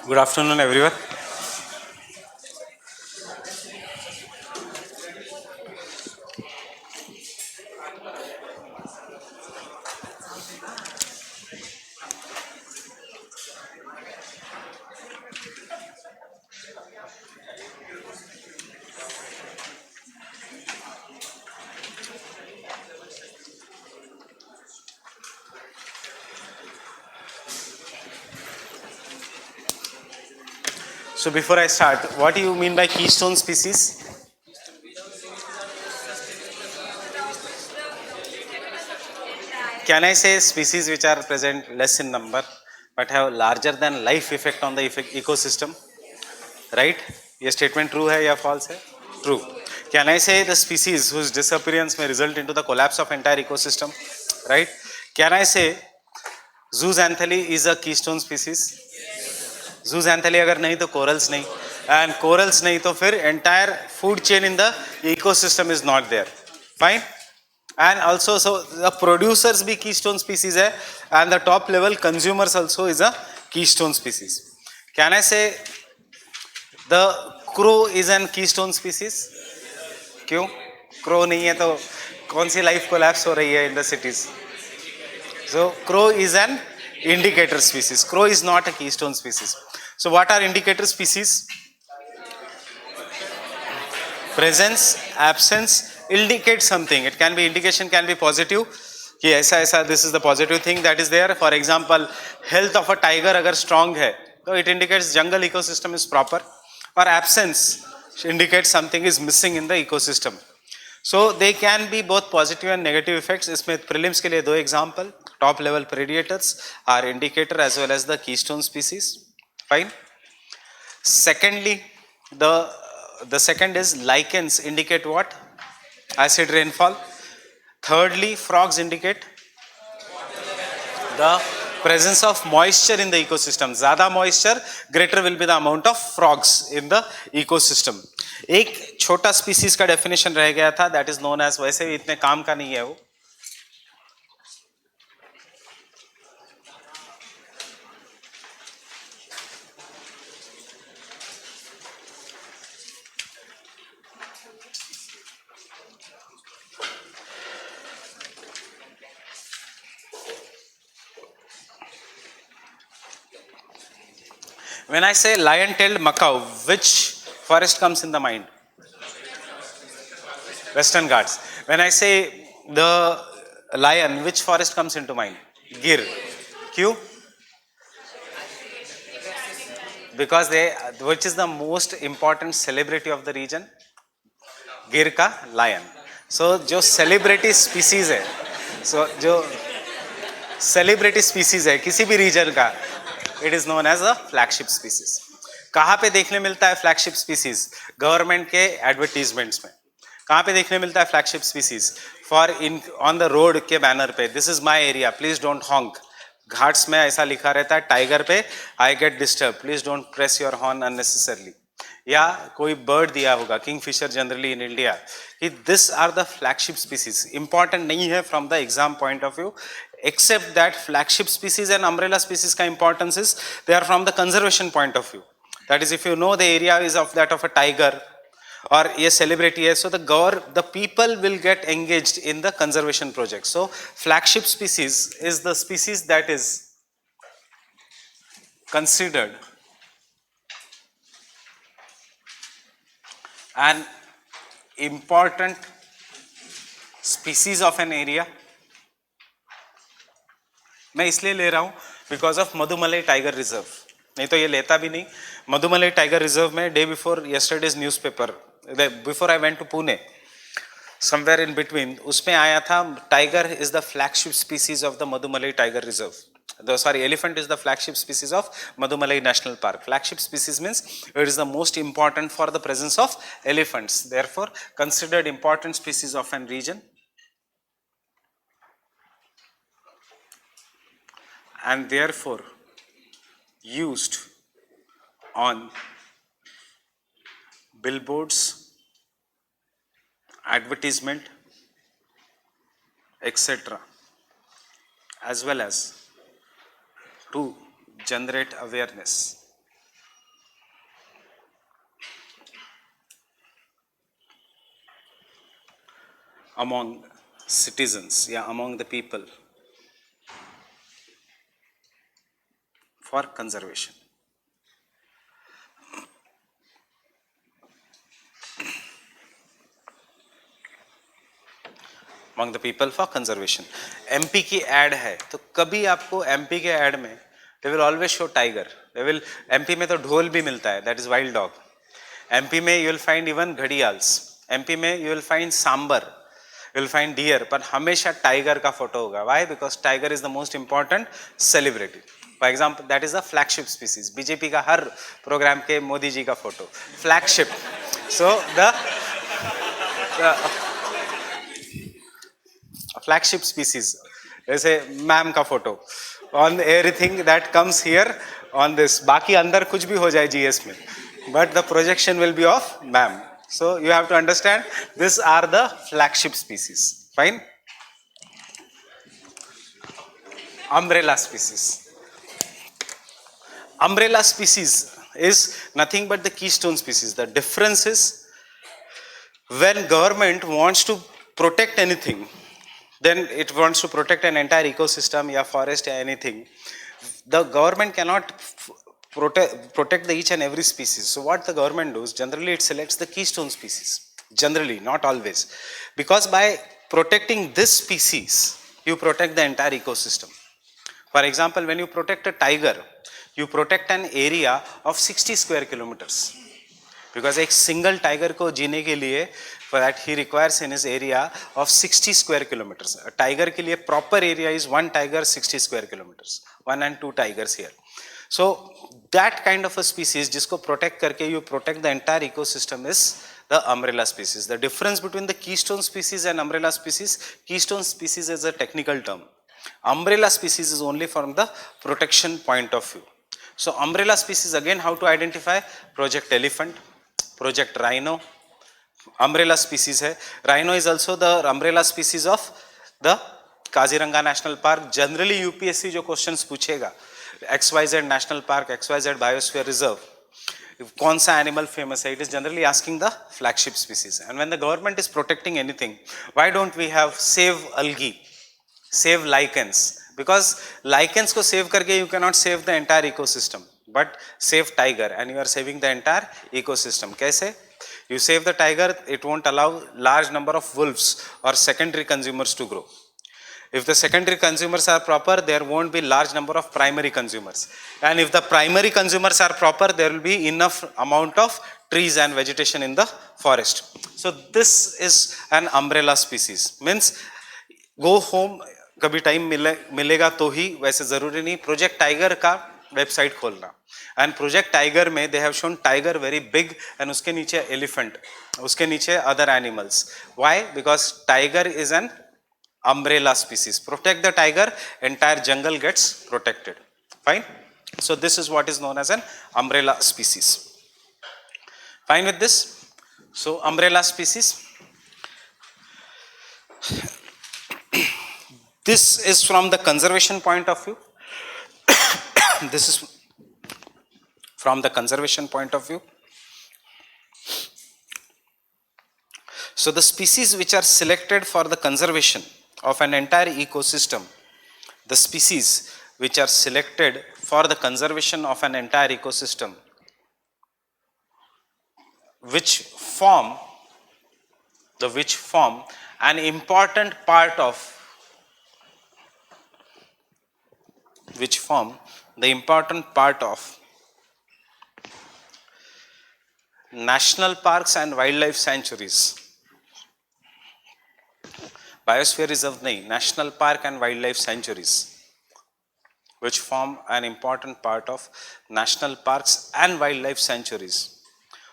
Good afternoon, everyone. So, before I start, what do you mean by keystone species? Can I say species which are present less in number but have larger than life effect on the ecosystem? Right? Your statement true है या false है? True. Can I say the species whose disappearance may result into the collapse of entire ecosystem? Right? Can I say zooxanthellae is a keystone species? Zooxanthellae अगर नहीं तो corals नहीं, and corals नहीं तो फिर entire food chain in the ecosystem is not there. Fine. And also, so the producers be keystone species hai, and the top level consumers also is a keystone species. Can I say the crow is an keystone species? क्यों? Crow नहीं है तो कौन सी life collapse हो रही है in the cities? So crow is an indicator species. Crow is not a keystone species. So what are indicator species? Presence, absence, indicate something. It can be indication, can be positive. कि ऐसा ऐसा this is the positive thing that is there. For example, health of a tiger अगर strong है तो it indicates jungle ecosystem is proper. Or absence indicates something is missing in the ecosystem. So they can be both positive and negative effects. इसमें prelims के लिए दो example. Top level predators are indicator as well as the keystone species. Fine. Secondly, the second is lichens indicate what? Acid rainfall. Thirdly, frogs indicate the presence of moisture in the ecosystem. ज़्यादा moisture, greater will be the amount of frogs in the ecosystem. एक छोटा species का definition रह गया था, that is known as, वैसे भी इतने काम का नहीं है वो. When I say lion-tailed macaw, which forest comes in the mind? Western Ghats. When I say the lion, which forest comes into mind? Gir. Q? Because which is the most important celebrity of the region? गिर का lion. सो जो celebrity species है, सो जो celebrity species है किसी भी reason का, it is known as a flagship species. कहाँ पे देखने मिलता है फ्लैगशिप स्पीसीज? गवर्नमेंट के एडवर्टीजमेंट्स में. कहाँ पे देखने मिलता है flagship species? For in on the road के बैनर पे, this is my area, please don't honk. Ghats में ऐसा लिखा रहता है, टाइगर पे I get disturb, please don't press your horn unnecessarily. या कोई बर्ड दिया होगा, किंगफिशर जनरली इन इंडिया, कि this are the flagship species. Important नहीं है from the exam point of view, except that flagship species and umbrella species का importance is they are from the conservation point of view. That is, if you know the area is of that of a tiger or a celebrity है, so the people will get engaged in the conservation project. So flagship species is the species that is considered an important species of an area. मैं इसलिए ले रहा हूँ because of Mudumalai tiger reserve, नहीं तो ये लेता भी नहीं. मधुमलाई टाइगर रिजर्व में day before yesterday's newspaper, before I went to Pune, somewhere in between, उसमें आया था tiger is the flagship species of the Mudumalai tiger reserve. Sorry, elephant is the flagship species of Madumalai National Park. Flagship species means it is the most important for the presence of elephants. Therefore, considered important species of an region. And therefore used on billboards, advertisement, etc., as well as to generate awareness among citizens, among the people for conservation. Among the people for conservation. MP की ad है, तो कभी आपको MP के ad में they will always show tiger. They will, MP में तो ढोल भी मिलता है, that is wild dog. MP में you will find even gharials. MP में you will find sambar, you will find deer, पर हमेशा tiger का फोटो होगा. Why? Because tiger is the most important celebrity. For example, that is the flagship species. BJP का हर programme के मोदी जी का photo flagship. So the flagship species, जैसे ma'am का photo on everything that comes here on this. बाकी अंदर कुछ भी हो जाए GS में, but the projection will be of ma'am. So you have to understand these are the flagship species. Fine. Umbrella species. Umbrella species is nothing but the keystone species. The difference is when government wants to protect anything, then it wants to protect an entire ecosystem या forest या anything. The government cannot protect the each and every species. So what the government does, generally it selects the keystone species. Generally, not always. Because by protecting this species, you protect the entire ecosystem. For example, when you protect a tiger, you protect an area of 60 square kilometers. Because एक single tiger को जीने के लिए, for that he requires in his area of 60 square kilometers. A tiger के लिए proper area is one tiger 60 square kilometers. 1 and 2 tigers here. So that kind of a species जिसको protect करके you protect the entire ecosystem is the umbrella species. The difference between the keystone species and umbrella species, keystone species is a technical term. Umbrella species is only from the protection point of view. So umbrella species, again, how to identify? Project elephant, project rhino, umbrella species hai. Rhino is also the umbrella species of the Kaziranga National Park. Generally UPSC जो questions पूछेगा, XYZ National Park, XYZ Biosphere Reserve, कौन सा animal famous है, it is generally asking the flagship species. And when the government is protecting anything, why don't we have save algae, save lichens? Because lichens को save करके you cannot save the entire ecosystem, but save tiger and you are saving the entire ecosystem. कैसे? You save the tiger, it won't allow large number of wolves or secondary consumers to grow. If the secondary consumers are proper, there won't be large number of primary consumers. And if the primary consumers are proper, there will be enough amount of trees and vegetation in the forest. So this is an umbrella species. Means go home, कभी time मिलेगा तो ही, वैसे जरूरी नहीं. Project tiger का website खोलना, and project tiger में they have shown tiger very big and उसके नीचे एलिफेंट, उसके नीचे other animals. Why? Because tiger is an umbrella species. Protect the tiger, entire jungle gets protected. Fine. So this is what is known as an umbrella species. Fine with this? So umbrella species. This is from the conservation point of view. This is from the conservation point of view. So the species which are selected for the conservation of an entire ecosystem, the species which are selected for the conservation of an entire ecosystem, which form an important part of, national parks and wildlife sanctuaries. Biosphere reserve nahi, national park and wildlife sanctuaries, which form an important part of national parks and wildlife sanctuaries.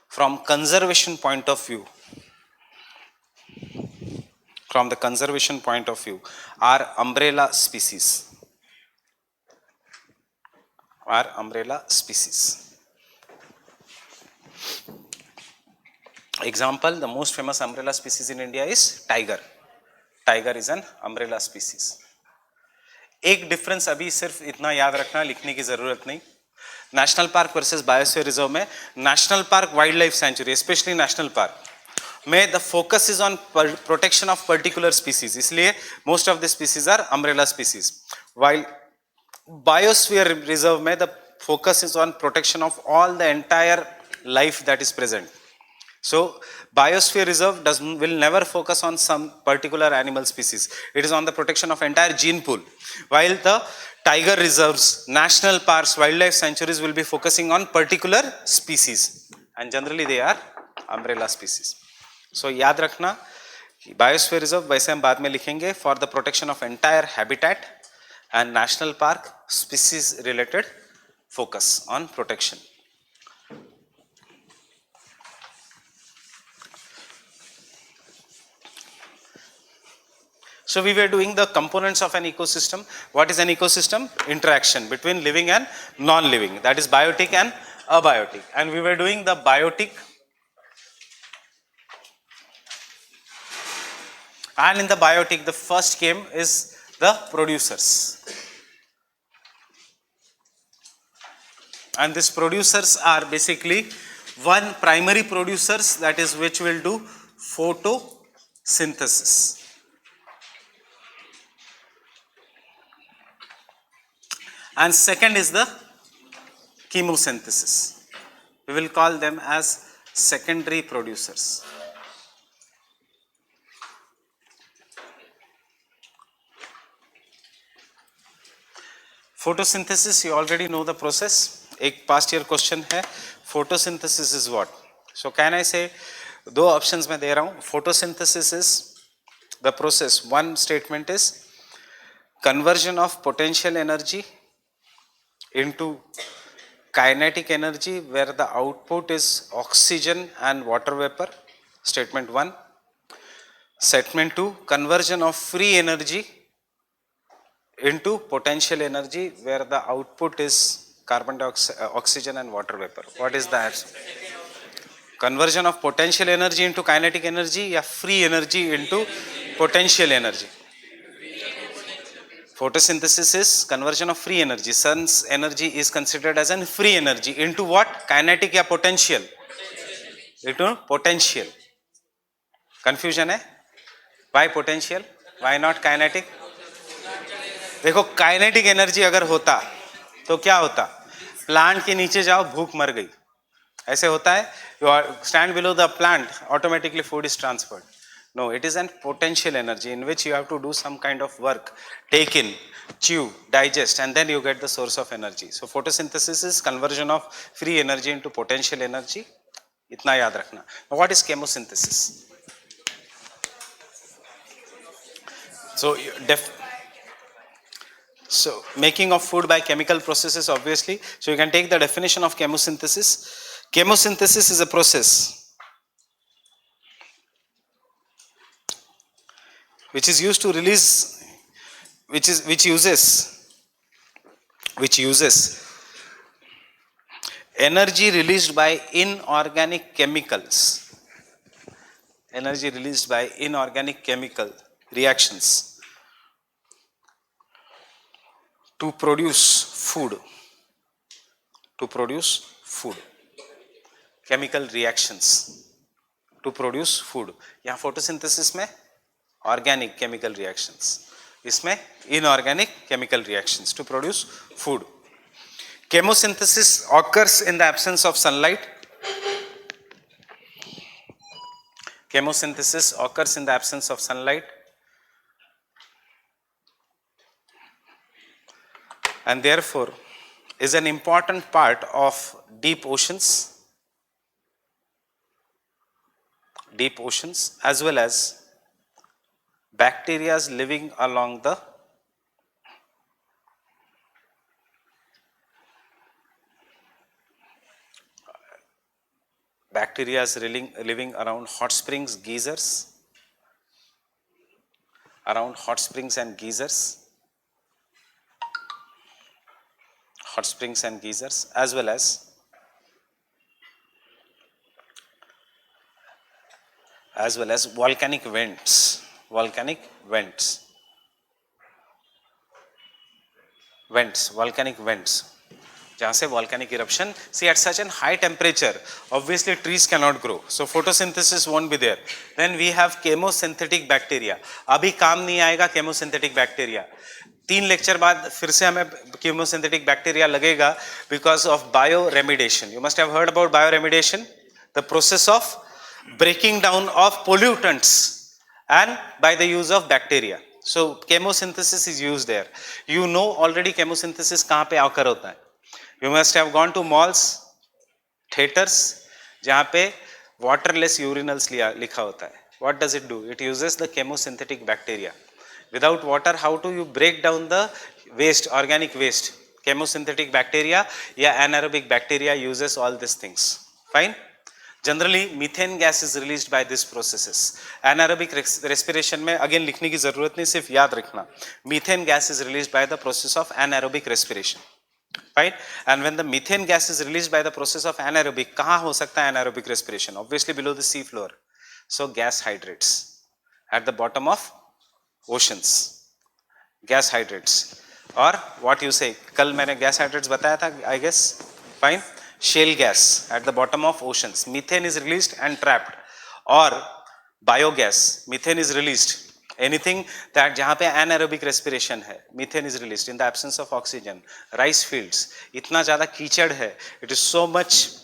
From conservation point of view, are umbrella species. Example, the most famous umbrella species in India is tiger. Tiger is an umbrella species. एक difference अभी सिर्फ इतना याद रखना, लिखने की जरूरत नहीं. National park versus biosphere reserve में, national park wildlife sanctuary, specially national park, में the focus is on protection of particular species, इसलिए most of the species are umbrella species, while biosphere reserve में the focus is on protection of all the entire life that is present. So biosphere reserve will never focus on some particular animal species. It is on the protection of entire gene pool, while the tiger reserves, national parks, wildlife sanctuaries will be focusing on particular species, and generally they are umbrella species. So याद रखना, biosphere reserve वैसे हम बाद में लिखेंगे for the protection of entire habitat, and national park species related focus on protection. So we were doing the components of an ecosystem. What is an ecosystem? Interaction between living and non-living. That is biotic and abiotic. And we were doing the biotic. And in the biotic, the first came is the producers. And these producers are basically one primary producers, that is which will do photosynthesis. And second is the chemosynthesis. We will call them as secondary producers. Photosynthesis, you already know the process. एक past year question है, photosynthesis is what? So can I say, दो options मैं दे रहा हूँ. Photosynthesis is the process. One statement is conversion of potential energy into kinetic energy, where the output is oxygen and water vapor. Statement 1. Statement 2, conversion of free energy into potential energy, where the output is carbon dioxide, oxygen and water vapor. What is the answer? Conversion of potential energy into kinetic energy या free energy into potential energy? Photosynthesis is conversion of free energy. Sun's energy is considered as a free energy into what? Kinetic या potential? Into potential. Confusion है? Why potential? Why not kinetic? देखो kinetic energy अगर होता तो क्या होता, plant के नीचे जाओ भूख मर गई, ऐसे होता है, you stand below the plant automatically food is transferred. No, it is an potential energy in which you have to do some kind of work, take in, chew, digest, and then you get the source of energy. So photosynthesis is conversion of free energy into potential energy. इतना याद रखना. Now what is chemosynthesis? So making of food by chemical processes, obviously. So you can take the definition of chemosynthesis. Chemosynthesis is a process which is used to release, which uses energy released by inorganic chemicals. Energy released by inorganic chemical reactions to produce food. Chemical reactions to produce food. यहाँ photosynthesis में organic chemical reactions, इसमें inorganic chemical reactions to produce food. Chemosynthesis occurs in the absence of sunlight. Chemosynthesis occurs in the absence of sunlight, and therefore is an important part of deep oceans as well as bacteria living along the living around hot springs, geysers, as well as volcanic vents. जहाँ से volcanic eruption, see at such a high temperature, obviously trees cannot grow, so photosynthesis won't be there. Then we have chemosynthetic bacteria. अभी काम नहीं आएगा chemosynthetic bacteria. 3 lecture बाद फिर से हमें chemosynthetic bacteria लगेगा because of bioremediation. You must have heard about bioremediation, the process of breaking down of pollutants and by the use of bacteria. So chemosynthesis is used there. You know already chemosynthesis कहाँ पे occur होता है. You must have gone to malls, theaters, जहाँ पे waterless urinals लिखा होता है. What does it do? It uses the chemosynthetic bacteria. Without water, how do you break down the waste, organic waste? Chemosynthetic bacteria या anaerobic bacteria uses all these things. Fine? Generally, methane gas is released by these processes. Anaerobic respiration में again लिखने की जरूरत नहीं, सिर्फ याद रखना. Methane gas is released by the process of anaerobic respiration. Right? And when the methane gas is released by the process of anaerobic, कहाँ हो सकता है anaerobic respiration? Obviously below the sea floor. So gas hydrates at the bottom of oceans. Gas hydrates. Or what you say? कल मैंने gas hydrates बताया था, I guess. Fine. Shale gas at the bottom of oceans. Methane is released and trapped. Or biogas. Methane is released. Anything that जहाँ पे anaerobic respiration है, methane is released in the absence of oxygen. Rice fields, इतना ज़्यादा कीचड़ है, it is so much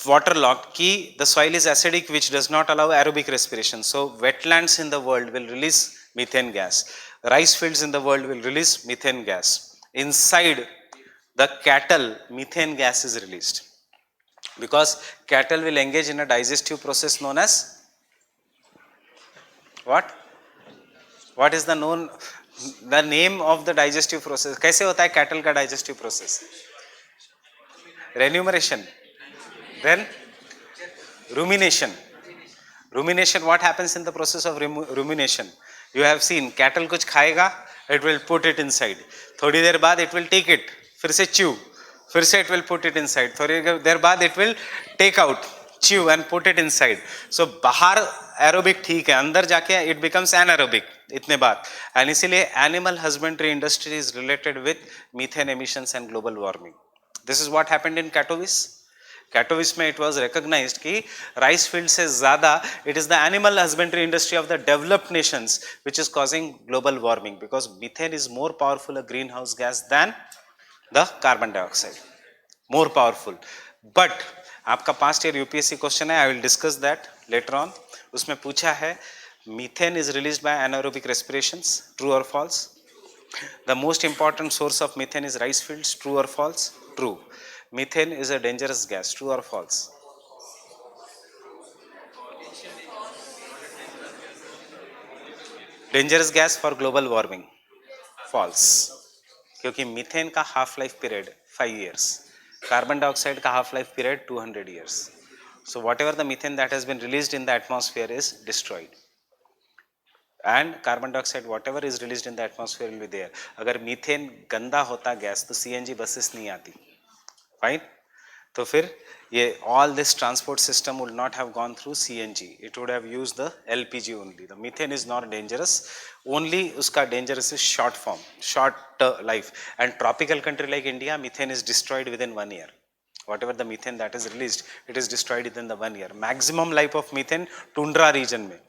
waterlogged कि the soil is acidic which does not allow aerobic respiration. So wetlands in the world will release methane gas. Rice fields in the world will release methane gas. Inside the cattle, methane gas is released because cattle will engage in a digestive process known as what? What is the name of the digestive process? कैसे होता है cattle का digestive process? Remuneration. Then rumination. Rumination, what happens in the process of rumination? You have seen cattle कुछ खाएगा, it will put it inside. थोड़ी देर बाद it will take it, फिर से chew, फिर से it will put it inside. थोड़ी देर बाद it will take out, chew and put it inside. So बाहर aerobic ठीक है, अंदर जाके it becomes anaerobic. इतने बात. And इसीलिए animal husbandry industry is related with methane emissions and global warming. This is what happened in Katowice. Katowice में it was recognized कि rice field से ज़्यादा it is the animal husbandry industry of the developed nations which is causing global warming because methane is more powerful a greenhouse gas than the carbon dioxide. More powerful. But आपका past year UPSC question है, I will discuss that later on. उसमें पूछा है methane is released by anaerobic respirations, true or false? The most important source of methane is rice fields, true or false? True. Methane is a dangerous gas, true or false? Dangerous gas for global warming, false. क्योंकि methane का half life period 5 years, carbon dioxide का half life period 200 years. So whatever the methane that has been released in the atmosphere is destroyed. And carbon dioxide whatever is released in the atmosphere will be there. अगर methane गंदा होता gas तो CNG buses नहीं आती. Fine? तो फिर ये all this transport system would not have gone through CNG. It would have used the LPG only. The methane is not dangerous. Only उसका dangerous is short form, short life. And tropical country like India, methane is destroyed within 1 year. Whatever the methane that is released, it is destroyed within the 1 year. Maximum life of methane, tundra region में.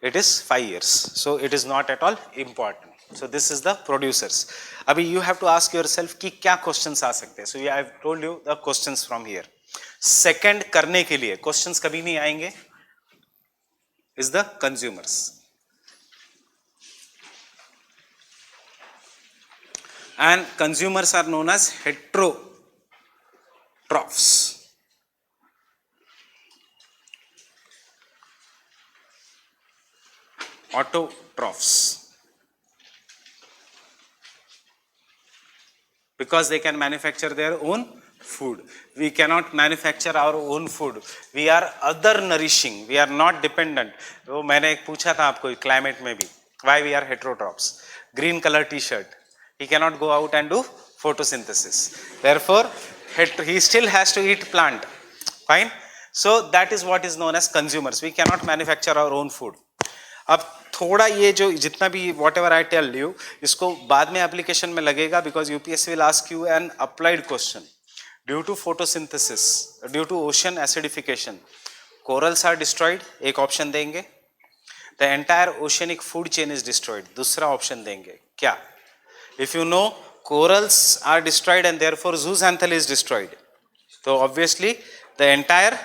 It is 5 years. So it is not at all important. So this is the producers. Abhi you have to ask yourself कि क्या questions आ सकते हैं. So I have told you the questions from here. Second करने के लिए questions कभी नहीं आएंगे is the consumers. And consumers are known as heterotrophs. Autotrophs. Because they can manufacture their own food. We cannot manufacture our own food. We are other nourishing. We are not dependent. तो मैंने एक पूछा था आपको climate में भी. Why we are heterotrophs? Green color T-shirt. He cannot go out and do photosynthesis. Therefore, he still has to eat plant. Fine. So that is what is known as consumers. We cannot manufacture our own food. अब थोड़ा ये जो जितना भी whatever I tell you, इसको बाद में application में लगेगा, because UPSC will ask you an applied question. Due to photosynthesis, due to ocean acidification, corals are destroyed, एक ऑप्शन देंगे. The entire oceanic food chain is destroyed, दूसरा option देंगे. क्या? If you know corals are destroyed and therefore zooxanthelle is destroyed, so obviously the entire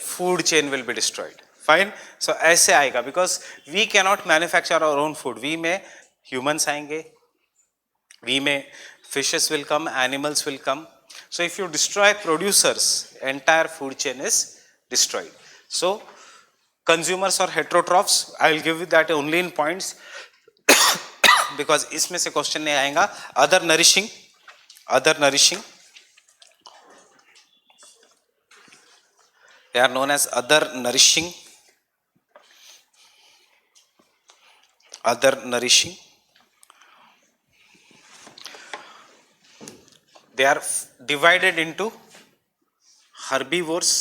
food chain will be destroyed. Fine. So ऐसे आएगा, because we cannot manufacture our own food. we में humans आएंगे, we में fishes will come, animals will come. So if you destroy producers, entire food chain is destroyed. So consumers or heterotrophs, I will give you that only in points because इसमें से question नहीं आएगा. Other nourishing, other nourishing, they are known as other nourishing, other nourishing. They are divided into herbivores,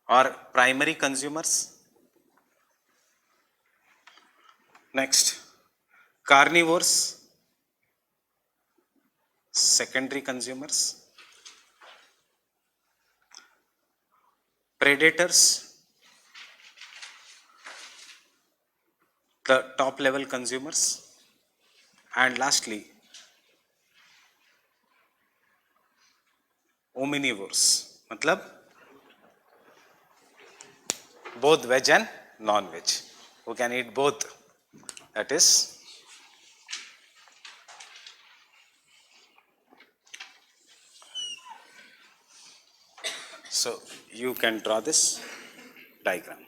or primary consumers. Next, carnivores, secondary consumers. Predators, the top level consumers. And lastly, omnivores, मतलब both veg and non-veg, who can eat both. That is, so you can draw this diagram.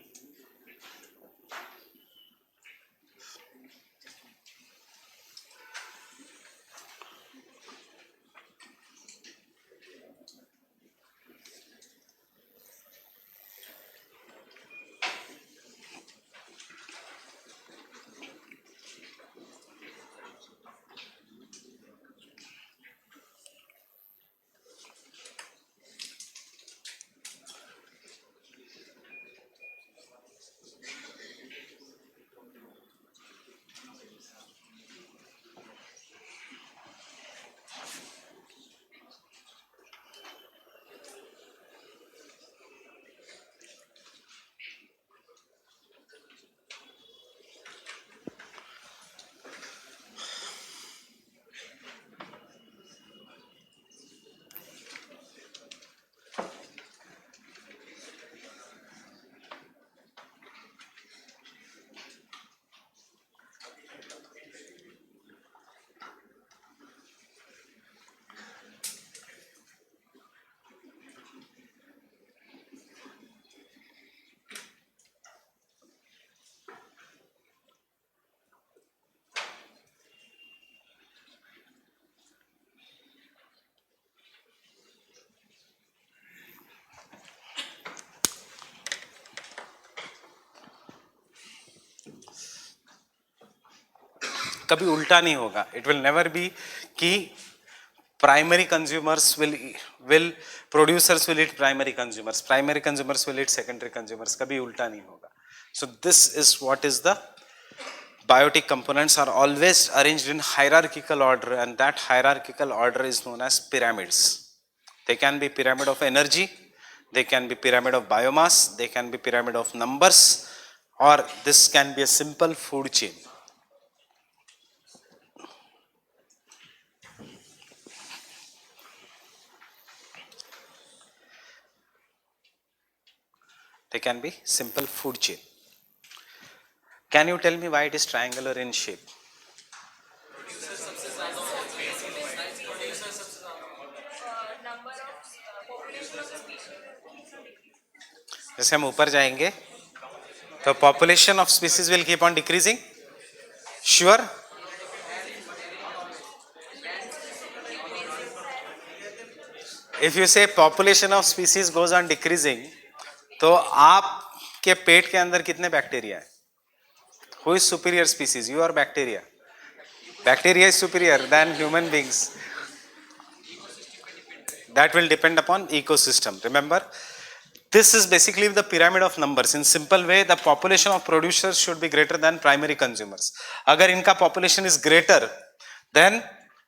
कभी उल्टा नहीं होगा. It will never be कि primary consumers will producers will eat primary consumers will eat secondary consumers. कभी उल्टा नहीं होगा. So this is what is the biotic components are always arranged in hierarchical order, and that hierarchical order is known as pyramids. They can be pyramid of energy, they can be pyramid of biomass, they can be pyramid of numbers, or this can be a simple food chain. They can be simple food chain. Can you tell me why it is triangular in shape? जैसे हम ऊपर जाएंगे तो population of species will keep on decreasing. Sure? If you say population of species goes on decreasing, तो आपके पेट के अंदर कितने बैक्टीरिया है? Who is superior species, you or bacteria? Bacteria is superior than human beings. That will depend upon ecosystem. Remember, This is basically the pyramid of numbers. In simple way, the population of producers should be greater than primary consumers. Agar inka population is greater, then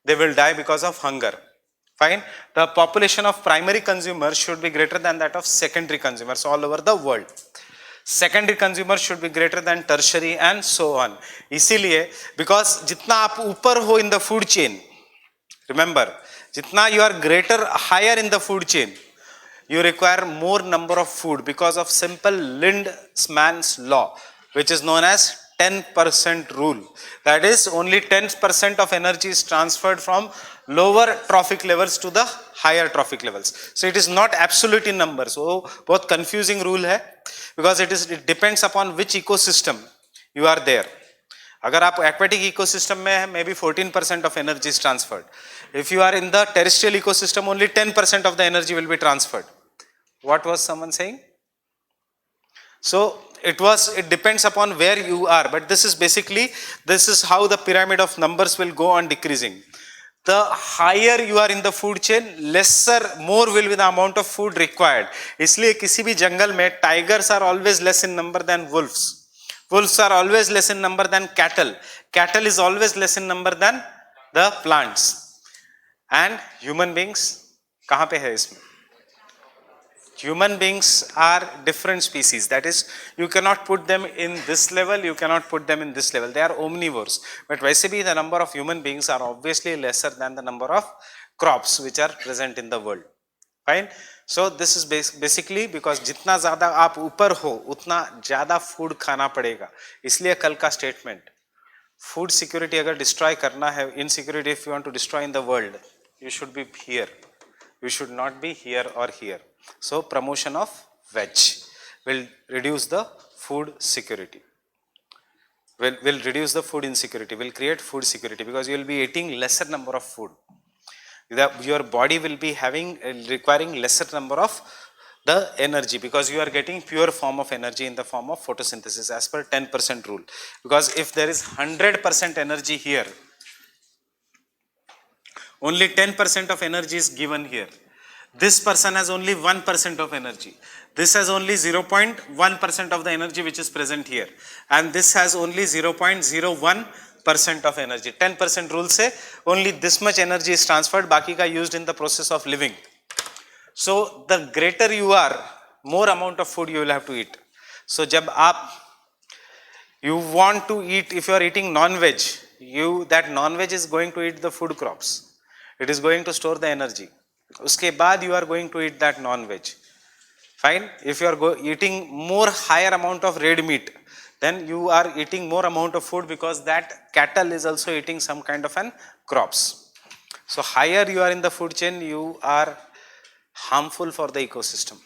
they will die because of hunger. Fine. The population of primary consumers should be greater than that of secondary consumers all over the world. Secondary consumers should be greater than tertiary and so on. इसीलिए because जितना आप ऊपर हो in the food chain, remember, जितना you are greater, higher in the food chain, you require more number of food because of simple Lindman's law, which is known as 10% rule. That is, only 10% of energy is transferred from lower trophic levels to the higher trophic levels. So it is not absolute in number. So बहुत confusing rule है because it depends upon which ecosystem you are there. अगर आप aquatic ecosystem में है, maybe 14% of energy is transferred. If you are in the terrestrial ecosystem, only 10% of the energy will be transferred. What was someone saying? So it depends upon where you are, but this is how the pyramid of numbers will go on decreasing. The higher you are in the food chain, more will be the amount of food required. इसलिए किसी भी जंगल में tigers are always less in number than wolves. Wolves are always less in number than cattle. Cattle is always less in number than the plants. And human beings, कहाँ पे है इसमें? Human beings are different species. That is, you cannot put them in this level, you cannot put them in this level. They are omnivores. But वैसे भी the number of human beings are obviously lesser than the number of crops which are present in the world. Fine. So this is basically because जितना ज़्यादा आप ऊपर हो, उतना ज़्यादा food खाना पड़ेगा. इसलिए कल का statement, food security अगर destroy करना है, insecurity if you want to destroy in the world, you should be here. You should not be here or here. So promotion of veg will reduce the food security. Will reduce the food insecurity, will create food security because you will be eating lesser number of food. Your body will be requiring lesser number of the energy because you are getting pure form of energy in the form of photosynthesis as per 10% rule. Because if there is 100% energy here, only 10% of energy is given here. This person has only 1% of energy. This has only 0.1% of the energy which is present here. And this has only 0.01% of energy. 10% rule say only this much energy is transferred, baki ka used in the process of living. So the greater you are, more amount of food you will have to eat. So jab you want to eat, if you are eating non-veg, that non-veg is going to eat the food crops. It is going to store the energy. Uske baad you are going to eat that non-veg. Fine. If you are eating more higher amount of red meat, then you are eating more amount of food because that cattle is also eating some kind of an crops. So higher you are in the food chain, you are harmful for the ecosystem.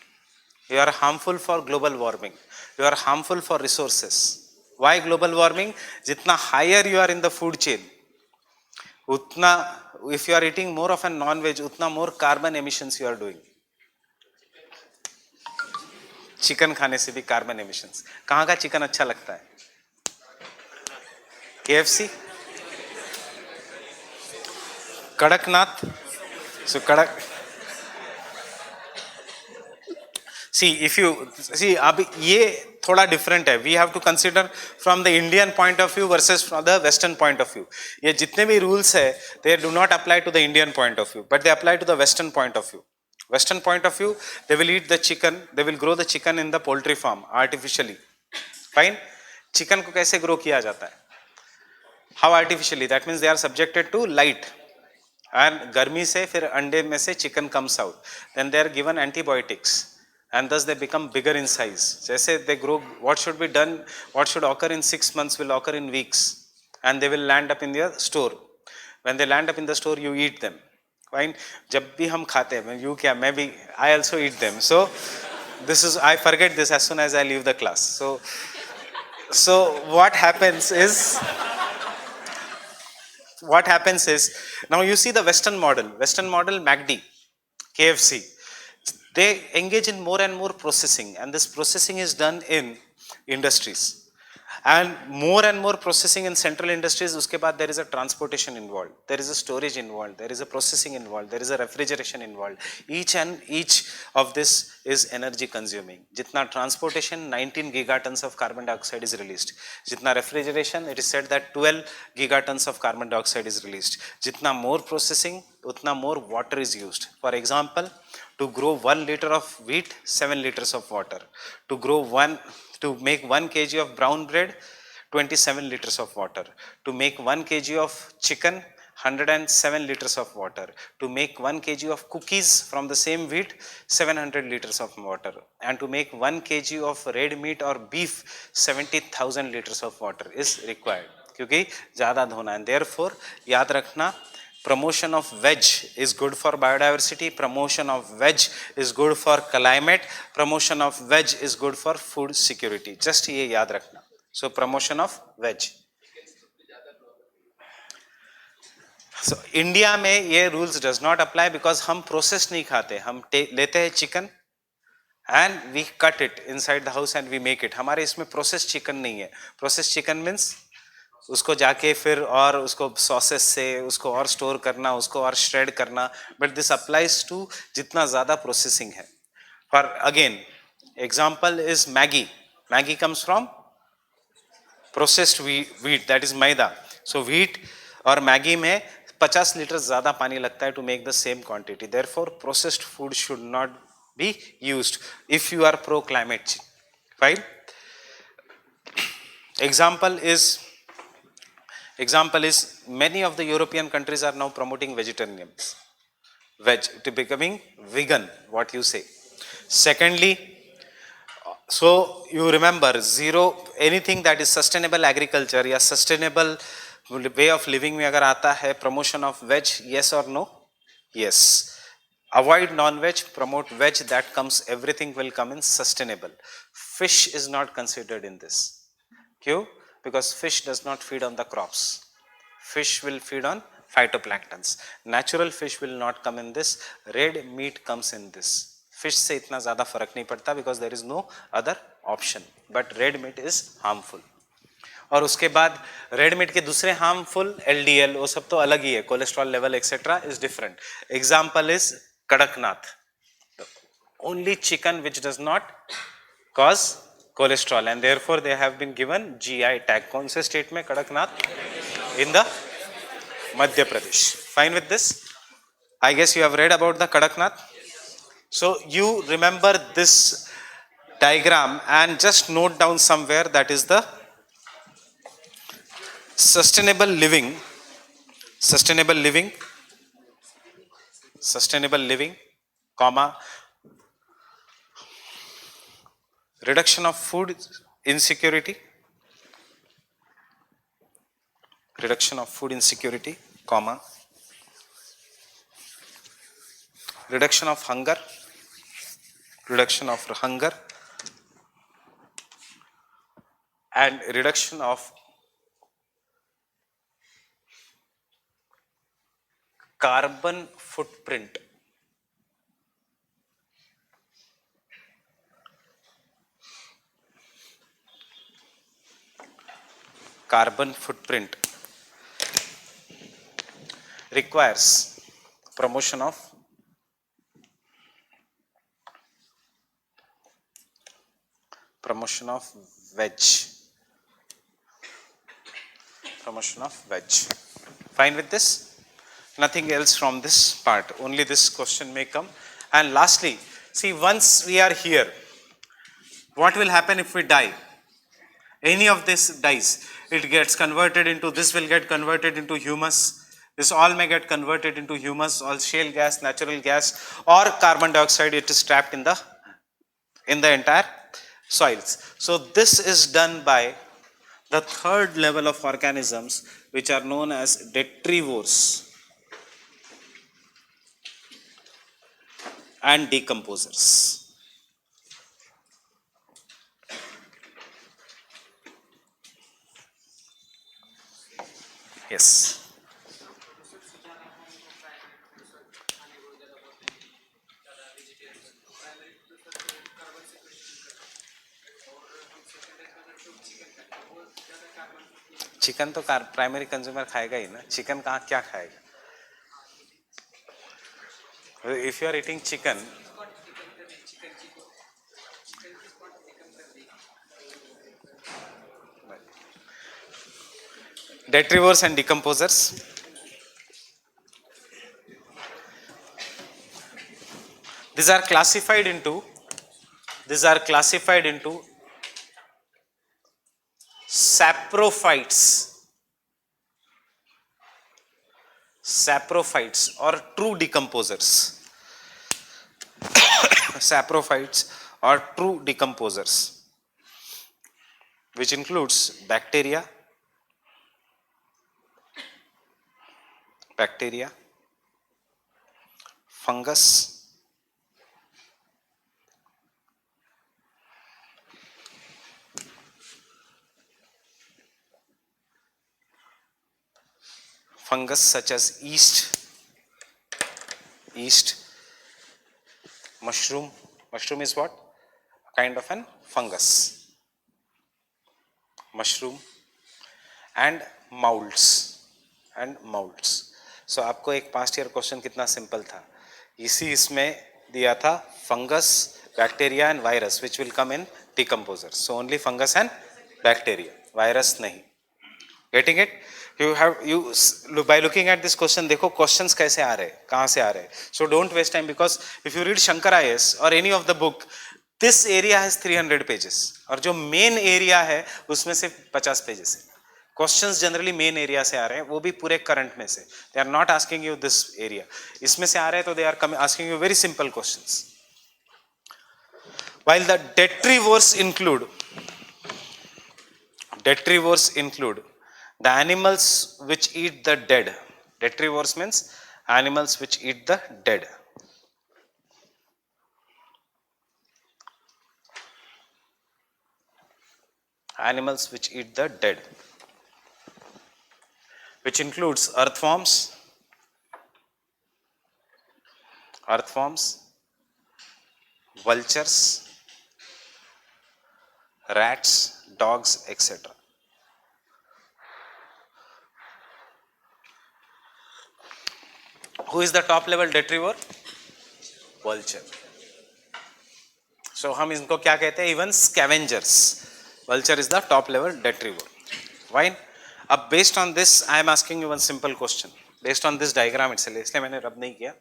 You are harmful for global warming. You are harmful for resources. Why global warming? Jitna higher you are in the food chain, utna, if you are eating more of a non-veg, utna more carbon emissions you are doing. Chicken खाने से भी carbon emissions. कहाँ का chicken अच्छा लगता है? KFC, Kadaknath. So कड़क. If you see, अब ये थोड़ा different है. We have to consider from the Indian point of view versus from the Western point of view. ये जितने भी rules है, they do not apply to the Indian point of view, but they apply to the Western point of view. Western point of view, they will eat the chicken, they will grow the chicken in the poultry farm artificially. Fine. Chicken को कैसे grow किया जाता है? How artificially? That means they are subjected to light. And गर्मी से फिर अंडे में से chicken comes out. Then they are given antibiotics. And thus they become bigger in size. जैसे they grow, what should be done, what should occur in 6 months will occur in weeks. And they will land up in your store. When they land up in the store, you eat them. Fine. जब भी हम खाते हैं, you क्या, मैं भी, I also eat them. So this is, I forget this as soon as I leave the class. So what happens is, now you see the Western model, MACD, KFC. They engage in more and more processing, and this processing is done in industries. and more processing in central industries, uske baad there is a transportation involved, there is a storage involved, there is a processing involved, there is a refrigeration involved. Each of this is energy consuming. Jitna transportation, 19 gigatons of carbon dioxide is released. Jitna refrigeration, it is said that 12 gigatons of carbon dioxide is released. Jitna more processing, utna more water is used. For example, to grow 1 liter of wheat, 7 liters of water. To make 1 kg of brown bread, 27 liters of water. To make 1 kg of chicken, 107 liters of water. To make 1 kg of cookies from the same wheat, 700 liters of water. And to make 1 kg of red meat or beef, 70,000 liters of water is required. क्योंकि ज़्यादा धोना है. Therefore, याद रखना, promotion of veg is good for biodiversity, promotion of veg is good for climate, promotion of veg is good for food security. Just ये याद रखना. So promotion of veg. So India में ये rules does not apply because हम process नहीं खाते. हम लेते हैं chicken and we cut it inside the house and we make it. हमारे इसमें processed chicken नहीं है. Processed chicken means उसको जाके फिर और उसको सॉसेस से उसको और स्टोर करना, उसको और श्रेड करना. बट दिस अप्लाइज टू जितना ज़्यादा प्रोसेसिंग है. For again example is Maggi. Maggi comes from processed wheat, that is maida. So wheat और मैगी में 50 लीटर ज़्यादा पानी लगता है to make the same quantity. Therefore processed food should not be used if you are pro climate. Fine. Example is many of the European countries are now promoting vegetarianism, to becoming vegan, what you say. Secondly, so you remember anything that is sustainable agriculture या sustainable way of living में अगर आता है promotion of veg, yes or no? Yes. Avoid non-veg, promote veg, that comes, everything will come in sustainable. Fish is not considered in this. क्यों? Because fish does not feed on the crops. Fish will feed on phytoplanktons. Natural fish will not come in this. Red meat comes in this. Fish से इतना ज़्यादा फर्क नहीं पड़ता because there is no other option. But red meat is harmful. और उसके बाद red meat के दूसरे हार्मफुल LDL, वो सब तो अलग ही है. Cholesterol level etcetera is different. Example is Kadaknath, only chicken which does not cause cholesterol and therefore they have been given GI tag. कौन से स्टेट में? Kadaknath, in the Madhya Pradesh. Fine with this? I guess you have read about the Kadaknath. So you remember this diagram and just note down somewhere, that is the sustainable living, comma, reduction of food insecurity, comma, reduction of hunger, and reduction of carbon footprint. Carbon footprint requires promotion of veg. Fine with this? Nothing else from this part, only this question may come. And lastly, see, once we are here, what will happen if we die? Any of this dies, it gets converted into, this will get converted into humus. This all may get converted into humus, all shale gas, natural gas, or carbon dioxide. It is trapped in the entire soils. So this is done by the third level of organisms, which are known as detrivores and decomposers. Yes. Chicken तो primary consumer खाएगा ही ना, chicken कहाँ क्या खाएगा? If you are eating chicken, detrivores and decomposers. These are classified into saprophytes or true decomposers. Saprophytes or true decomposers, which includes bacteria, fungus, such as yeast, mushroom. Mushroom is what? A kind of an fungus. Mushroom and molds. So आपको एक past year question कितना simple था, इसमें दिया था fungus, bacteria and virus which will come in decomposer. So only fungus and bacteria, virus नहीं. Getting it? you by looking at this question, देखो questions कैसे आ रहे, कहाँ से आ रहे. So don't waste time, because if you read Shankar IS or any of the book, this area has 300 pages और जो main area है उसमें से 50 pages है. Questions generally main area से आ रहे हैं, वो भी पूरे current में से. They are not asking you this area. इसमें से आ रहे हैं तो they are asking you very simple questions. While the detrivores include the animals which eat the dead. Detrivores means animals which eat the dead. Animals which eat the dead, which includes earthworms, vultures, rats, dogs, etc. Who is the top level detrivore? Vulture. So हम इनको क्या कहते हैं? Even scavengers. Vulture is the top level detrivore. Why? अब based on this, I am asking you one simple question. Based on this diagram itself, इसलिए मैंने रब नहीं किया.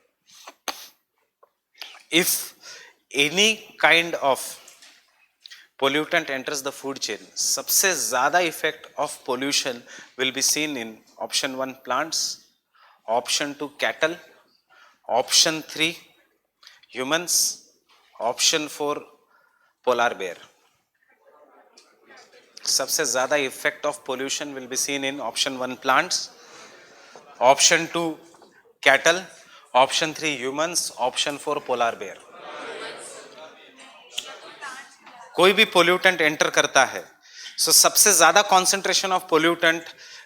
If any kind of pollutant enters the food chain, सबसे ज़्यादा effect of pollution will be seen in option 1 plants, option 2 cattle, option 3 humans, option 4 polar bear. सबसे ज़्यादा effect of pollution will be seen in option 1 plants, option 2 cattle, option 3 humans, option 4 polar bear. कोई भी pollutant enter करता है, so सबसे ज़्यादा concentration of pollutant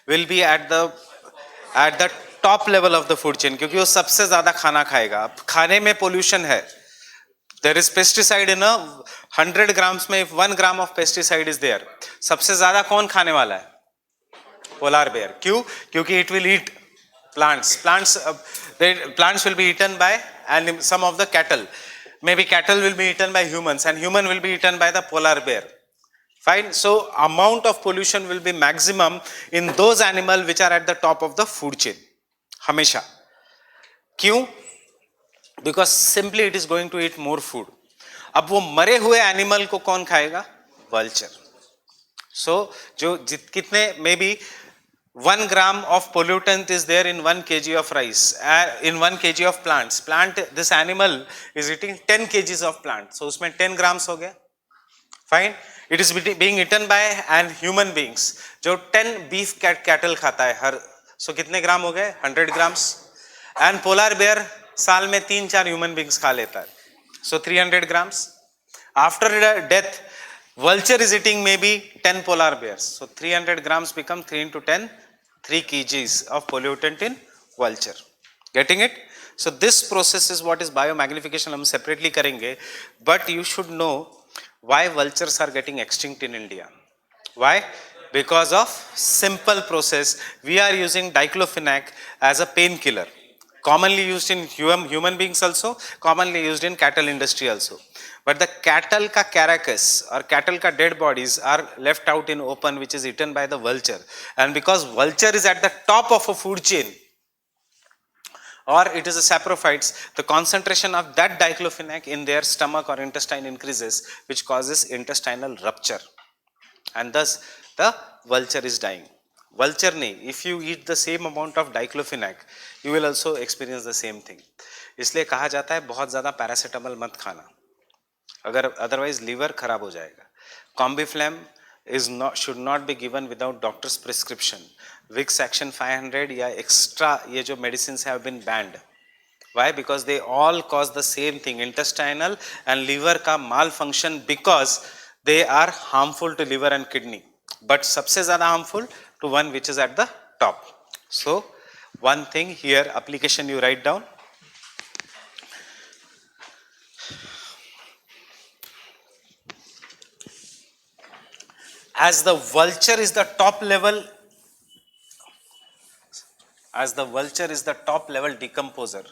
will be at the top level of the food chain, क्योंकि वो सबसे ज़्यादा खाना खाएगा. अब खाने में pollution है, there is pesticide in 100 grams में, if 1 gram of pesticide is there, सबसे ज़्यादा कौन खाने वाला है? Polar bear. क्यों? क्योंकि it will eat plants. Plants will be eaten by some of the cattle. Maybe cattle will be eaten by humans and human will be eaten by the polar bear. Fine. So amount of pollution will be maximum in those animals which are at the top of the food chain. हमेशा. क्यों? Because simply it is going to eat more food. अब वो मरे हुए animal को कौन खाएगा? Vulture. So जो कितने, maybe 1 gram of pollutant is there in 1 kg of rice, in 1 kg of plants. This animal is eating 10 kgs of plant. So उसमें 10 grams हो गया. Fine. It is being eaten by human beings. जो 10 beef cattle खाता है हर, so कितने ग्राम हो गए? 100 grams. And polar bear साल में 3-4 human beings खा लेता है. So 300 grams. After death, vulture is eating maybe 10 polar bears. So 300 grams become 3 into 10, 3 kgs of pollutant in vulture. Getting it? So this process is what is biomagnification. हम separately करेंगे. But you should know why vultures are getting extinct in India. Why? Because of simple process, we are using diclofenac as a painkiller, commonly used in human beings also, commonly used in cattle industry also. But the cattle ka carcass or cattle ka dead bodies are left out in open, which is eaten by the vulture. And because vulture is at the top of a food chain, or it is a saprophytes, the concentration of that diclofenac in their stomach or intestine increases, which causes intestinal rupture, and thus the vulture is dying. Vulture nahi, if you eat the same amount of diclofenac, you will also experience the same thing. इसलिए कहा जाता है बहुत ज़्यादा paracetamol मत खाना, अगर otherwise liver खराब हो जाएगा. कॉम्बीफ्लैम is not should not be given without doctor's prescription. Vicks Action 500 या extra ये जो medicines have been banned. Why? Because they all cause the same thing, intestinal and liver का malfunction, because they are harmful to liver and kidney, but सबसे ज़्यादा harmful to one which is at the top. So one thing here, application you write down. As the vulture is the top level, as the vulture is the top level decomposer,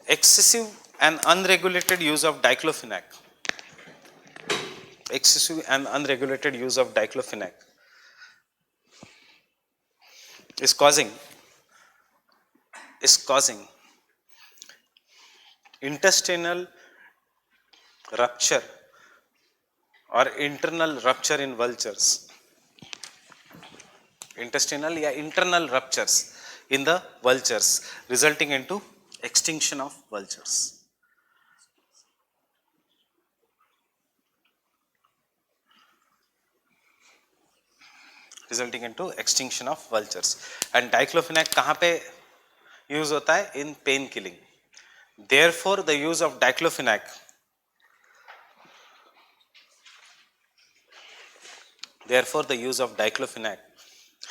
excessive and unregulated use of diclofenac, excessive and unregulated use of diclofenac is causing intestinal rupture or internal rupture in vultures, intestinal या internal ruptures in the vultures, resulting into extinction of vultures. Resulting into extinction of vultures. And diclofenac कहाँ पे use होता है? In pain killing. Therefore, the use of diclofenac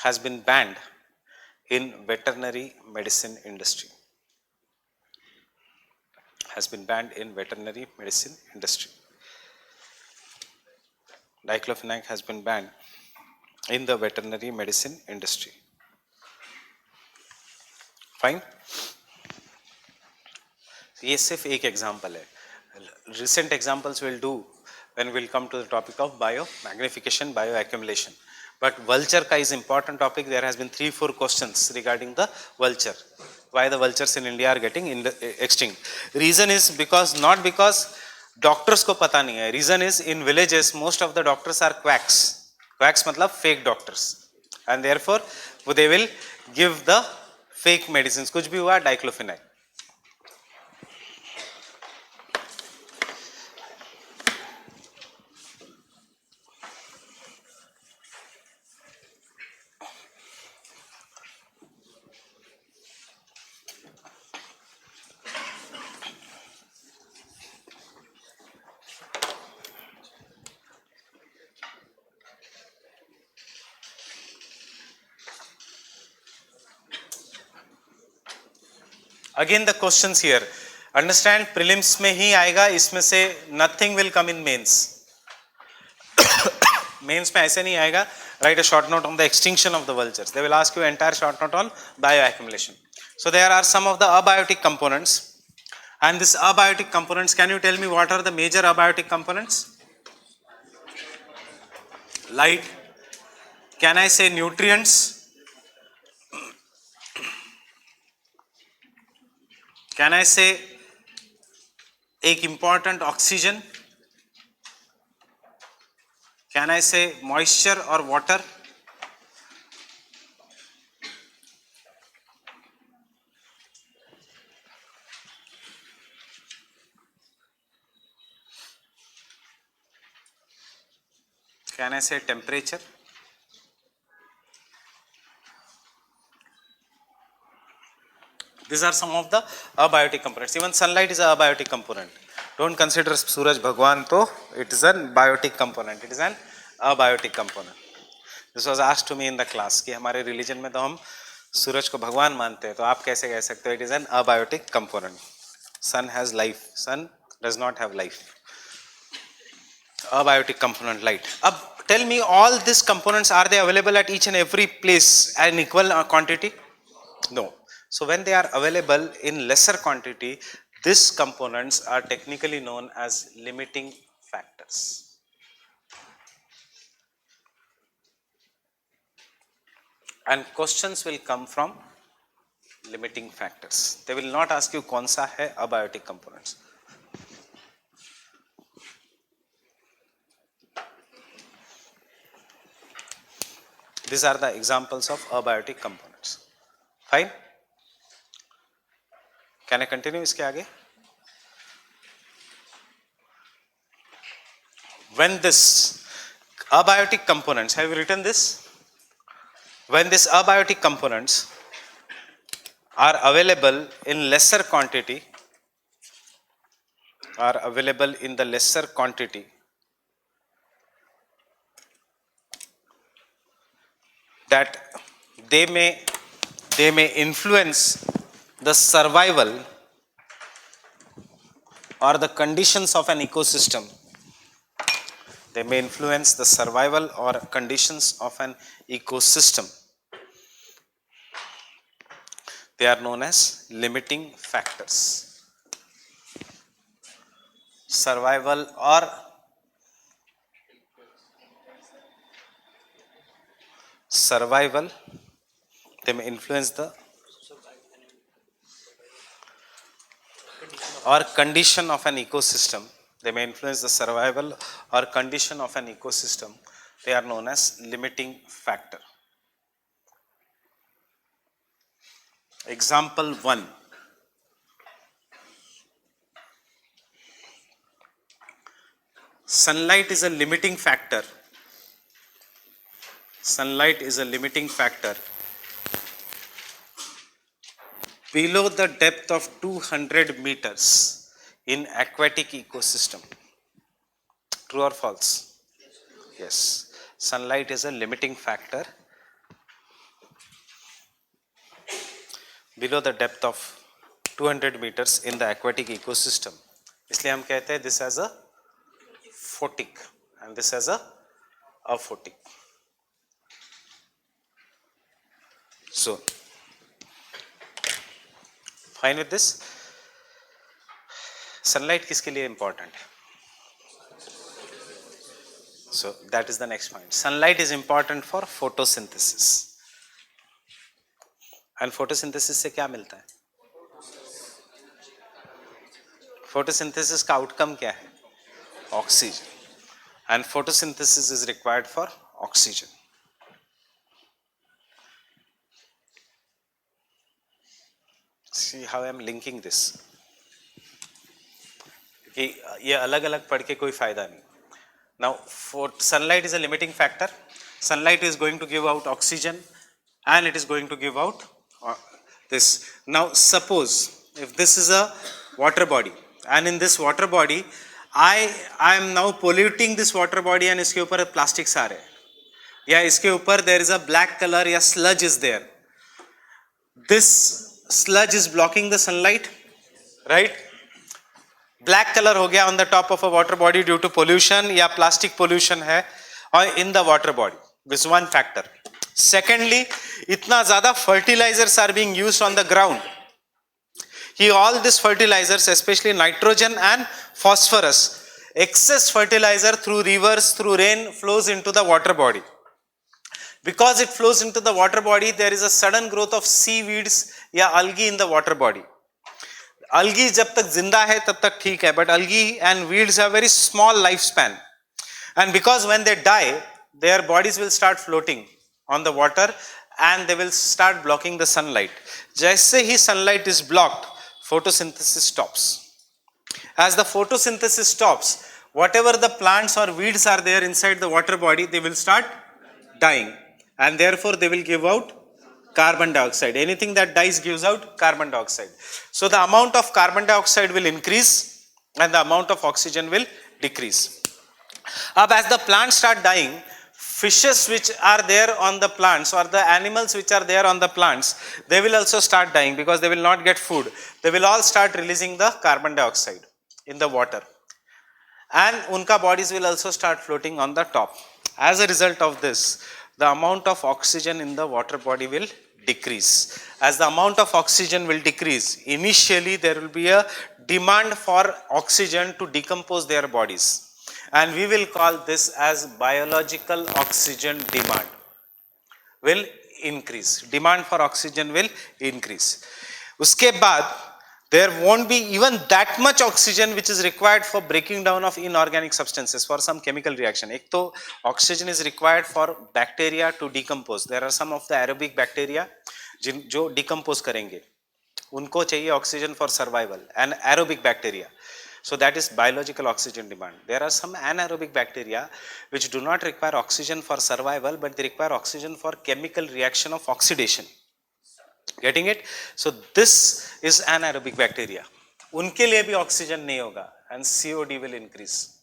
has been banned in veterinary medicine industry. Has been banned in veterinary medicine industry. Diclofenac has been banned in the veterinary medicine industry. Fine. ये सिर्फ एक example है. Recent examples will do when we'll come to the topic of biomagnification, bioaccumulation. But vulture का is important topic. There has been 3-4 questions regarding the vulture. Why the vultures in India are getting extinct? Reason is because, not because doctors को पता नहीं है. Reason is in villages most of the doctors are quacks. Quacks मतलब fake doctors, and therefore they will give the fake medicines. कुछ भी हुआ diclofenac. Again the questions here, understand prelims में ही आएगा, इसमें से nothing will come in mains. Mains में ऐसे नहीं आएगा. Write a short note on the extinction of the vultures. They will ask you entire short note on bioaccumulation. So there are some of the abiotic components, and this abiotic components, can you tell me what are the major abiotic components? Light. Can I say nutrients? Can I say एक important oxygen? Can I say moisture or water? Can I say temperature? These are some of the abiotic components. Even sunlight is a abiotic component. Don't consider Suraj Bhagwan to, it is a biotic component. It is an abiotic component. This was asked to me in the class कि हमारे religion में तो हम सूरज को भगवान मानते हैं तो आप कैसे कह सकते हो it is an abiotic component? Sun has life, sun does not have life. Abiotic component, light. Tell me, all these components, are they available at each and every place in equal quantity? No. So when they are available in lesser quantity, these components are technically known as limiting factors. And questions will come from limiting factors. They will not ask you कौन सा है abiotic components. These are the examples of abiotic components. Fine? Can I continue इसके आगे? When this abiotic components, have you written this? When these abiotic components are available in lesser quantity, that they may influence the survival or the conditions of an ecosystem. They may influence the survival or conditions of an ecosystem. They are known as limiting factors. Survival or they may influence the or condition of an ecosystem. They may influence the survival or condition of an ecosystem. They are known as limiting factor. Example 1. Sunlight is a limiting factor. Sunlight is a limiting factor below the depth of 200 meters in aquatic ecosystem. True or false? Yes. Sunlight is a limiting factor below the depth of 200 meters in the aquatic ecosystem. इसलिए हम कहते हैं this as a photic and this as a aphotic. So, fine with this? Sunlight किसके लिए important है? So, that is the next point. Sunlight is important for photosynthesis. And photosynthesis से क्या मिलता है? Photosynthesis का outcome क्या है? Oxygen. And photosynthesis is required for oxygen. See how I am linking this. कि ये अलग अलग पढ़ के कोई फायदा नहीं. Now, sunlight is a limiting factor. Sunlight is going to give out oxygen and it is going to give out this. Now, suppose if this is a water body and in this water body, I am now polluting this water body and इसके ऊपर plastics आ रहे हैं या इसके ऊपर there is a black color या sludge is there. This sludge is blocking the sunlight, right? Black color हो गया on the top of a water body due to pollution या plastic pollution है और in the water body. This is one factor. Secondly, इतना ज़्यादा fertilizers are being used on the ground. All these fertilizers, especially nitrogen and phosphorus, excess fertilizer through rivers, through rain flows into the water body. Because it flows into the water body, there is a sudden growth of seaweeds या algae in the water body. Algae जब तक जिंदा है तब तक ठीक है, but algae and weeds have very small lifespan. And because when they die, their bodies will start floating on the water and they will start blocking the sunlight. जैसे ही sunlight is blocked, photosynthesis stops. As the photosynthesis stops, whatever the plants or weeds are there inside the water body, they will start dying. And therefore, they will give out carbon dioxide. Anything that dies gives out carbon dioxide. So, the amount of carbon dioxide will increase and the amount of oxygen will decrease. As the plants start dying, fishes which are there on the plants or the animals which are there on the plants, they will also start dying because they will not get food. They will all start releasing the carbon dioxide in the water, and unka bodies will also start floating on the top. As a result of this, the amount of oxygen in the water body will decrease. As the amount of oxygen will decrease, initially there will be a demand for oxygen to decompose their bodies, and we will call this as biological oxygen demand will increase. Demand for oxygen will increase. Uske baad there won't be even that much oxygen which is required for breaking down of inorganic substances for some chemical reaction. Ek to oxygen is required for bacteria to decompose. There are some of the aerobic bacteria jo decompose karenge, unko chahiye oxygen for survival, and aerobic bacteria. So that is biological oxygen demand. There are some anaerobic bacteria which do not require oxygen for survival, but they require oxygen for chemical reaction of oxidation. Getting it? So this is anaerobic bacteria. Unke liye bhi oxygen nahi hoga and COD will increase.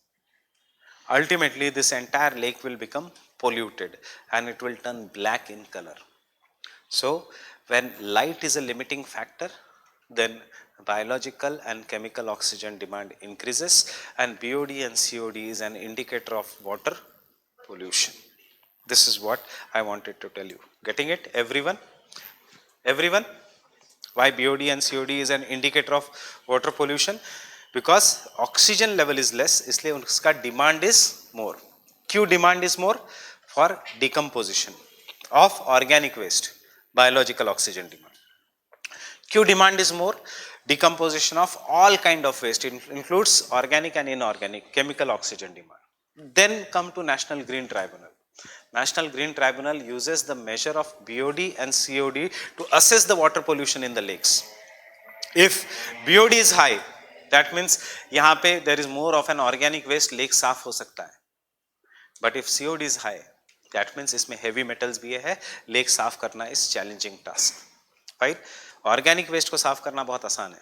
Ultimately, this entire lake will become polluted and it will turn black in color. So when light is a limiting factor, then biological and chemical oxygen demand increases, and BOD and COD is an indicator of water pollution. This is what I wanted to tell you. Getting it, everyone? Everyone? Why BOD and COD is an indicator of water pollution? Because oxygen level is less, इसलिए उसका demand is more. क्यों demand is more? For decomposition of organic waste, biological oxygen demand. Q demand is more? Decomposition of all kind of waste, includes organic and inorganic, chemical oxygen demand. Then come to National Green Tribunal. National Green Tribunal uses the measure of BOD and COD to assess the water pollution in the lakes. If BOD is high, that means यहाँ पे there is more of an organic waste, lake साफ हो सकता है. But if COD is high, that means इसमें heavy metals भी है, lake साफ करना is challenging task. Right? Organic waste को साफ करना बहुत आसान है,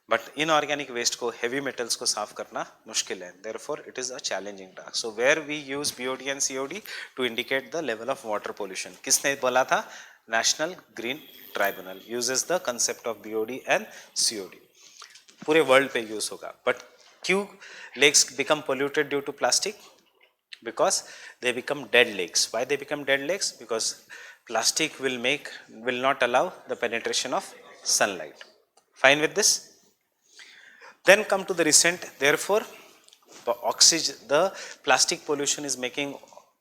but inorganic waste को, heavy metals को साफ करना मुश्किल है. Therefore, it is a challenging task. So where we use BOD and COD to indicate the level of water pollution. किसने बोला था? National Green Tribunal uses the concept of BOD and COD. पूरे world पे use होगा. But क्यों lakes become polluted due to plastic? Because they become dead lakes. Why they become dead lakes? Because plastic will not allow the penetration of sunlight. Fine with this? Then come to the recent, therefore, the plastic pollution is making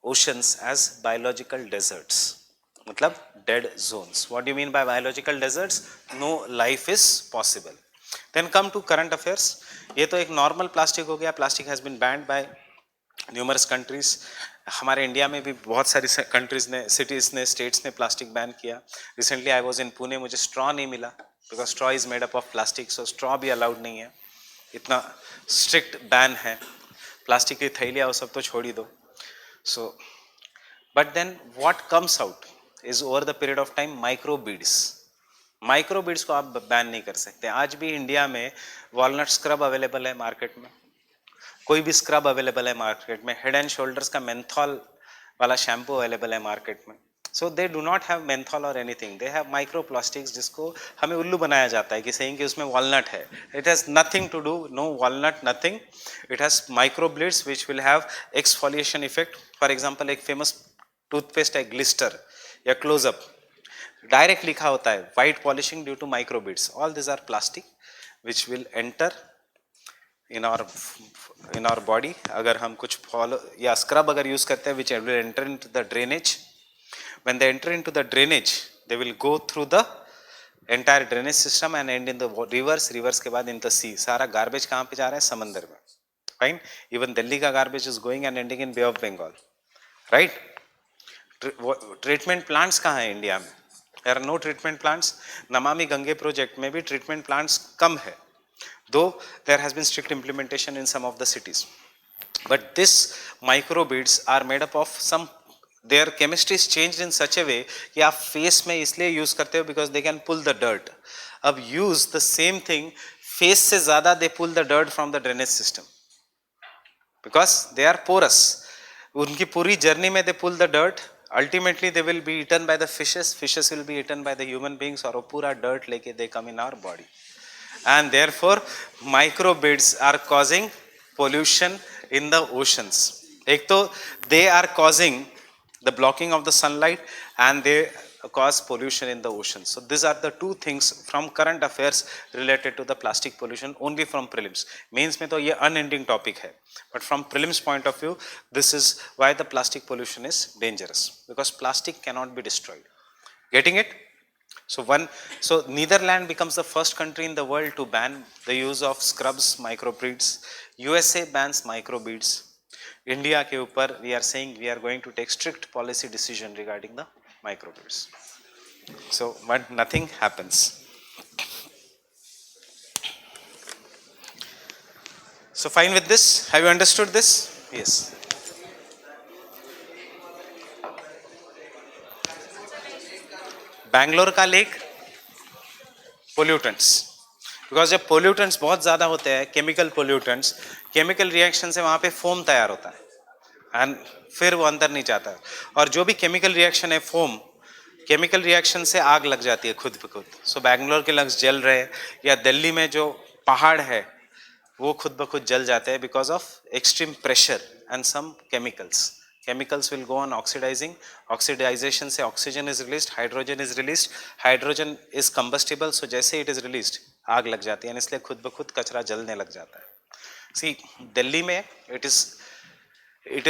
oceans as biological deserts. Matlab dead zones. What do you mean by biological deserts? No life is possible. Then come to current affairs. ये तो एक normal plastic हो गया. Plastic has been banned by numerous countries. हमारे India में भी बहुत सारी कंट्रीज ने, सिटीज ने, स्टेट्स ने प्लास्टिक बैन किया. Recently I was in Pune, मुझे स्ट्रॉ नहीं मिला because straw is made up of plastic. So straw भी अलाउड नहीं है, इतना स्ट्रिक्ट बैन है. प्लास्टिक की थैलियाँ वो सब तो छोड़ ही दो. So but then what comes out is over the period of time micro beads. Micro beads को आप बैन नहीं कर सकते. आज भी इंडिया में वॉलनट स्क्रब अवेलेबल है मार्केट में, कोई भी स्क्रब अवेलेबल है मार्केट में. हेड एंड शोल्डर्स का मेंथॉल वाला शैम्पू अवेलेबल है मार्केट में. So they do not have menthol और anything, they have micro plastics जिसको हमें उल्लू बनाया जाता है कि सेइंग कि उसमें वॉलनट है. It has nothing to do, no walnut, nothing. It has micro blades which will have exfoliation effect. For example एक फेमस टूथपेस्ट है ग्लिस्टर या क्लोजअप, डायरेक्ट लिखा होता है white polishing due to micro beads. All this are plastic which will enter in our body. अगर हम कुछ follow या स्क्रब अगर यूज करते हैं which will enter into the drainage. When they enter into the drainage, they will go through the entire drainage system and end in the rivers के बाद in the sea. सारा garbage कहाँ पे जा रहा है? समंदर में. Fine. Even दिल्ली का garbage is going and ending in Bay of Bengal. Right? Treatment plants कहाँ है इंडिया में? There are no treatment plants. Namami Gange project में भी treatment plants कम है, though there has been strict implementation in some of the cities. But this microbeads are made up of some, their chemistry is changed in such a way कि आप face में इसलिए use करते हो because they can pull the dirt. अब use the same thing, face से ज़्यादा they pull the dirt from the drainage system because they are porous. उनकी पूरी जर्नी में they pull the dirt, ultimately they will be eaten by the fishes, fishes will be eaten by the human beings, और वो पूरा dirt लेके they come in our body, and therefore microbeads are causing pollution in the oceans. एक तो they are causing the blocking of the sunlight and they cause pollution in the ocean. So these are the two things from current affairs related to the plastic pollution, only from prelims. Mains में तो ये unending topic है, but from prelims point of view this is why the plastic pollution is dangerous, because plastic cannot be destroyed. Getting it? So Netherlands becomes the first country in the world to ban the use of scrubs, microbeads. USA bans microbeads. India के ऊपर we are saying we are going to take strict policy decision regarding the microbeads. So but nothing happens. So fine with this? Have you understood this? Yes. Bangalore का lake pollutants, because जब pollutants बहुत ज़्यादा होते हैं, chemical pollutants, chemical reaction से वहाँ पे foam तैयार होता है एंड फिर वो अंदर नहीं जाता है, और जो भी केमिकल रिएक्शन है फोम, केमिकल रिएक्शन से आग लग जाती है खुद ब खुद. सो बैंगलोर के लंग्स जल रहे हैं, या दिल्ली में जो पहाड़ है वो खुद ब खुद जल जाते हैं because of extreme pressure and some chemicals. Chemicals will go on oxidizing. Oxidization से oxygen is released, hydrogen is released. Hydrogen is combustible, so जैसे it is released आग लग जाती है, इसलिए खुद ब खुद कचरा जलने लग जाता है. See, दिल्ली में it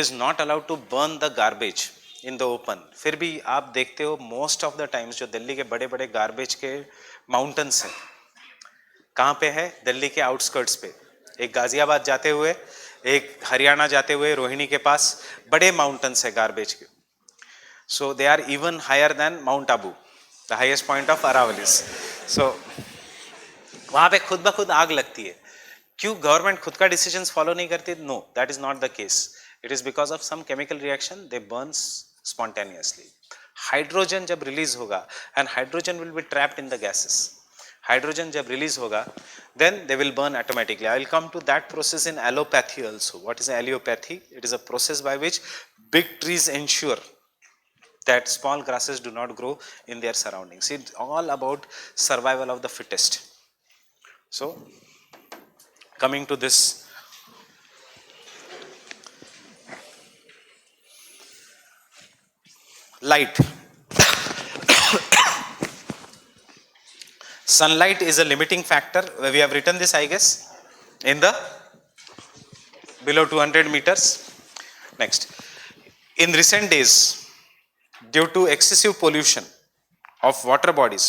is not allowed to burn the garbage in the open. फिर भी आप देखते हो most of the times जो दिल्ली के बड़े बड़े garbage के mountains हैं, कहाँ पे है? दिल्ली के outskirts पे. एक गाजियाबाद जाते हुए, एक हरियाणा जाते हुए रोहिणी के पास बड़े माउंटेन्स है गार्बेज के. So they are even higher than mount Abu, the highest point of Aravallis. सो वहाँ पे खुद ब खुद आग लगती है. क्यों गवर्नमेंट खुद का डिसीजंस फॉलो नहीं करती? No, that is not the case. It is because of some chemical reaction they burns spontaneously. Hydrogen जब रिलीज होगा, and hydrogen will be trapped in the gases, hydrogen जब रिलीज होगा then they will burn automatically. I will come to that process in allopathy also. What is allopathy? It is a process by which big trees ensure that small grasses do not grow in their surroundings. It's all about survival of the fittest. So coming to this, light. Sunlight is a limiting factor. We have written this, I guess, in the below 200 meters. Next, in recent days, due to excessive pollution of water bodies,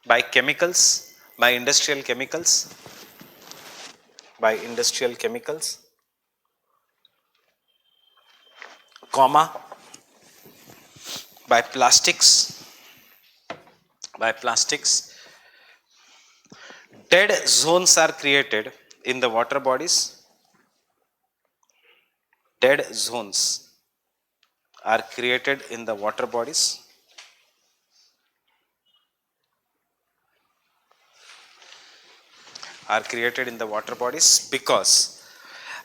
by chemicals, by industrial chemicals, comma, by plastics, dead zones are created in the water bodies. Dead zones are created in the water bodies. Because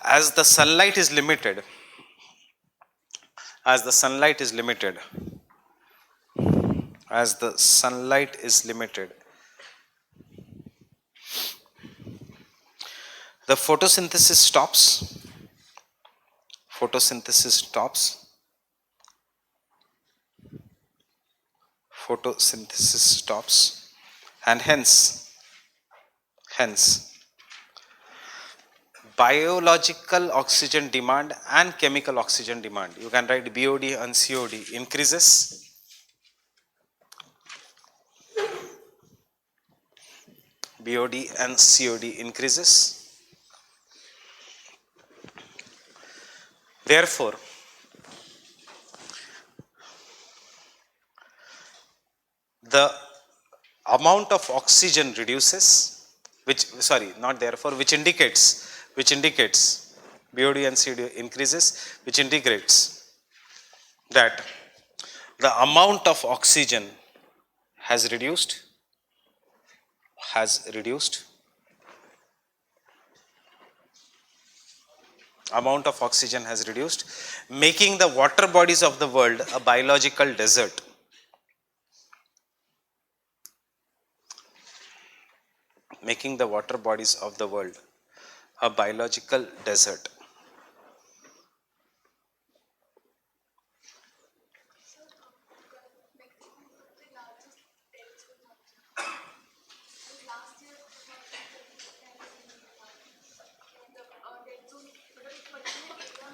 as the sunlight is limited, the photosynthesis stops, and hence biological oxygen demand and chemical oxygen demand, you can write BOD and COD, increases. BOD and COD increases. Therefore, the amount of oxygen reduces, which indicates BOD and COD increases, which indicates that the amount of oxygen has reduced, has reduced. Amount of oxygen has reduced, making the water bodies of the world a biological desert. Making the water bodies of the world a biological desert.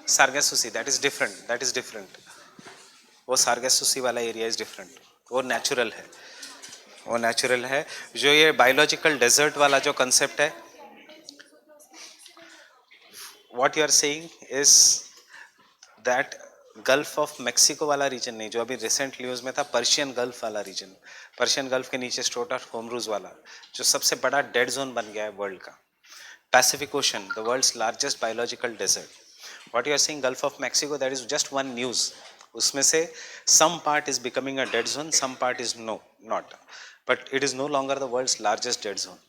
Sargassous, that is different, that is different. वो सार्गेसुसी वाला area is different, वो natural है, वो natural है. जो ये biological desert वाला जो कंसेप्ट है, what you are saying is that gulf of Mexico वाला रीजन नहीं, जो अभी रिसेंट न्यूज में था, पर्शियन गल्फ वाला रीजन, पर्शियन गल्फ के नीचे स्ट्रेट ऑफ होर्मुज वाला, जो सबसे बड़ा डेड जोन बन गया है वर्ल्ड का. Pacific Ocean, the world's largest biological desert. What you are saying gulf of Mexico, that is just one news. उसमें से some part is becoming a dead zone, some part is not, but it is no longer the world's largest dead zone.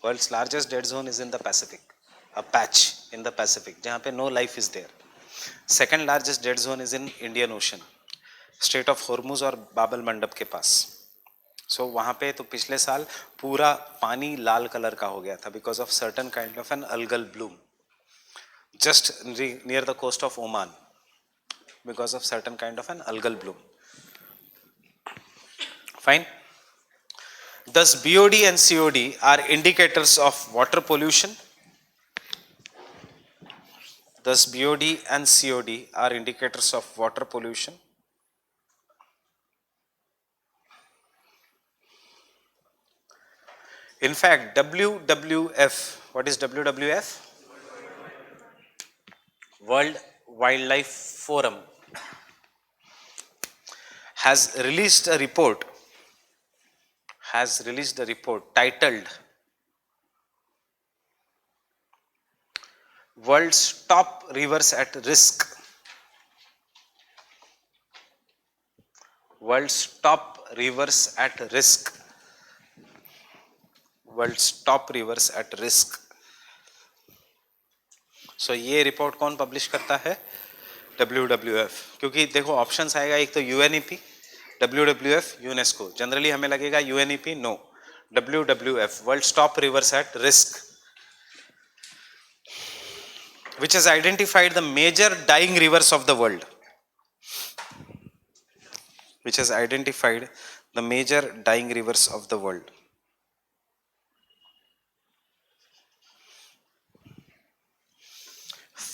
World's largest dead zone is in the Pacific, a patch in the Pacific जहाँ पे no life is there. Second largest dead zone is in Indian Ocean, Strait of Hormuz और बाबल मंडप के पास. So वहाँ पे तो पिछले साल पूरा पानी लाल कलर का हो गया था because of certain kind of an algal bloom just near the coast of Oman, because of certain kind of an algal bloom. Fine. Thus BOD and COD are indicators of water pollution. Thus BOD and COD are indicators of water pollution. In fact, WWF, what is WWF? World Wildlife Forum has released a report titled World's Top Rivers at Risk. World's top rivers at risk. World's top rivers at risk. So ये report कौन publish करता है? WWF. क्योंकि देखो options आएगा, एक तो UNEP, WWF, UNESCO. Generally हमें लगेगा UNEP, नो, WWF, World's Top Rivers at Risk, which has identified the major dying rivers of the world. Which has identified the major dying rivers of the world.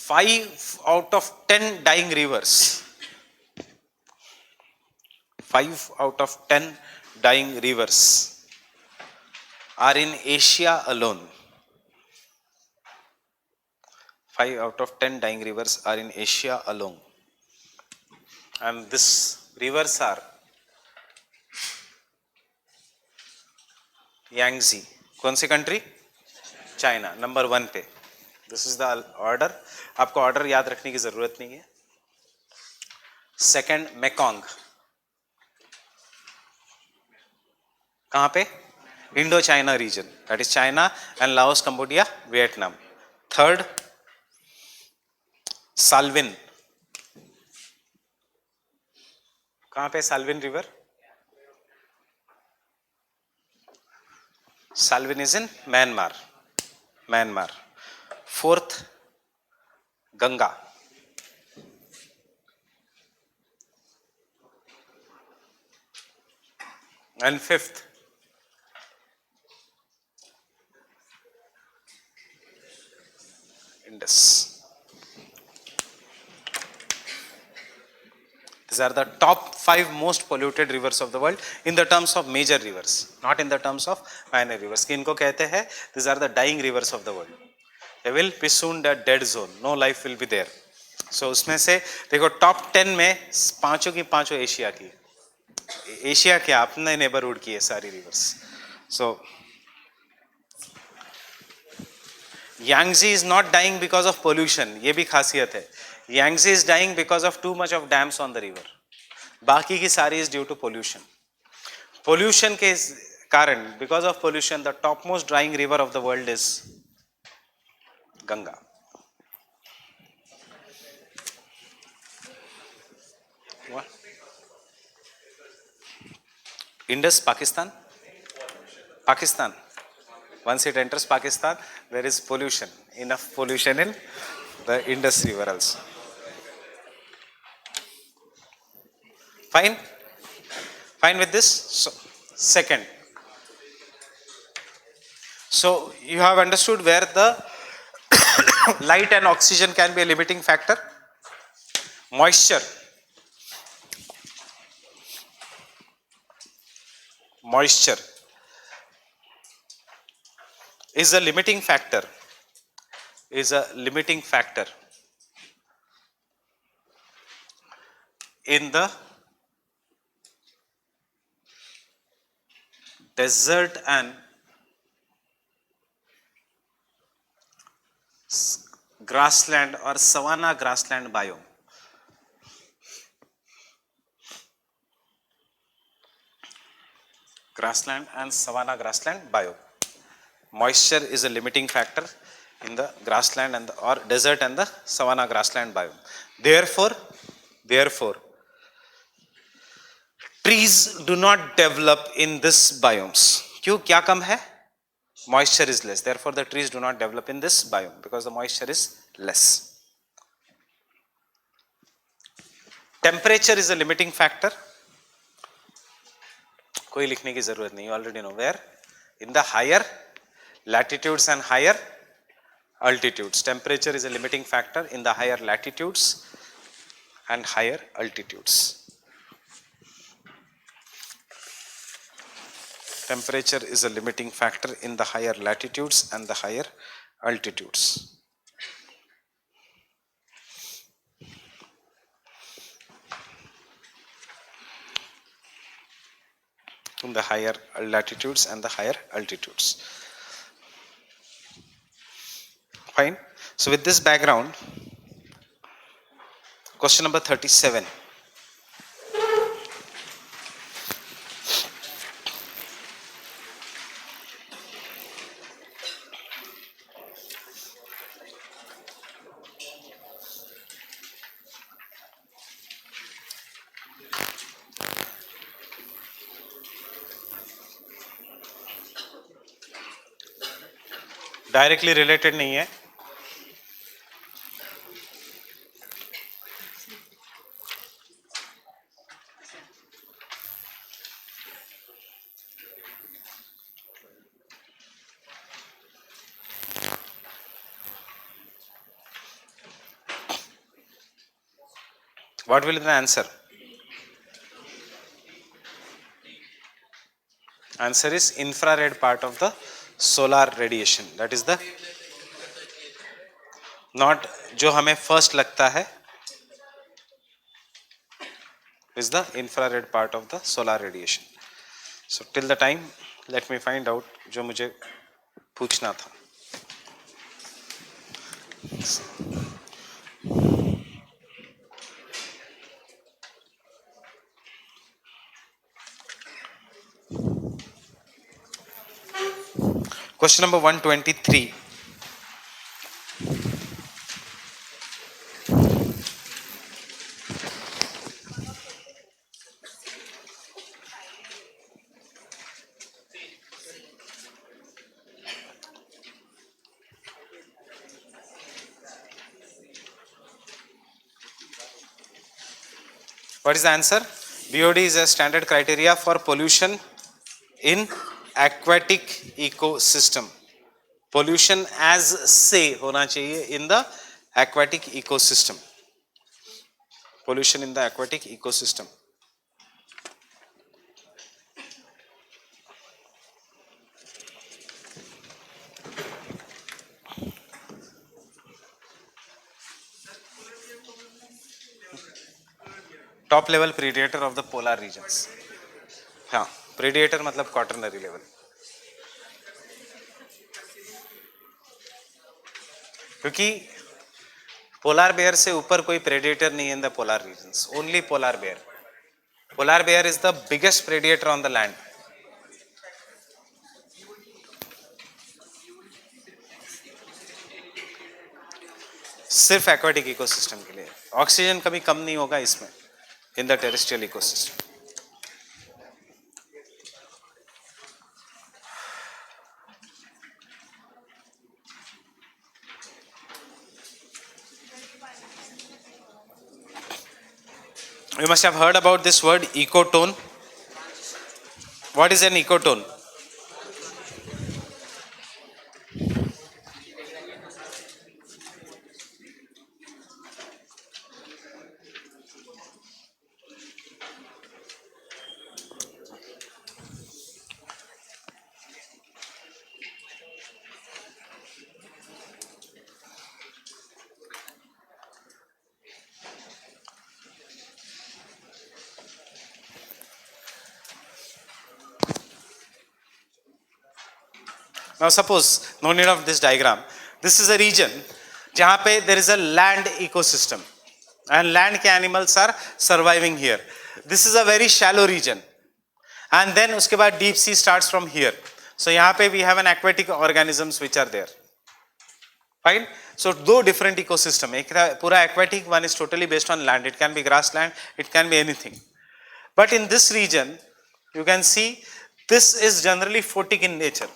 Five out of 10 dying rivers. 5 out of 10 dying rivers are in Asia alone. 5 out of 10 dying rivers are in Asia alone. And these rivers are Yangtze. कौन सी country? China, number 1 पे. This is the order. आपको order याद रखने की जरूरत नहीं है. Second Mekong, कहां पे? Indo China region, that is China and Laos, Cambodia, Vietnam. Third Salween, कहां पे Salween river? Salween is in Myanmar. Fourth Ganga. And fifth Indus. These are the top 5 most polluted rivers of the world in the terms of major rivers, not in the terms of minor rivers. किनको कहते हैं? These are the dying rivers of the world. They will be soon a dead zone. No life will be there. So उसमें से देखो top 10 में पांचों की पांचों एशिया की. एशिया क्या, अपने नेबरहुड की है सारी reverse. So Yangtze is not dying because of pollution. ये भी खासियत है. Yangtze is dying because of too much of dams on the river. बाकी की सारी is due to pollution. Pollution के कारण, because of pollution, the topmost drying river of the world is Ganga. What? Indus, Pakistan. Pakistan. Once it enters Pakistan, there is pollution. Enough pollution in the Indus River also. Fine? Fine with this? So, second. So, you have understood where the light and oxygen can be a limiting factor. Moisture. Moisture is a limiting factor. Is a limiting factor in the desert and grassland or savanna grassland biome. Grassland and savanna grassland biome. Moisture is a limiting factor in the grassland and or desert and the savanna grassland biome. Therefore, trees do not develop in this biomes. क्यों? क्या कम है? Moisture is less. Therefore, the trees do not develop in this biome because the moisture is less. Temperature is a limiting factor. कोई लिखने की जरूरत नहीं. You already know where. In the higher latitudes and higher altitudes, temperature is a limiting factor in the higher latitudes and higher altitudes. Temperature is a limiting factor in the higher latitudes and the higher altitudes. In the higher latitudes and the higher altitudes. Fine. So with this background, question number 37. Directly related नहीं है. What will be the answer? Answer is infrared part of the solar radiation. That is the not जो हमें first लगता है is the infrared part of the solar radiation. So till the time, let me find out जो मुझे पूछना था. Question number 123. What is the answer? BOD is a standard criteria for pollution in aquatic ecosystem. Pollution as say होना चाहिए in the aquatic ecosystem. Pollution in the aquatic ecosystem. Top level predator of the polar regions. हाँ, predator मतलब quaternary level. क्योंकि polar bear से ऊपर कोई predator नहीं in the polar regions. Only polar bear. Polar bear is the biggest predator on the land. सिर्फ aquatic ecosystem के लिए, ऑक्सीजन कभी कम नहीं होगा इसमें in the terrestrial ecosystem. You must have heard about this word ecotone. What is an ecotone? Now suppose, no need of this diagram, this is a region जहाँ पे there is a land ecosystem and land के animals are surviving here. This is a very shallow region and then उसके बाद deep sea starts from here. So यहाँ पे we have an aquatic organisms which are there. Fine. So दो different ecosystem, एक पूरा aquatic, one is totally based on land. It can be grassland, it can be anything. But in this region, you can see this is generally photic in nature.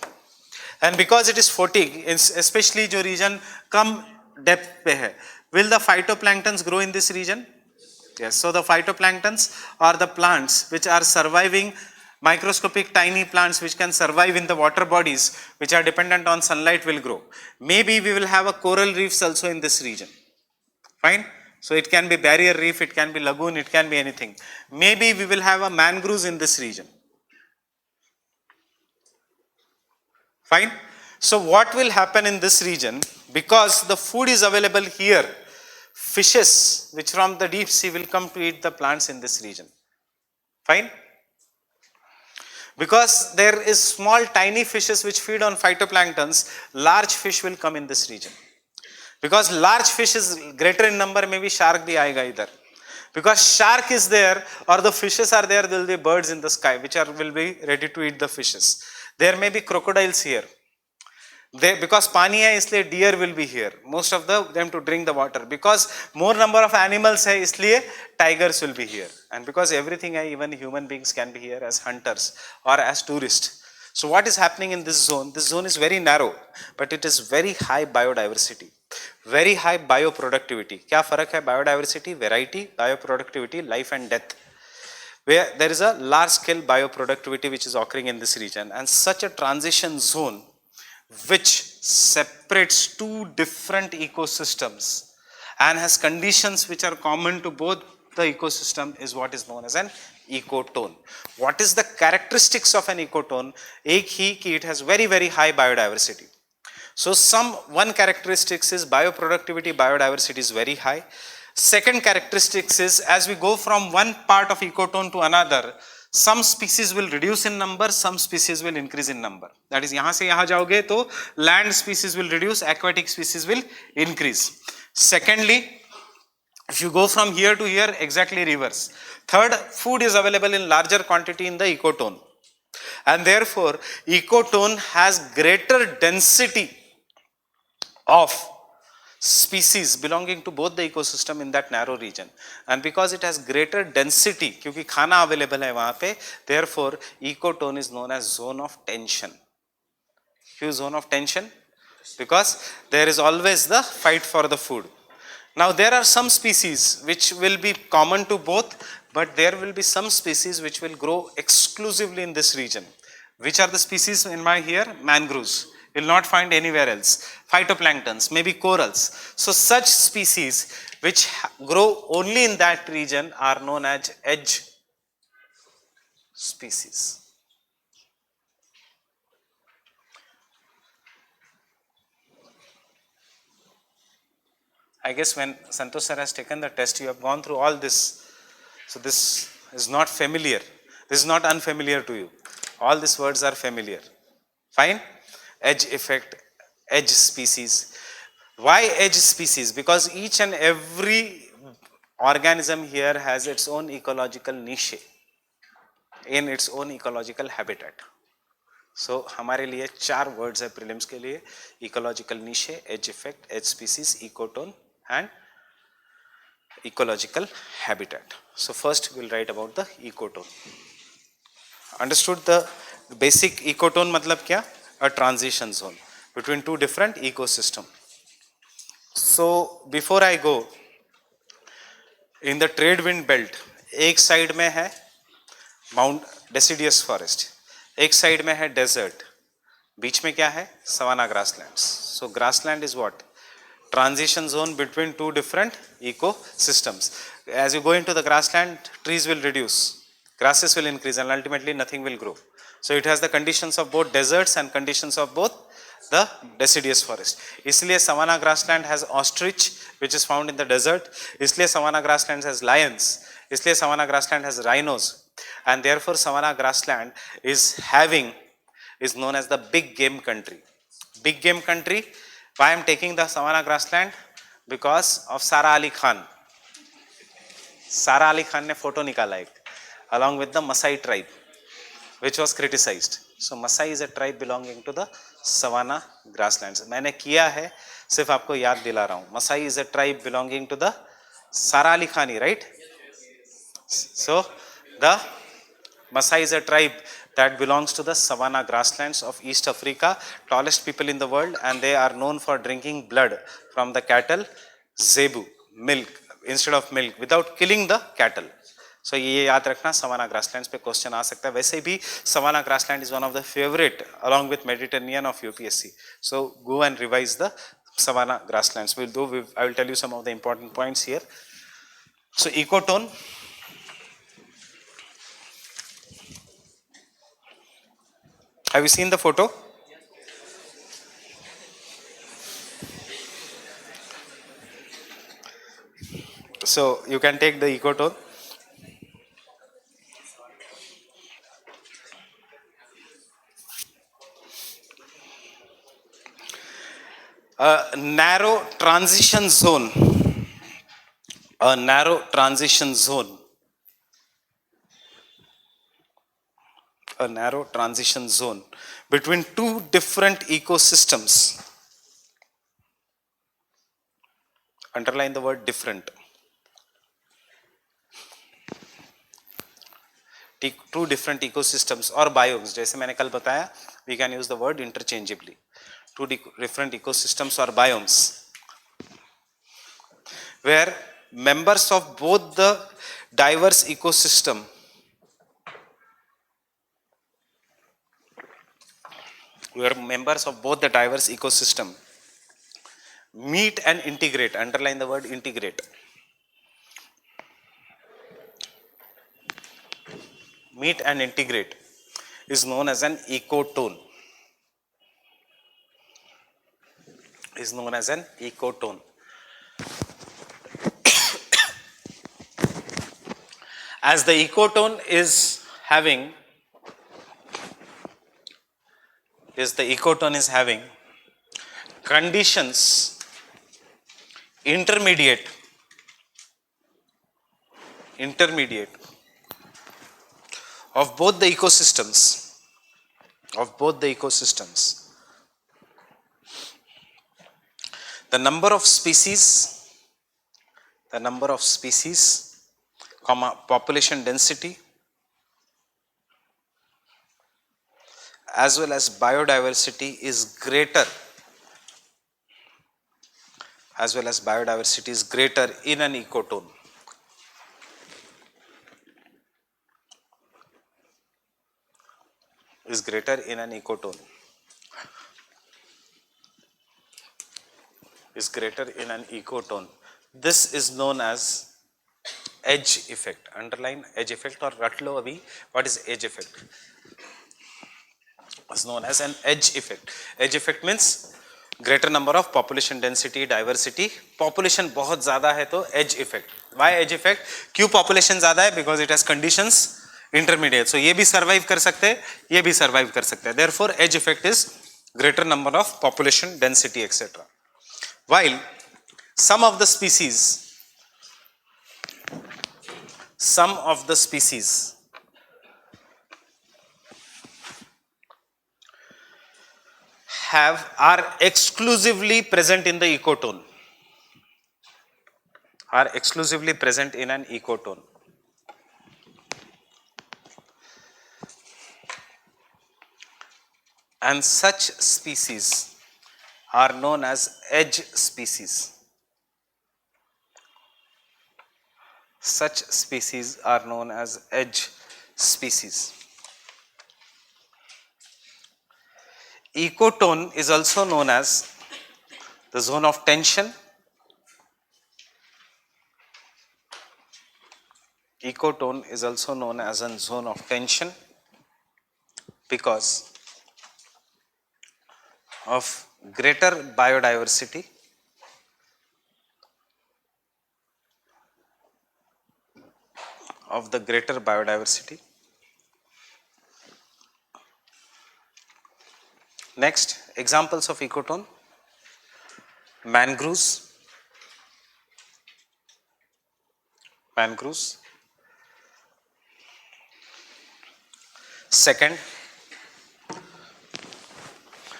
And because it is photic, especially जो region कम depth पे है, will the phytoplanktons grow in this region? Yes. So the phytoplanktons are the plants which are surviving, microscopic tiny plants which can survive in the water bodies which are dependent on sunlight will grow. Maybe we will have a coral reefs also in this region. Fine. So it can be barrier reef, it can be lagoon, it can be anything. Maybe we will have a mangroves in this region. Fine. So what will happen in this region, because the food is available here, fishes which from the deep sea will come to eat the plants in this region. Fine. Because there is small tiny fishes which feed on phytoplanktons, large fish will come in this region. Because large fish is greater in number, maybe shark bhi aayega idhar. Because shark is there or the fishes are there, there will be birds in the sky which will be ready to eat the fishes. There may be crocodiles here. Because pani hai, isliye deer will be here. Most of them to drink the water. Because more number of animals hai, isliye tigers will be here. And because everything hai, even human beings can be here as hunters or as tourists. So what is happening in this zone? This zone is very narrow, but it is very high biodiversity. Very high bioproductivity. क्या फर्क है biodiversity, variety, bioproductivity, life and death. Where there is a large scale bioproductivity which is occurring in this region, and such a transition zone which separates two different ecosystems and has conditions which are common to both the ecosystem is what is known as an ecotone. What is the characteristics of an ecotone? एक ही कि it has very very high biodiversity. So one characteristics is bioproductivity, biodiversity is very high. Second characteristics is as we go from one part of ecotone to another, some species will reduce in number, some species will increase in number. That is, यहाँ से यहाँ जाओगे तो land species will reduce, aquatic species will increase. Secondly, if you go from here to here, exactly reverse. Third, food is available in larger quantity in the ecotone. And therefore, ecotone has greater density of species belonging to both the ecosystem in that narrow region. And because it has greater density, क्योंकि खाना available है वहाँ पे, therefore ecotone is known as zone of tension. क्यों zone of tension? Because there is always the fight for the food. Now there are some species which will be common to both, but there will be some species which will grow exclusively in this region. Which are the species in my here? Mangroves. You will not find anywhere else. Phytoplanktons, maybe corals. So such species which grow only in that region are known as edge species. I guess when Santosh sir has taken the test, you have gone through all this. So this is not familiar. This is not unfamiliar to you. All these words are familiar. Fine? Edge effect, edge species. Why edge species? Because each and every organism here has its own ecological niche in its own ecological habitat. So हमारे लिए 4 words है prelims के लिए: ecological niche, edge effect, edge species, ecotone and ecological habitat. So first we'll write about the ecotone. Understood the basic ecotone matlab kya? A transition zone between two different ecosystem. So before I go, in the trade wind belt, एक side में है mount deciduous forest, एक side में है desert, बीच में क्या है? Savanna grasslands. So grassland is what? Transition zone between two different ecosystems. As you go into the grassland, trees will reduce, grasses will increase, and ultimately nothing will grow. So it has the conditions of both deserts and conditions of both the deciduous forest. इसलिए savanna grassland has ostrich which is found in the desert. इसलिए savanna grassland has lions. इसलिए savanna grassland has rhinos. And therefore savanna grassland is known as the big game country. Big game country. Why I am taking the savanna grassland? Because of Sara Ali Khan. Sara Ali Khan ने photo निकाला एक along with the Masai tribe which was criticized. So Masai is a tribe belonging to the savanna grasslands. मैंने किया है, सिर्फ आपको याद दिला रहा हूँ. Masai is a tribe belonging to the Sara Ali Khani, right? So the Masai is a tribe that belongs to the savanna grasslands of East Africa, tallest people in the world, and they are known for drinking blood from the cattle, zebu, milk, instead of milk, without killing the cattle. So ये याद रखना, savanna grasslands पे question आ सकता है. वैसे भी savanna grassland is one of the favorite along with Mediterranean of UPSC. So go and revise the savanna grasslands. I will tell you some of the important points here. So ecotone. Have you seen the photo? So you can take the ecotone. A narrow transition zone. A narrow transition zone. A narrow transition zone between two different ecosystems. Underline the word different. Two different ecosystems or biomes. जैसे मैंने कल बताया, we can use the word interchangeably. Two different ecosystems or biomes where members of both the diverse ecosystem meet and integrate. Underline the word integrate. Meet and integrate is known as an ecotone. Is known as an ecotone. As the ecotone is having conditions intermediate of both the ecosystems, the number of species, population density, as well as biodiversity is greater in an ecotone. Is greater in an ecotone. This is known as edge effect. Underline edge effect or ratlo abhi. What is edge effect? It's known as an edge effect. Edge effect means greater number of population density, diversity. Population बहुत ज़्यादा है तो edge effect. Why edge effect? क्यों population ज़्यादा है? Because it has conditions intermediate. So ये भी survive कर सकते हैं, ये भी survive कर सकते हैं. Therefore edge effect is greater number of population density, etc. While some of the species are exclusively present in the ecotone. are exclusively present in an ecotone. And such species are known as edge species. Such species are known as edge species. Ecotone is also known as the zone of tension. Ecotone is also known as a zone of tension because of greater biodiversity of the greater biodiversity. Next, examples of ecotone: mangroves, mangroves. Second,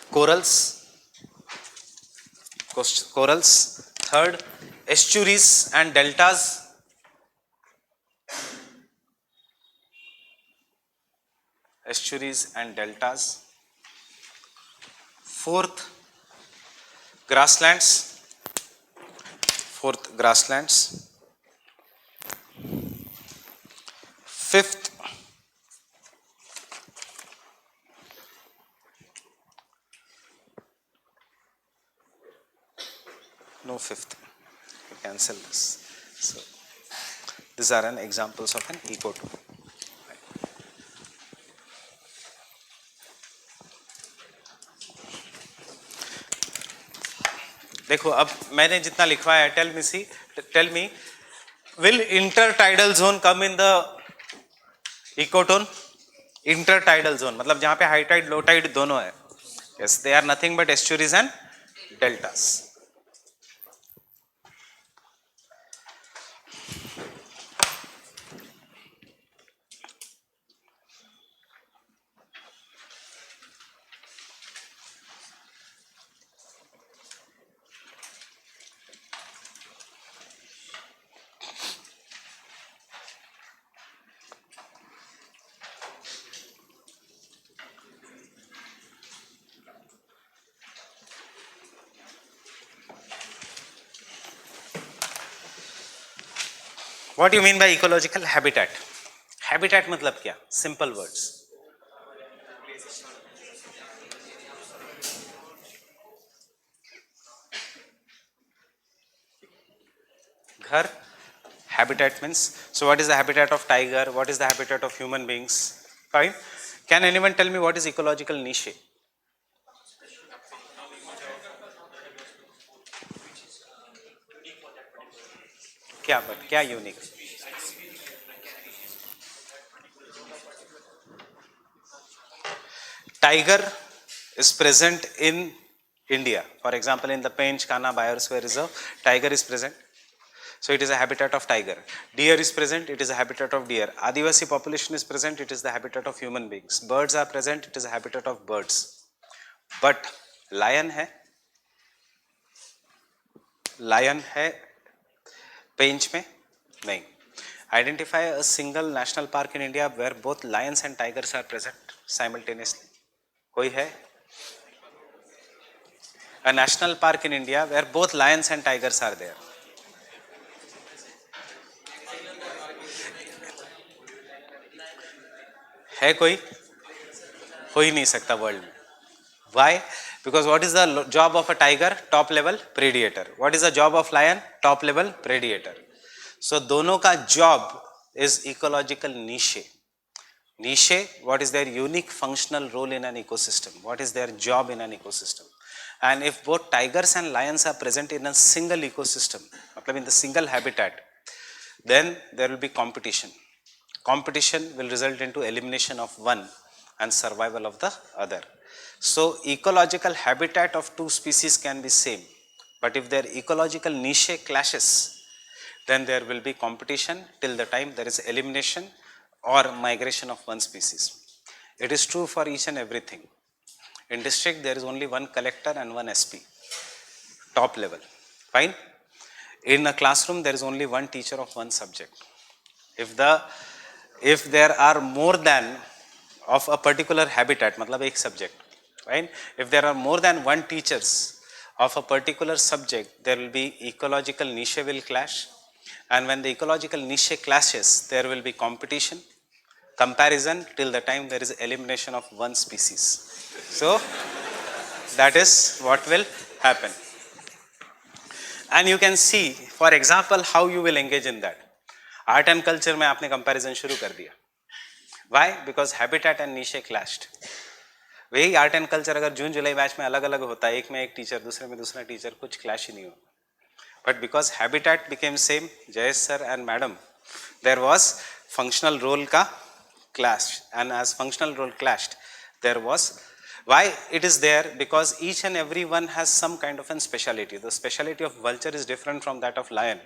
corals, corals. Third, estuaries and deltas. Estuaries and deltas. Fourth, grasslands. Fourth, grasslands. Fifth, no fifth, you cancel this. So, these are an examples of an ecotone. देखो अब मैंने जितना लिखवाया है, tell me will intertidal zone come in the ecotone? Intertidal zone मतलब जहां पे high Tide low tide दोनों है. Yes, they are nothing but estuaries and deltas. What do you mean by ecological habitat? Habitat मतलब क्या? Simple words. घर, habitat means, so what is the habitat of tiger? What is the habitat of human beings? Fine. Can anyone tell me what is ecological niche? क्या but क्या unique? Tiger is present in India. For example, in the Pench Kana Biosphere Reserve, tiger is present. So it is a habitat of tiger. Deer is present, it is a habitat of deer. Adivasi population is present, it is the habitat of human beings. Birds are present, it is a habitat of birds. But lion है Pench में नहीं. Identify a single national park in India where both lions and tigers are present simultaneously. कोई है? A national park in India where both lions and tigers are there. है कोई? हो ही नहीं सकता वर्ल्ड में. Why? Because what is the job of a tiger? Top level predator. What is the job of lion? Top level predator. So दोनों का job is ecological niche. Niche, what is their unique functional role in an ecosystem? What is their job in an ecosystem? And if both tigers and lions are present in a single ecosystem, मतलब in the single habitat, then there will be competition. Competition will result into elimination of one and survival of the other. So ecological habitat of two species can be same, but if their ecological niche clashes, then there will be competition till the time there is elimination or migration of one species. It is true for each and everything. In district there is only one collector and one SP, top level. Fine. In a classroom, there is only one teacher of one subject. If there are more than of a particular habitat, matlab ek subject, right? If there are more than one teachers of a particular subject, there will be ecological niche will clash, and when the ecological niche clashes, there will be competition, comparison, till the time there is elimination of one species. So that is what will happen. And you can see, for example, how you will engage in that. Art and culture में आपने comparison शुरू कर दिया. Why? Because habitat and niche clashed. वही art and culture अगर जून जुलाई batch में अलग अलग होता है, एक में एक टीचर, दूसरे में दूसरा टीचर, कुछ क्लैश ही नहीं हो. But because habitat became same, Jayesh sir and madam, there was functional role का clash, and as functional role clashed, there was, why it is there, because each and every one has some kind of a speciality. The speciality of vulture is different from that of lion,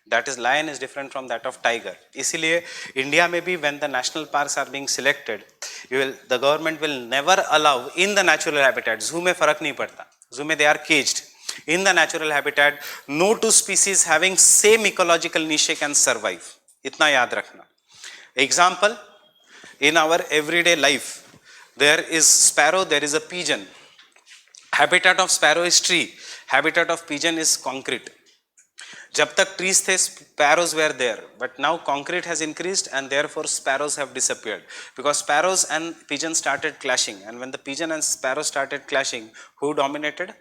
that is lion is different from that of tiger. Isliye India may be, when the national parks are being selected, the government will never allow in the natural habitat. Zoo mein farak nahi padta, zoo mein they are caged. In the natural habitat, no two species having same ecological niche can survive. Itna yaad rakhna. Example, in our everyday life, there is sparrow, there is a pigeon. Habitat of sparrow is tree, habitat of pigeon is concrete. Jab tak trees the, sparrows were there, but now concrete has increased and therefore sparrows have disappeared, because sparrows and pigeons started clashing, and when the pigeon and sparrow started clashing, who dominated?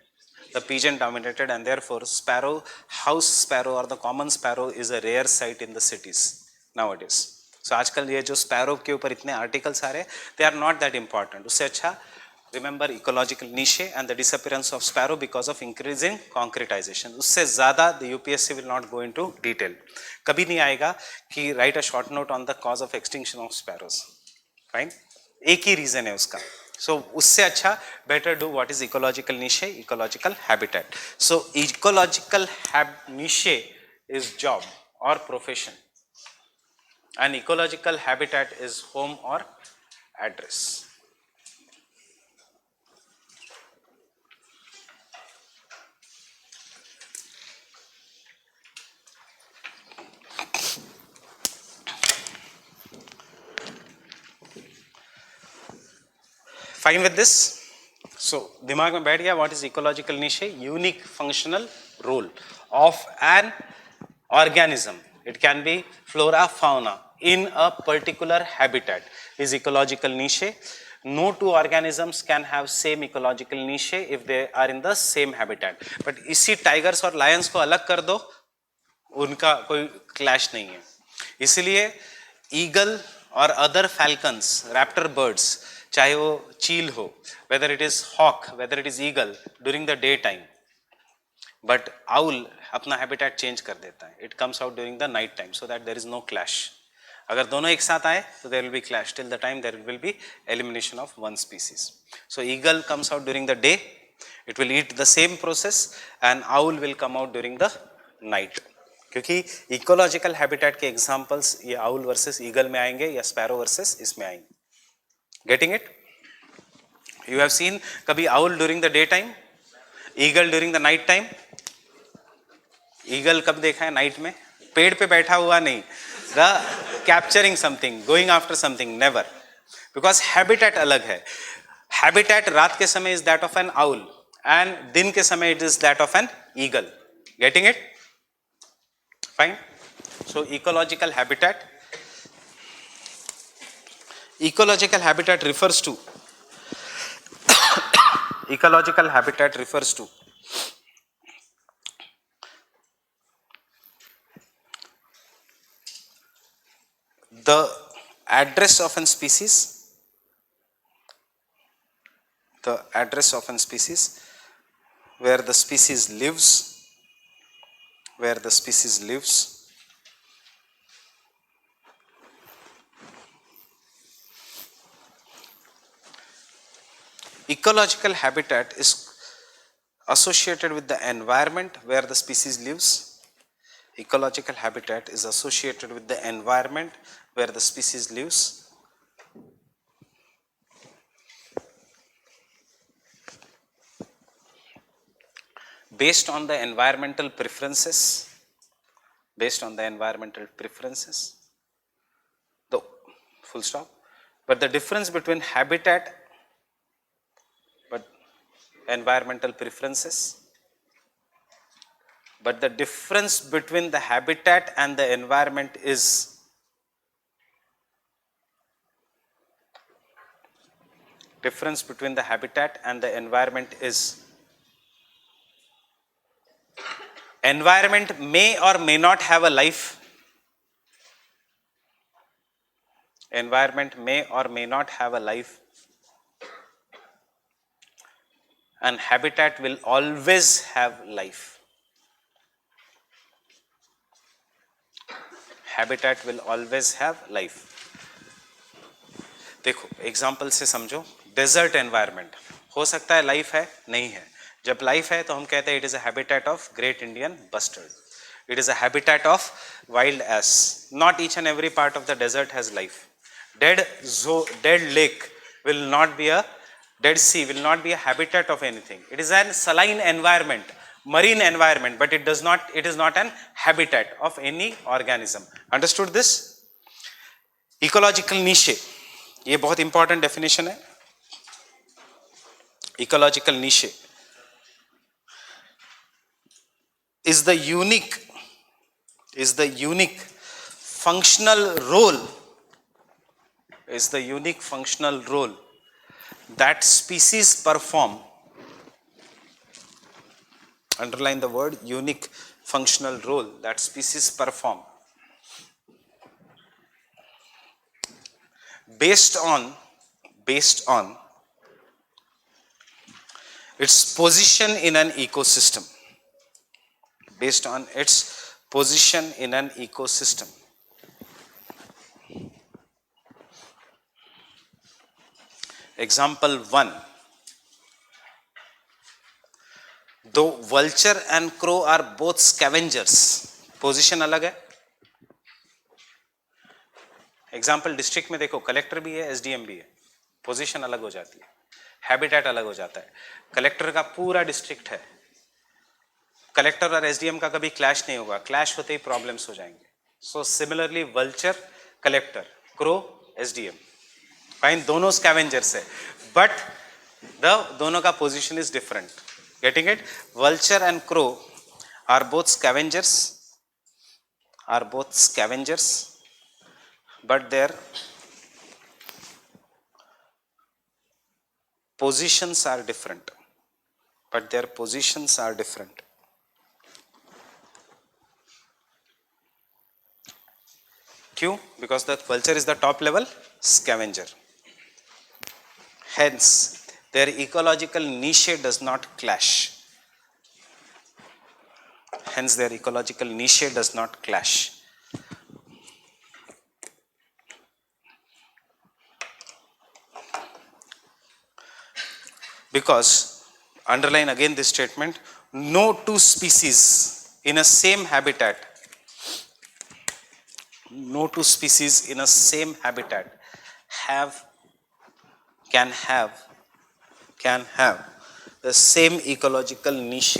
The pigeon dominated, and therefore sparrow, house sparrow or the common sparrow is a rare sight in the cities nowadays. So आजकल ये जो sparrow के ऊपर इतने articles आ रहे हैं, they are not that important. उससे अच्छा remember ecological niche and the disappearance of sparrow because of increasing concretization. उससे ज़्यादा the UPSC will not go into detail. कभी नहीं आएगा कि write a short note on the cause of extinction of sparrows. Fine? एक ही reason है उसका. So उससे अच्छा better do what is ecological niche, ecological habitat. So ecological niche is job or profession. An ecological habitat is home or address. Fine with this? So दिमाग में बैठ गया, what is ecological niche? Unique functional role of an organism. It can be flora, fauna in a particular habitat is ecological niche. No two organisms can have same ecological niche if they are in the same habitat. But इसी tigers और lions को अलग कर दो, उनका कोई clash नहीं है. इसलिए eagle और other falcons, raptor birds, चाहे वो चील हो, whether it is hawk, whether it is eagle, during the daytime, but owl अपना habitat change कर देता है. It comes out during the night time, so that there is no clash. अगर दोनों एक साथ आए, तो there will be clash. Till the time there will be elimination of one species. So eagle comes out during the day, it will eat the same process, and owl will come out during the night. क्योंकि ecological habitat के examples ये owl versus eagle में आएंगे या sparrow versus इसमें आएंगे. Getting it? You have seen कभी owl during the daytime, eagle during the night time. Eagle कब देखा है? नाइट में, पेड़ पे बैठा हुआ नहीं, the capturing something, going after something, never, because habitat अलग है. Habitat रात के समय is that of an owl and दिन के समय it is that of an eagle. Getting it? Fine. So ecological habitat. Ecological habitat refers to ecological habitat refers to the address of an species, the address of an species, where the species lives, where the species lives, ecological habitat is associated with the environment where the species lives. Ecological habitat is associated with the environment where the species lives. Based on the environmental preferences based on the environmental preferences. The full stop. But the difference between habitat but environmental preferences, but the difference between the habitat and the environment is difference between the habitat and the environment is environment may or may not have a life. Environment may or may not have a life, and habitat will always have life. Habitat will always have life. देखो example से समझो, desert environment हो सकता है life है, नहीं है. जब लाइफ है तो हम कहते हैं it is a habitat of great Indian bustard, it is a habitat of wild ass. Not each and every part of the desert has life. Dead lake will not be a, dead sea will not be a habitat of anything. It is an saline environment, marine environment, but it is not an habitat of any organism. Understood this? Ecological niche, ये बहुत important definition है. Ecological niche is the unique functional role that species perform. Underline the word unique functional role that species perform based on its position in an ecosystem. Based on its position in an ecosystem. Example 1. Though vulture and crow are both scavengers, position अलग है. Example district में देखो, collector भी है, SDM भी है, position अलग हो जाती है, हैबिटेट अलग हो जाता है. कलेक्टर का पूरा डिस्ट्रिक्ट है, कलेक्टर और एसडीएम का कभी क्लैश नहीं होगा, क्लैश होते ही प्रॉब्लम्स हो जाएंगे. So similarly vulture collector, crow SDM, fine, दोनों स्कैवेंजर्स है, बट दोनों का position is different. Getting it? Vulture and crow are both scavengers, but their positions are different. क्यों? Because the vulture is the top level scavenger. Hence, their ecological niche does not clash. Because, underline again this statement, no two species in a same habitat can have the same ecological niche.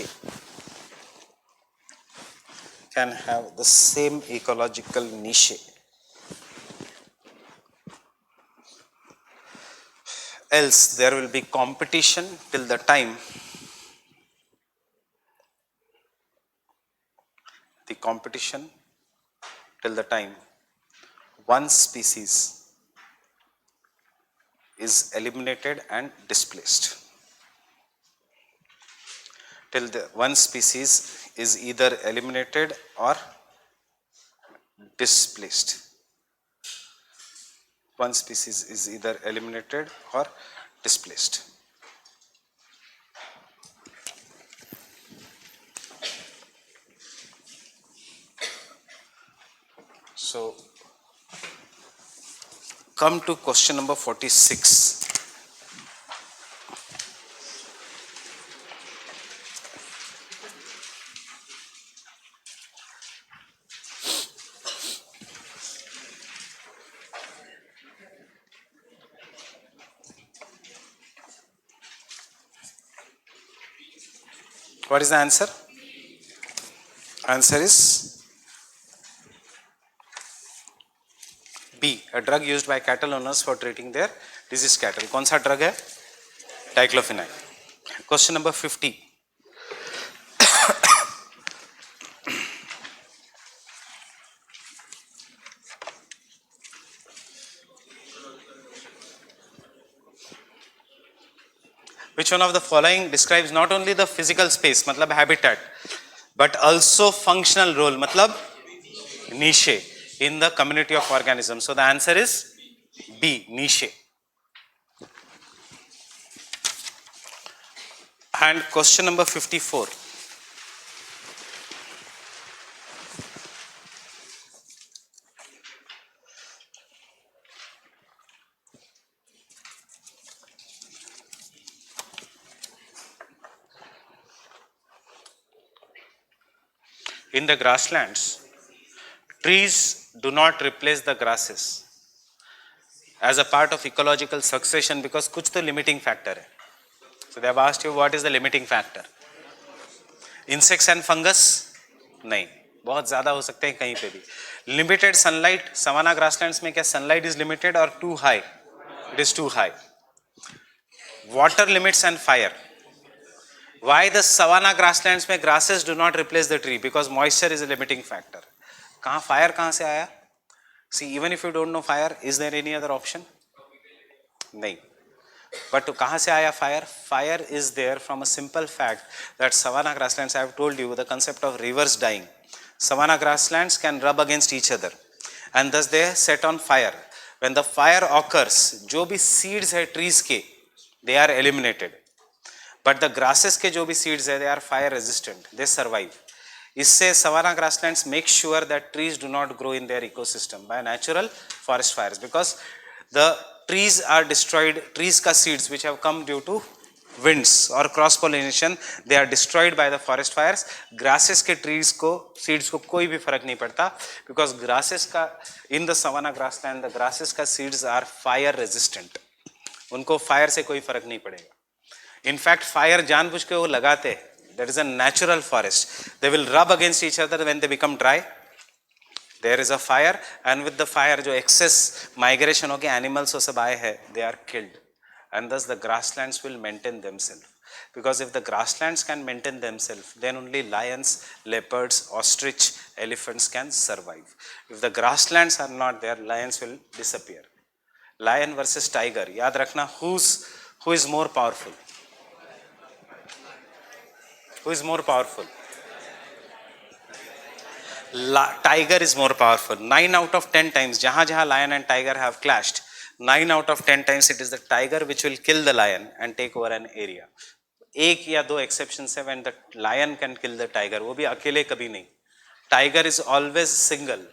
Else there will be competition till the time one species is eliminated and displaced. Till the one species is either eliminated or displaced. One species is either eliminated or displaced. So, come to question number 46. What is the answer? Answer is a drug used by cattle owners for treating their diseased cattle. कौन सा drug है? Diclofenac. Question number 50. Which one of the following describes not only the physical space, मतलब habitat, but also functional role, मतलब niche in the community of organisms? So the answer is B, niche. And question number 54. In the grasslands, trees do not replace the grasses as a part of ecological succession because कुछ तो limiting factor है. So they have asked you what is the limiting factor. Insects and fungus? नहीं, बहुत ज़्यादा हो सकते हैं कहीं पे भी. Limited sunlight, savanna grasslands में क्या sunlight is limited or too high? It is too high. Water limits and fire. Why the savanna grasslands में grasses do not replace the tree? Because moisture is a limiting factor. कहाँ fire कहाँ से आया? See, even if you don't know fire, is there any other option? नहीं. But कहाँ से आया fire? Fire is there from a simple fact that savanna grasslands, I have told you the concept of rivers dying. Savanna grasslands can rub against each other and thus they set on fire. When the fire occurs, जो भी seeds है trees के, they are eliminated. But the grasses के जो भी seeds है, they are fire resistant, they survive. इससे savanna grasslands make sure that trees do not grow in their ecosystem by natural forest fires because the trees are destroyed, trees का seeds which have come due to winds or cross pollination, they are destroyed by the forest fires. Grasses के trees को seeds को कोई भी फर्क नहीं पड़ता because grasses का in the savanna grassland the grasses का seeds are fire resistant. उनको fire से कोई फर्क नहीं पड़ेगा. In fact, fire जानबूझ के वो लगाते हैं. That is a natural forest. They will rub against each other when they become dry. There is a fire and with the fire जो excess migration हो के animals वो सब आए हैं, they are killed. And thus the grasslands will maintain themselves. Because if the grasslands can maintain themselves, then only lions, leopards, ostrich, elephants can survive. If the grasslands are not there, lions will disappear. Lion versus tiger. याद रखना who is more powerful? Who is more powerful? Tiger is more powerful. 9 out of 10 times, जहाँ जहाँ lion and tiger have clashed, 9 out of 10 times it is the tiger which will kill the lion and take over an area. एक या दो exceptions है when the lion can kill the tiger, वो भी अकेले कभी नहीं. Tiger is always single.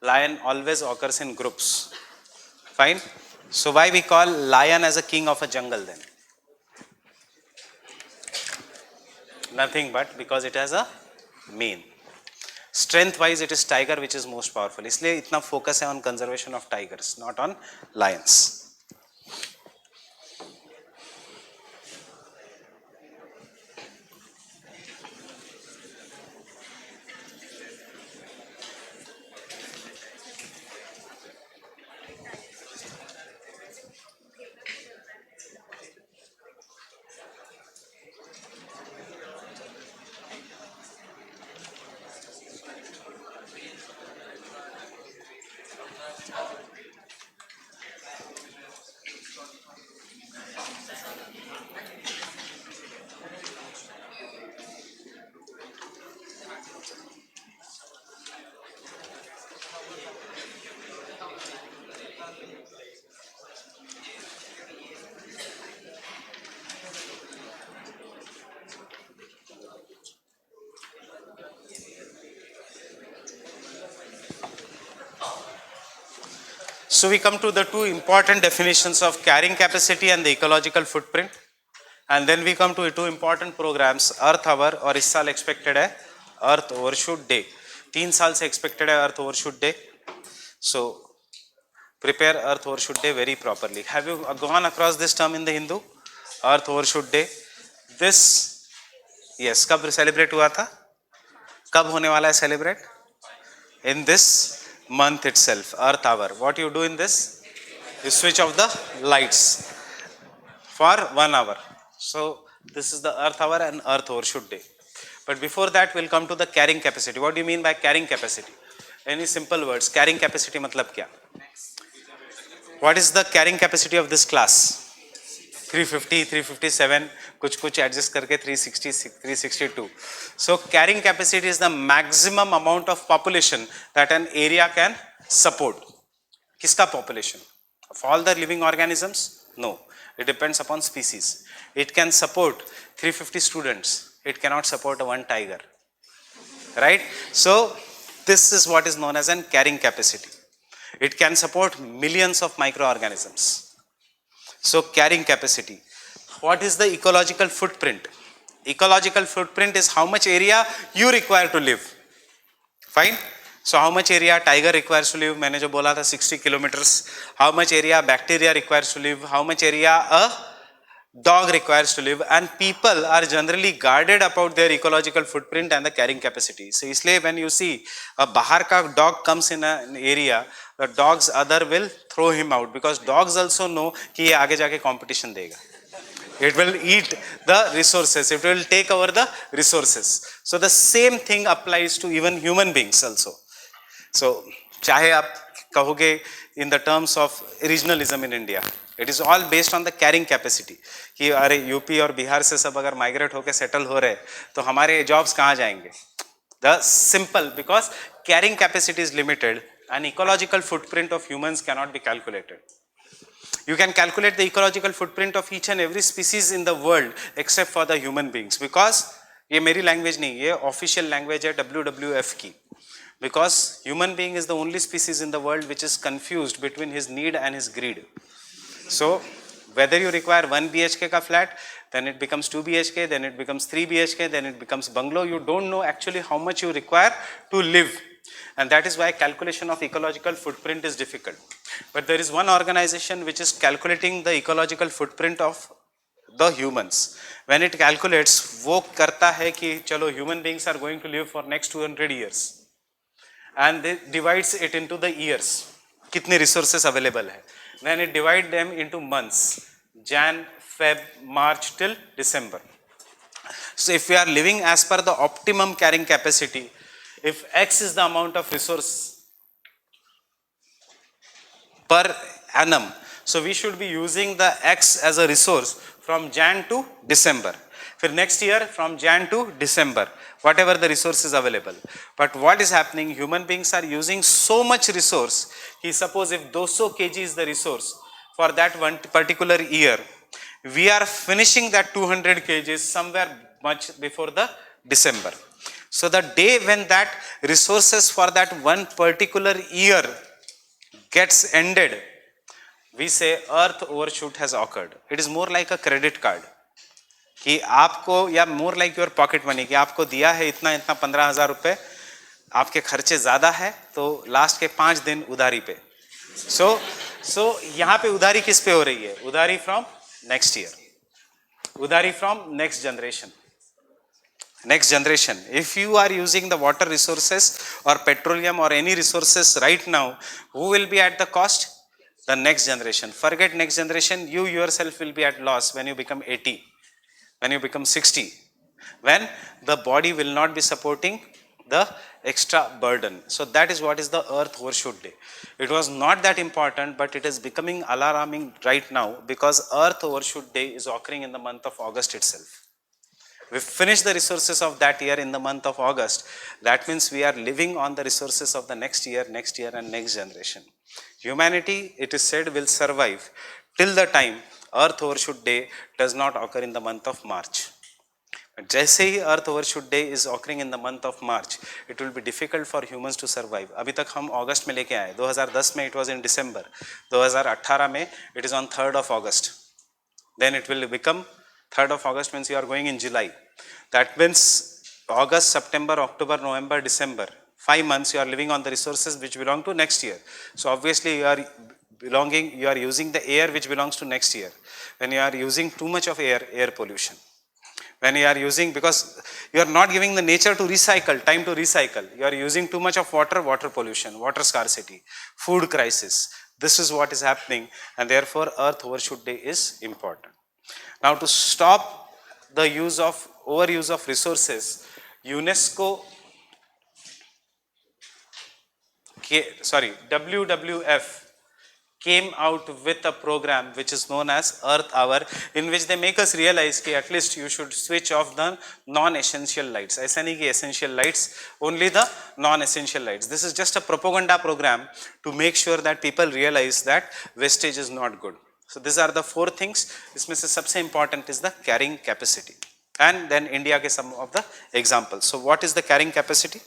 Lion always occurs in groups. Fine. So why we call lion as a king of a jungle then? Nothing but because it has a mane. Strength wise it is tiger which is most powerful. इसलिए इतना focus है on conservation of tigers, not on lions. So we come to the two important definitions of carrying capacity and the ecological footprint. And then we come to two important programs, Earth Hour और इस साल expected है Earth Overshoot Day. 3 साल से expected है Earth Overshoot Day. So prepare Earth Overshoot Day very properly. Have you gone across this term in the Hindu? Earth Overshoot Day. This, कब celebrate हुआ था? कब होने वाला है celebrate? In this month itself, Earth hour. What you do in this? You switch off the lights for 1 hour. So this is the Earth hour and Earth overshoot day. But before that, we'll come to the carrying capacity. What do you mean by carrying capacity? Any simple words? Carrying capacity matlab kya? What is the carrying capacity of this class? 350, 357, कुछ adjust करके 360, 362. So carrying capacity is the maximum amount of population that an area can support. किसका population? Of all the living organisms? No. It depends upon species. It can support 350 students. It cannot support one tiger. Right? So this is what is known as an carrying capacity. It can support millions of microorganisms. So carrying capacity. What is the ecological footprint? Ecological footprint is how much area you require to live. Fine? So how much area tiger requires to live? मैंने जो बोला था 60 kilometers. How much area bacteria requires to live? How much area a dog requires to live? And people are generally guarded about their ecological footprint and the carrying capacity. So इसलिए when you see a बाहर का dog comes in an area, the dog's other will throw him out because dogs also know कि ये आगे जाके competition देगा. It will eat the resources. It will take over the resources. So the same thing applies to even human beings also. So चाहे आप कहोगे in the terms of regionalism in India, it is all based on the carrying capacity. कि अरे UP और बिहार से सब अगर migrate होके settle हो रहे तो हमारे jobs कहाँ जाएंगे? The simple, because carrying capacity is limited and ecological footprint of humans cannot be calculated. You can calculate the ecological footprint of each and every species in the world except for the human beings, because ये मेरी language नहीं, ये official language है WWF की. Because human being is the only species in the world which is confused between his need and his greed. So whether you require 1 BHK ka flat, then it becomes 2 BHK, then it becomes 3 BHK, then it becomes bungalow. You don't know actually how much you require to live. And that is why calculation of ecological footprint is difficult. But there is one organization which is calculating the ecological footprint of the humans. When it calculates, वो करता है कि चलो human beings are going to live for next 200 years. And they divides it into the years. कितने resources available है. Then it divide them into months. Jan, Feb, March till December. So if we are living as per the optimum carrying capacity, if X is the amount of resource per annum, so we should be using the X as a resource from Jan to December. For next year from Jan to December, whatever the resource is available. But what is happening, human beings are using so much resource, suppose if 200 kg is the resource for that one particular year, we are finishing that 200 kg somewhere much before the December. So the day when that resources for that one particular year gets ended, we say earth overshoot has occurred. It is more like a credit card. कि आपको या more like your pocket money कि आपको दिया है इतना 15,000 रुपए, आपके खर्चे ज्यादा है तो लास्ट के 5 दिन उधारी पे. सो यहाँ पे उधारी किस पे हो रही है? उधारी फ्रॉम नेक्स्ट ईयर, उधारी from next generation. If you are using the water resources or petroleum or any resources right now, who will be at the cost? The next generation. Forget next generation, you yourself will be at loss when you become 80. When you become 60, when the body will not be supporting the extra burden. So that is what is the earth overshoot day. It was not that important, but it is becoming alarming right now because earth overshoot day is occurring in the month of August itself. We finished the resources of that year in the month of August. That means we are living on the resources of the next year and next generation. Humanity, it is said, will survive till the time Earth overshoot day does not occur in the month of March. But जैसे ही Earth overshoot day is occurring in the month of March, it will be difficult for humans to survive. अभी तक हम अगस्त में लेके आए, 2010 में it was in December, 2018 में it is on 3rd of August. Then it will become 3rd of August means you are going in July. That means August, September, October, November, December. 5 months you are living on the resources which belong to next year. So obviously you are using the air which belongs to next year. When you are using too much of air pollution. when you are using, because you are not giving the nature to recycle, time to recycle. You are using too much of water, water pollution, water scarcity, food crisis. This is what is happening, and therefore Earth Overshoot Day is important. Now, to stop the overuse of resources, UNESCO, WWF came out with a program which is known as Earth Hour, in which they make us realize that at least you should switch off the non-essential lights. ऐसा नहीं कि essential lights, only the non-essential lights. This is just a propaganda program to make sure that people realize that wastage is not good. So these are the 4 things. इसमें से सबसे important is the carrying capacity, and then India के some of the examples. So what is the carrying capacity?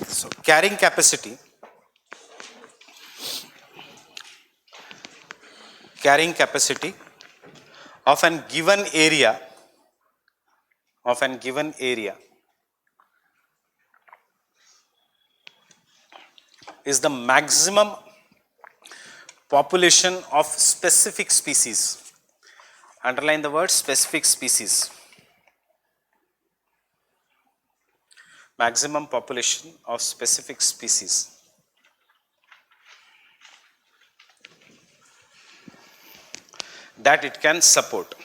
So carrying capacity of an given area is the maximum population of specific species. Underline the word specific species. Maximum population of specific species that it can support.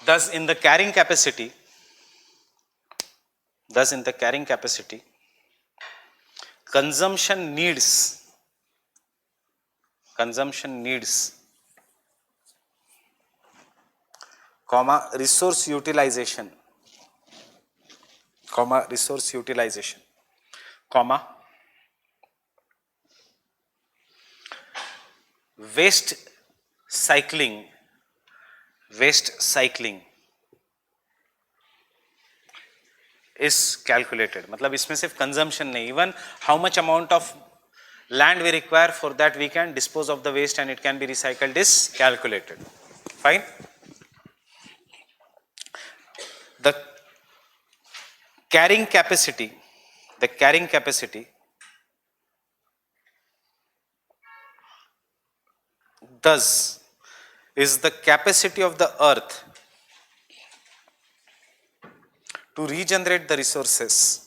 Thus in the carrying capacity, consumption needs, resource utilization, waste cycling is calculated. मतलब इसमें सिर्फ consumption नहीं, even how much amount of land we require for that we can dispose of the waste and it can be recycled is calculated. Fine. The carrying capacity thus is the capacity of the earth to regenerate the resources,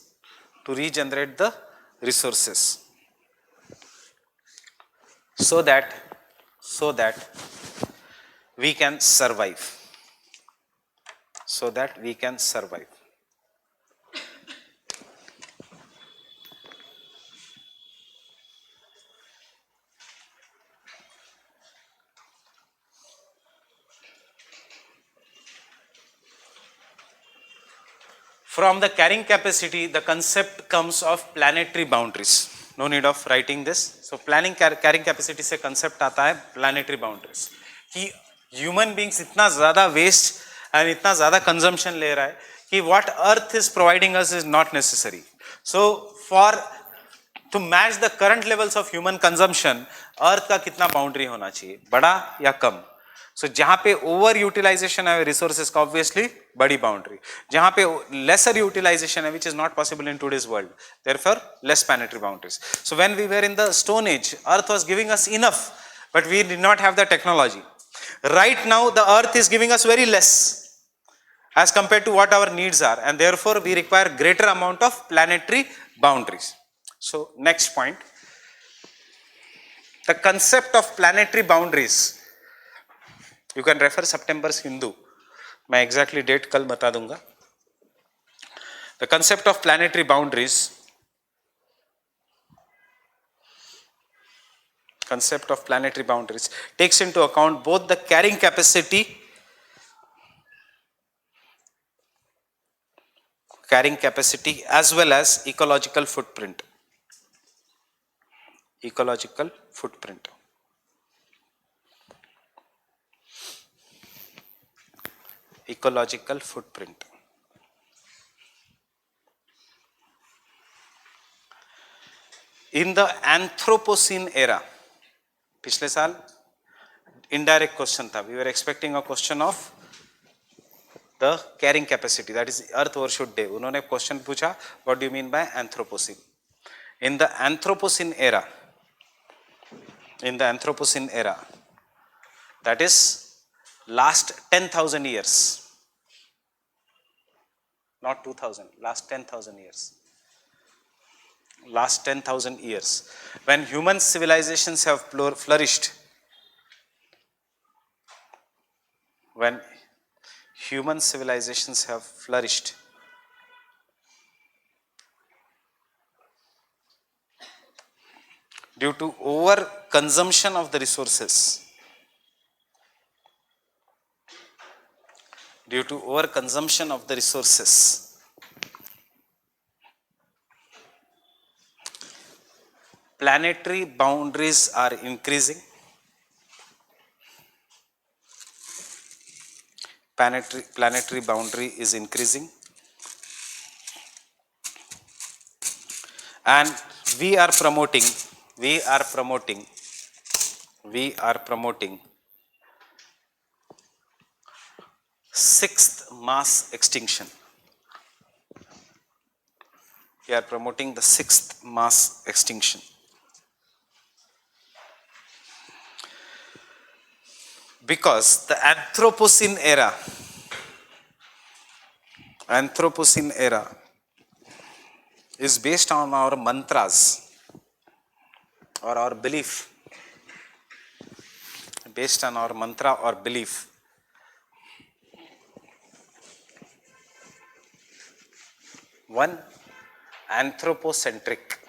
so that we can survive. From the carrying capacity, the concept comes of planetary boundaries. No need of writing this. So carrying capacity से concept आता है planetary boundaries, कि human beings इतना ज़्यादा waste and इतना ज़्यादा consumption ले रहा है कि what earth is providing us is not necessary. So to match the current levels of human consumption, earth का कितना boundary होना चाहिए, बड़ा या कम. So जहाँ पे ओवर यूटिलाइजेशन है रिसोर्सेज का, ऑब्वियसली बड़ी बाउंड्री. जहाँ पे लेसर यूटिलाइजेशन है, which is not possible in today's world, therefore less planetary boundaries. So when we were in the stone age, earth was giving us enough, but we did not have the technology. Right now the earth is giving us very less as compared to what our needs are, and therefore we require greater amount of planetary boundaries. So next point, the concept of planetary boundaries. You can refer September's Hindu. मैं exactly date कल बता दूंगा. The concept of planetary boundaries takes into account both the carrying capacity as well as ecological footprint. In the Anthropocene era, पिछले साल indirect question tha. We were expecting a question of the carrying capacity, that is earth overshoot day. उन्होंने question पूछा, what do you mean by Anthropocene? In the Anthropocene era, that is last 10,000 years, not 2000, last 10,000 years. Last 10,000 years, when human civilizations have flourished, when human civilizations have flourished, due to over consumption of the resources, planetary boundaries are increasing. Planetary boundary is increasing, and we are promoting sixth mass extinction. We are promoting the sixth mass extinction. Because the Anthropocene era is based on our mantras or our belief, one anthropocentric.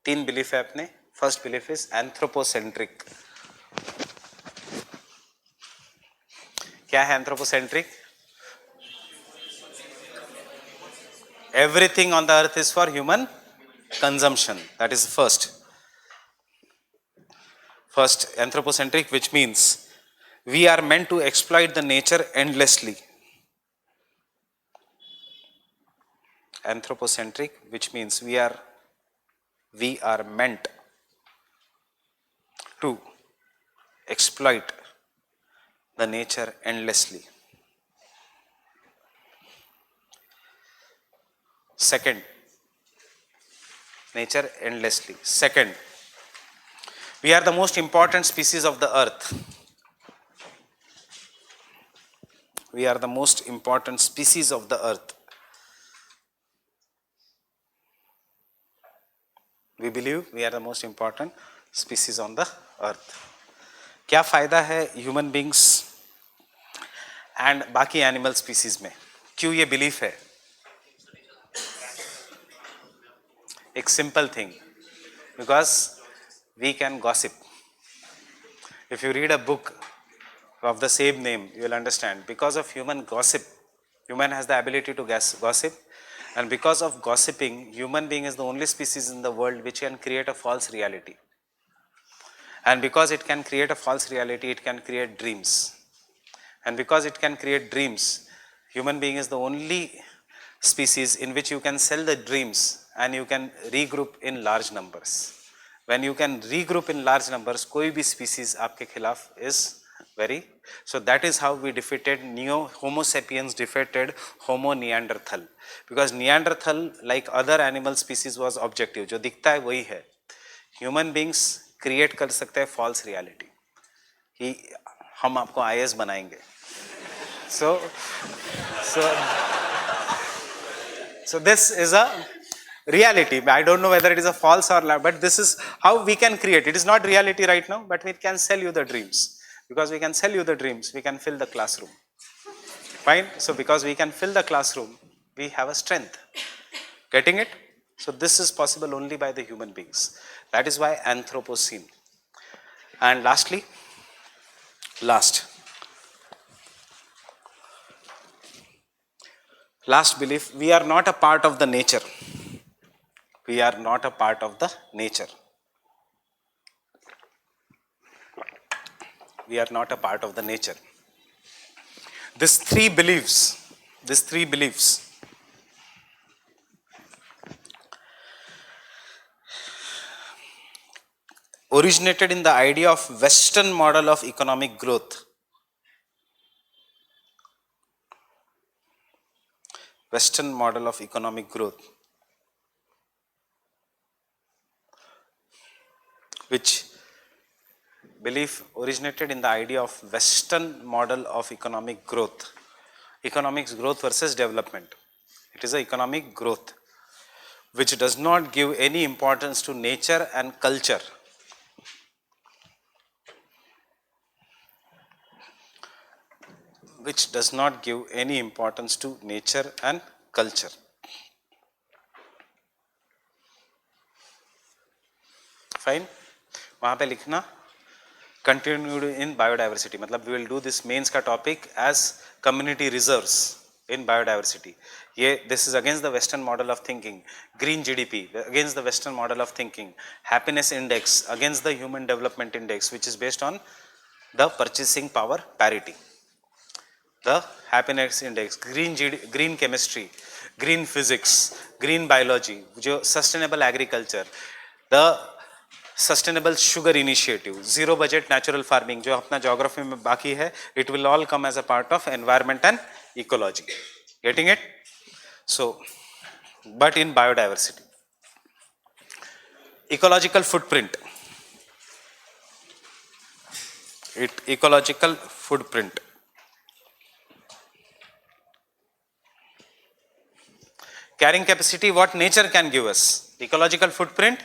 3 belief है अपने. First belief is anthropocentric. क्या है anthropocentric? Everything on the earth is for human consumption. That is first anthropocentric, which means we are meant to exploit the nature endlessly. Anthropocentric, which means we are meant to exploit the nature endlessly. Second, nature endlessly. Second, we are the most important species of the earth. We are the most important species of the earth. We believe we are the most important species on the earth. क्या फायदा है human beings and बाकी animal species में? क्यों ये belief है? एक simple thing, because we can gossip. If you read a book of the same name, you will understand. Because of human gossip, human has the ability to gossip, and because of gossiping, human being is the only species in the world which can create a false reality. And because it can create a false reality, it can create dreams. And because it can create dreams, human being is the only species in which you can sell the dreams and you can regroup in large numbers. When you can regroup in large numbers, कोई भी species आपके खिलाफ is very. So that is how we defeated Homo sapiens defeated Homo Neanderthal. Because Neanderthal, like other animal species, was objective. जो दिखता है वही है. Human beings create कर सकते हैं false reality. हम आपको IAS बनाएंगे. So this is a reality. I don't know whether it is a false or not, but this is how we can create. It is not reality right now, but we can sell you the dreams. Because we can sell you the dreams, we can fill the classroom. Fine? So because we can fill the classroom, we have a strength. Getting it? So this is possible only by the human beings. That is why Anthropocene. And lastly, last belief, we are not a part of the nature. We are not a part of the nature. We are not a part of the nature. These three beliefs originated in the idea of Western model of economic growth. Western model of economic growth, which belief originated in the idea of Western model of economic growth. Economics growth versus development. It is an economic growth which does not give any importance to nature and culture. Which does not give any importance to nature and culture. Fine. वहाँ पे लिखना continued in biodiversity. मतलब we will do this mains का topic as community reserves in biodiversity. ये this is against the Western model of thinking. Green GDP against the Western model of thinking. Happiness index against the human development index, which is based on the purchasing power parity. The happiness index, green chemistry, green physics, green biology, जो sustainable agriculture, the sustainable sugar initiative, zero budget natural farming, जो अपना geography में बाकी है, it will all come as a part of environment and ecology. Getting it? So, but in biodiversity. Ecological footprint. Ecological footprint. Carrying capacity, what nature can give us. Ecological footprint,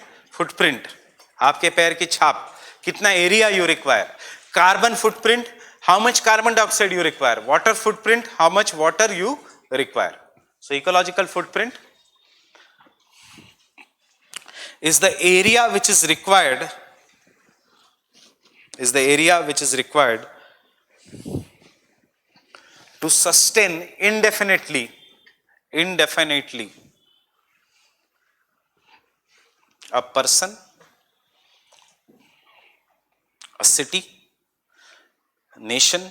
आपके पैर की छाप, कितना area you require. Carbon footprint, how much carbon dioxide you require. Water footprint, how much water you require. So ecological footprint is the area which is required, to sustain indefinitely a person, a city, nation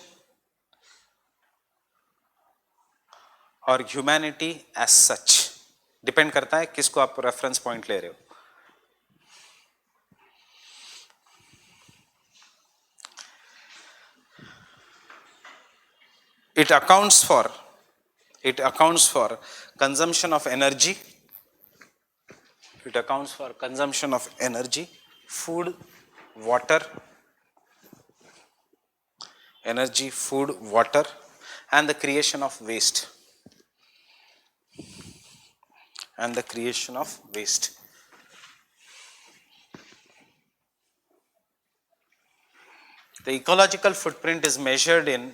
और humanity as such. Depend करता है किसको आप reference point ले रहे हो. It accounts for consumption of energy. It accounts for consumption of energy, food, water, energy, food, water, and the creation of waste. The ecological footprint is measured in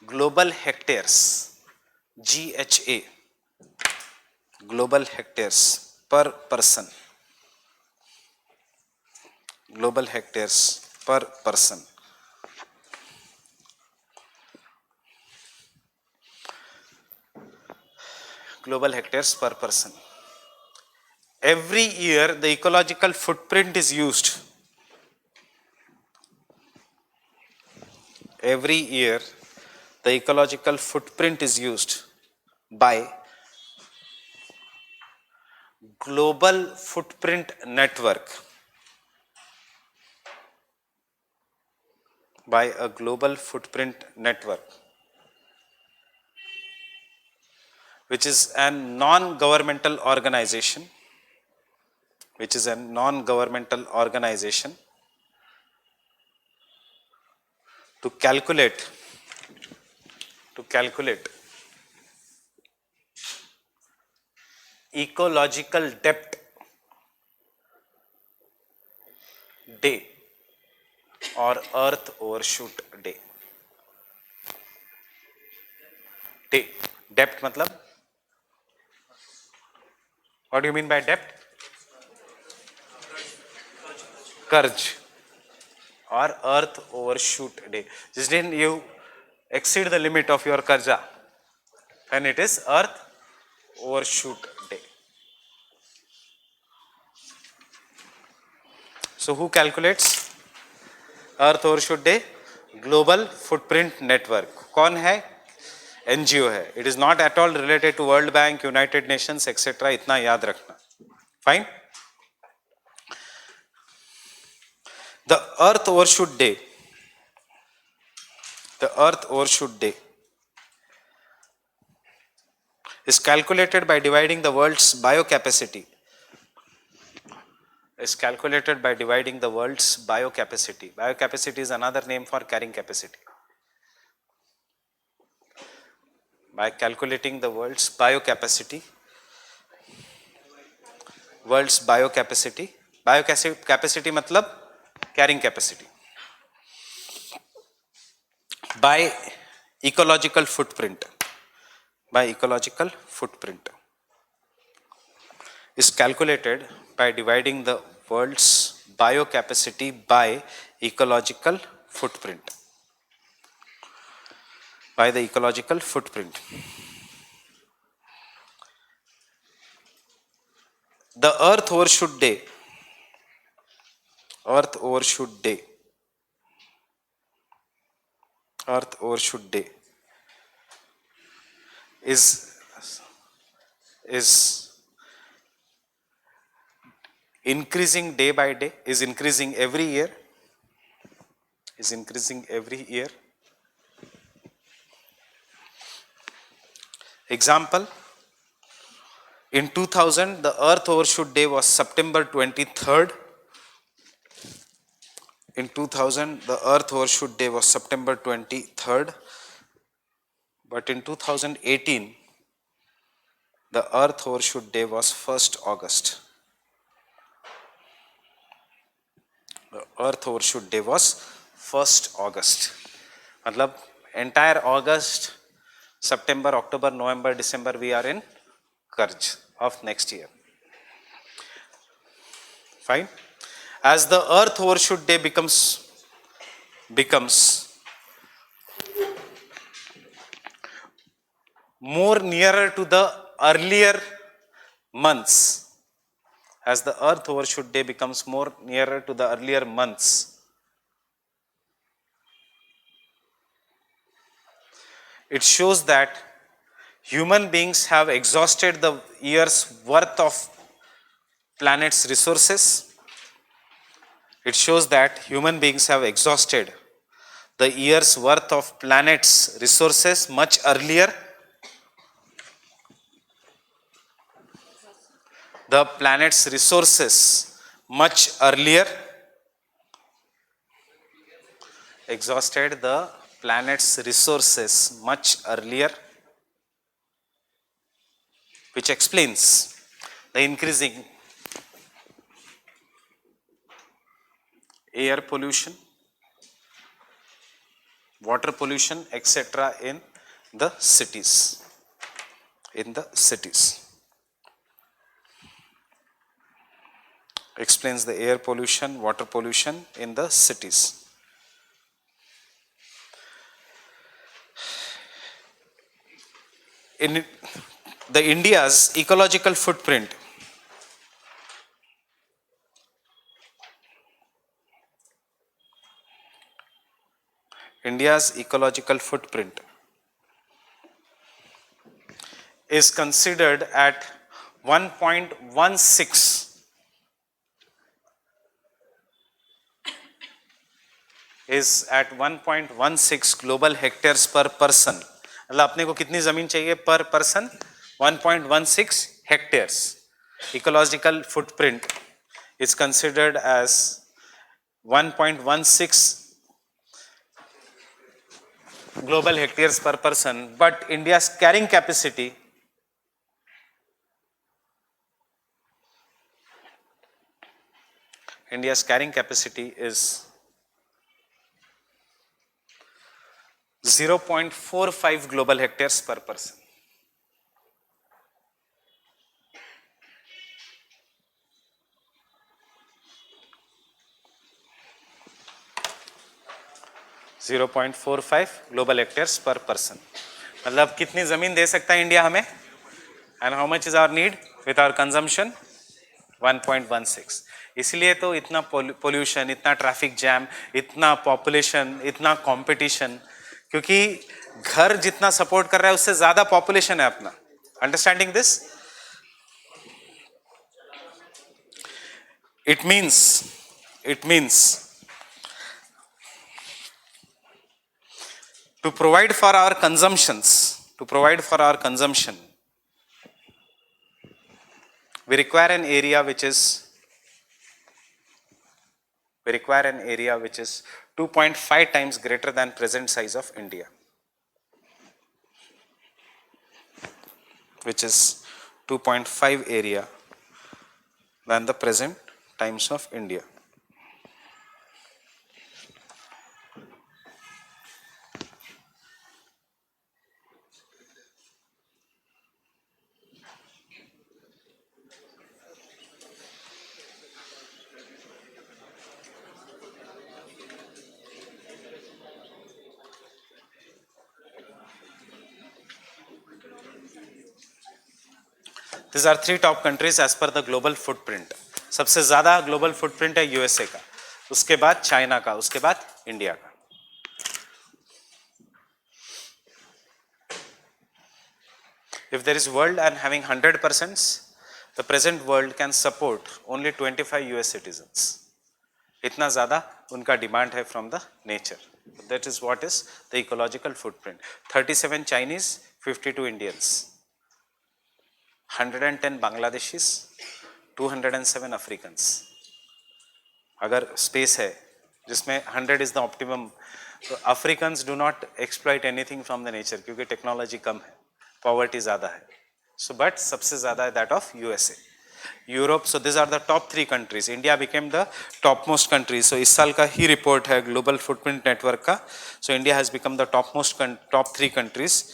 global hectares, GHA, global hectares per person. Global hectares per person. Global hectares per person. Every year the ecological footprint is used. Every year the ecological footprint is used by global footprint network. By a global footprint network, which is a non-governmental organization, to calculate ecological depth day or earth overshoot day. Depth मतलब, what do you mean by depth? Curge or earth overshoot day. Just then you exceed the limit of your karja, and it is earth overshoot day. So who calculates Earth Overshoot Day? Global footprint Network. कौन है? NGO है. It is not at all related to World Bank, United Nations etcetera. इतना याद रखना. Fine. The Earth Overshoot Day. The Earth Overshoot Day is calculated by dividing the world's biocapacity. Is calculated by dividing the world's biocapacity. Biocapacity is another name for carrying capacity. By calculating the world's biocapacity, biocapacity मतलब carrying capacity, by ecological footprint, is calculated by dividing the world's biocapacity by ecological footprint. By the ecological footprint. The Earth Overshoot Day. Earth Overshoot Day. Earth Overshoot Day is increasing day by day, is increasing every year, Example, in 2000, the Earth Overshoot Day was September 23rd. In 2000, the Earth Overshoot Day was September 23rd. But in 2018, the Earth Overshoot Day was 1st August. The Earth Overshoot Day was 1st August. मतलब entire August, September, October, November, December, we are in Karj of next year. Fine. As the Earth Overshoot Day becomes more nearer to the earlier months, as the Earth Overshoot Day becomes more nearer to the earlier months, it shows that human beings have exhausted the year's worth of planet's resources. It shows that human beings have exhausted the year's worth of planet's resources much earlier. The planet's resources much earlier. Exhausted the planet's resources much earlier, which explains the increasing air pollution, water pollution, etc. in the cities. Explains the air pollution, water pollution in the cities. In the India's ecological footprint, is considered at 1.16 global hectares per person. मतलब अपने को कितनी जमीन चाहिए पर person? 1.16 hectares. Ecological footprint is considered as 1.16 global hectares per person, but India's carrying capacity is 0.45 global hectares per person. global hectares per person. मतलब कितनी जमीन दे सकता है इंडिया हमें? And how much is our need with our consumption? 1.16. इसलिए तो इतना pollution, इतना ट्रैफिक जैम, इतना पॉपुलेशन, इतना कंपटीशन, क्योंकि घर जितना सपोर्ट कर रहा है उससे ज्यादा पॉपुलेशन है अपना. Understanding this? It means To provide for our consumptions, to provide for our consumption, we require an area which is 2.5 times greater than present size of India, which is 2.5 area than the present times of India. These are three top countries as per the global footprint. सबसे ज़्यादा global footprint है USA का, उसके बाद China का, उसके बाद India का. If there is world and having 100%, the present world can support only 25 US citizens. इतना ज़्यादा उनका डिमांड है from the nature. That is what is the ecological footprint. 37 Chinese, 52 Indians, 110 Bangladeshis, 207 Africans. अगर space है जिसमें 100 is the optimum, तो Africans do not exploit anything from the nature क्योंकि technology कम है, पॉवर्टी ज़्यादा है. सो बट सबसे ज़्यादा है that of USA, Europe. So this are the top 3 countries. India became the top most country. So इस साल का ही रिपोर्ट है ग्लोबल फुटप्रिंट नेटवर्क का. So India has become the top 3 countries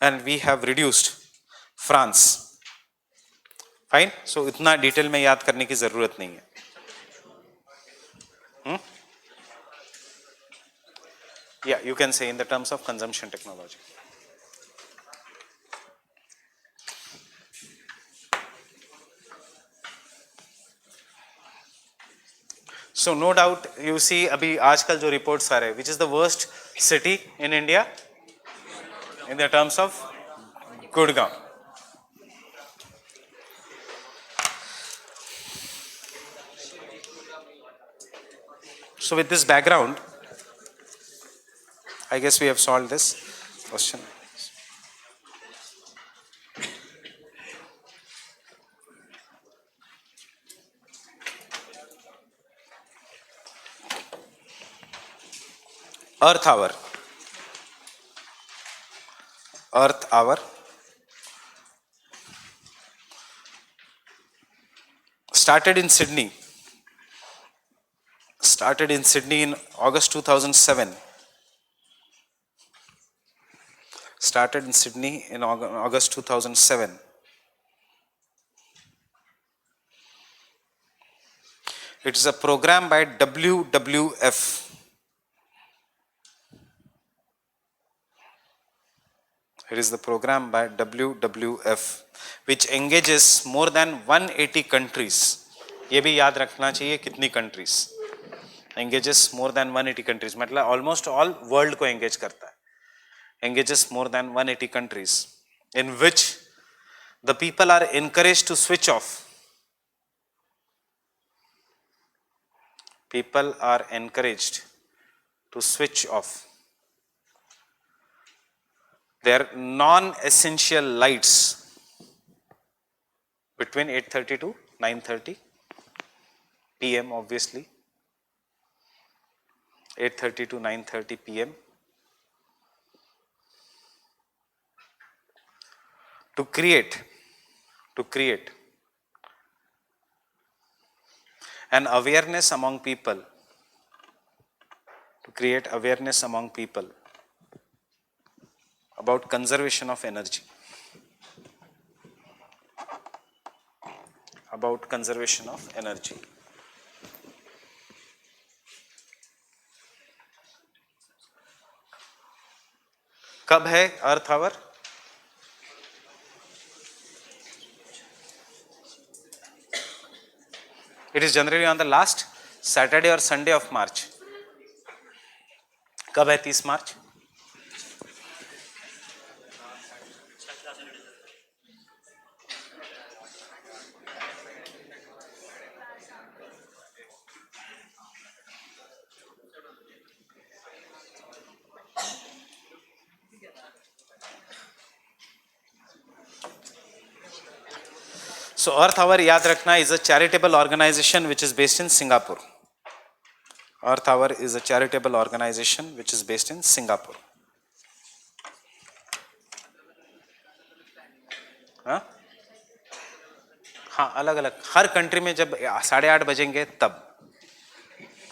and we have reduced France. Fine. सो इतना detail में याद करने की ज़रूरत नहीं है. Yeah, you can say in the terms of consumption technology. So no doubt you see अभी आजकल जो reports आ रहे हैं, which is the worst city in India in the terms of Gurgaon. So with this background, I guess we have solved this question. Earth Hour. Earth Hour started in Sydney. Started in Sydney in August 2007. Started in Sydney in August 2007. It is a program by WWF. It is the program by WWF which engages more than 180 countries. ये भी याद रखना चाहिए कितनी countries. Engages more than 180 countries. मतलब almost all world को engage करता है. Engages more than 180 countries in which the people are encouraged to switch off. People are encouraged to switch off their non-essential lights between 8:30 to 9:30 p.m. obviously 8:30 to 9:30 p.m. to create an awareness among people, to create awareness among people about conservation of energy, about conservation of energy. कब है अर्थ our? It is generally on the last Saturday or Sunday of March. कब है 30 मार्च? सो अर्थ Hour याद रखना is a charitable organisation which is based in Singapore. Earth Hour is a charitable organisation which is based in Singapore. हाँ, अलग अलग हर country में जब 8:30 बजेंगे तब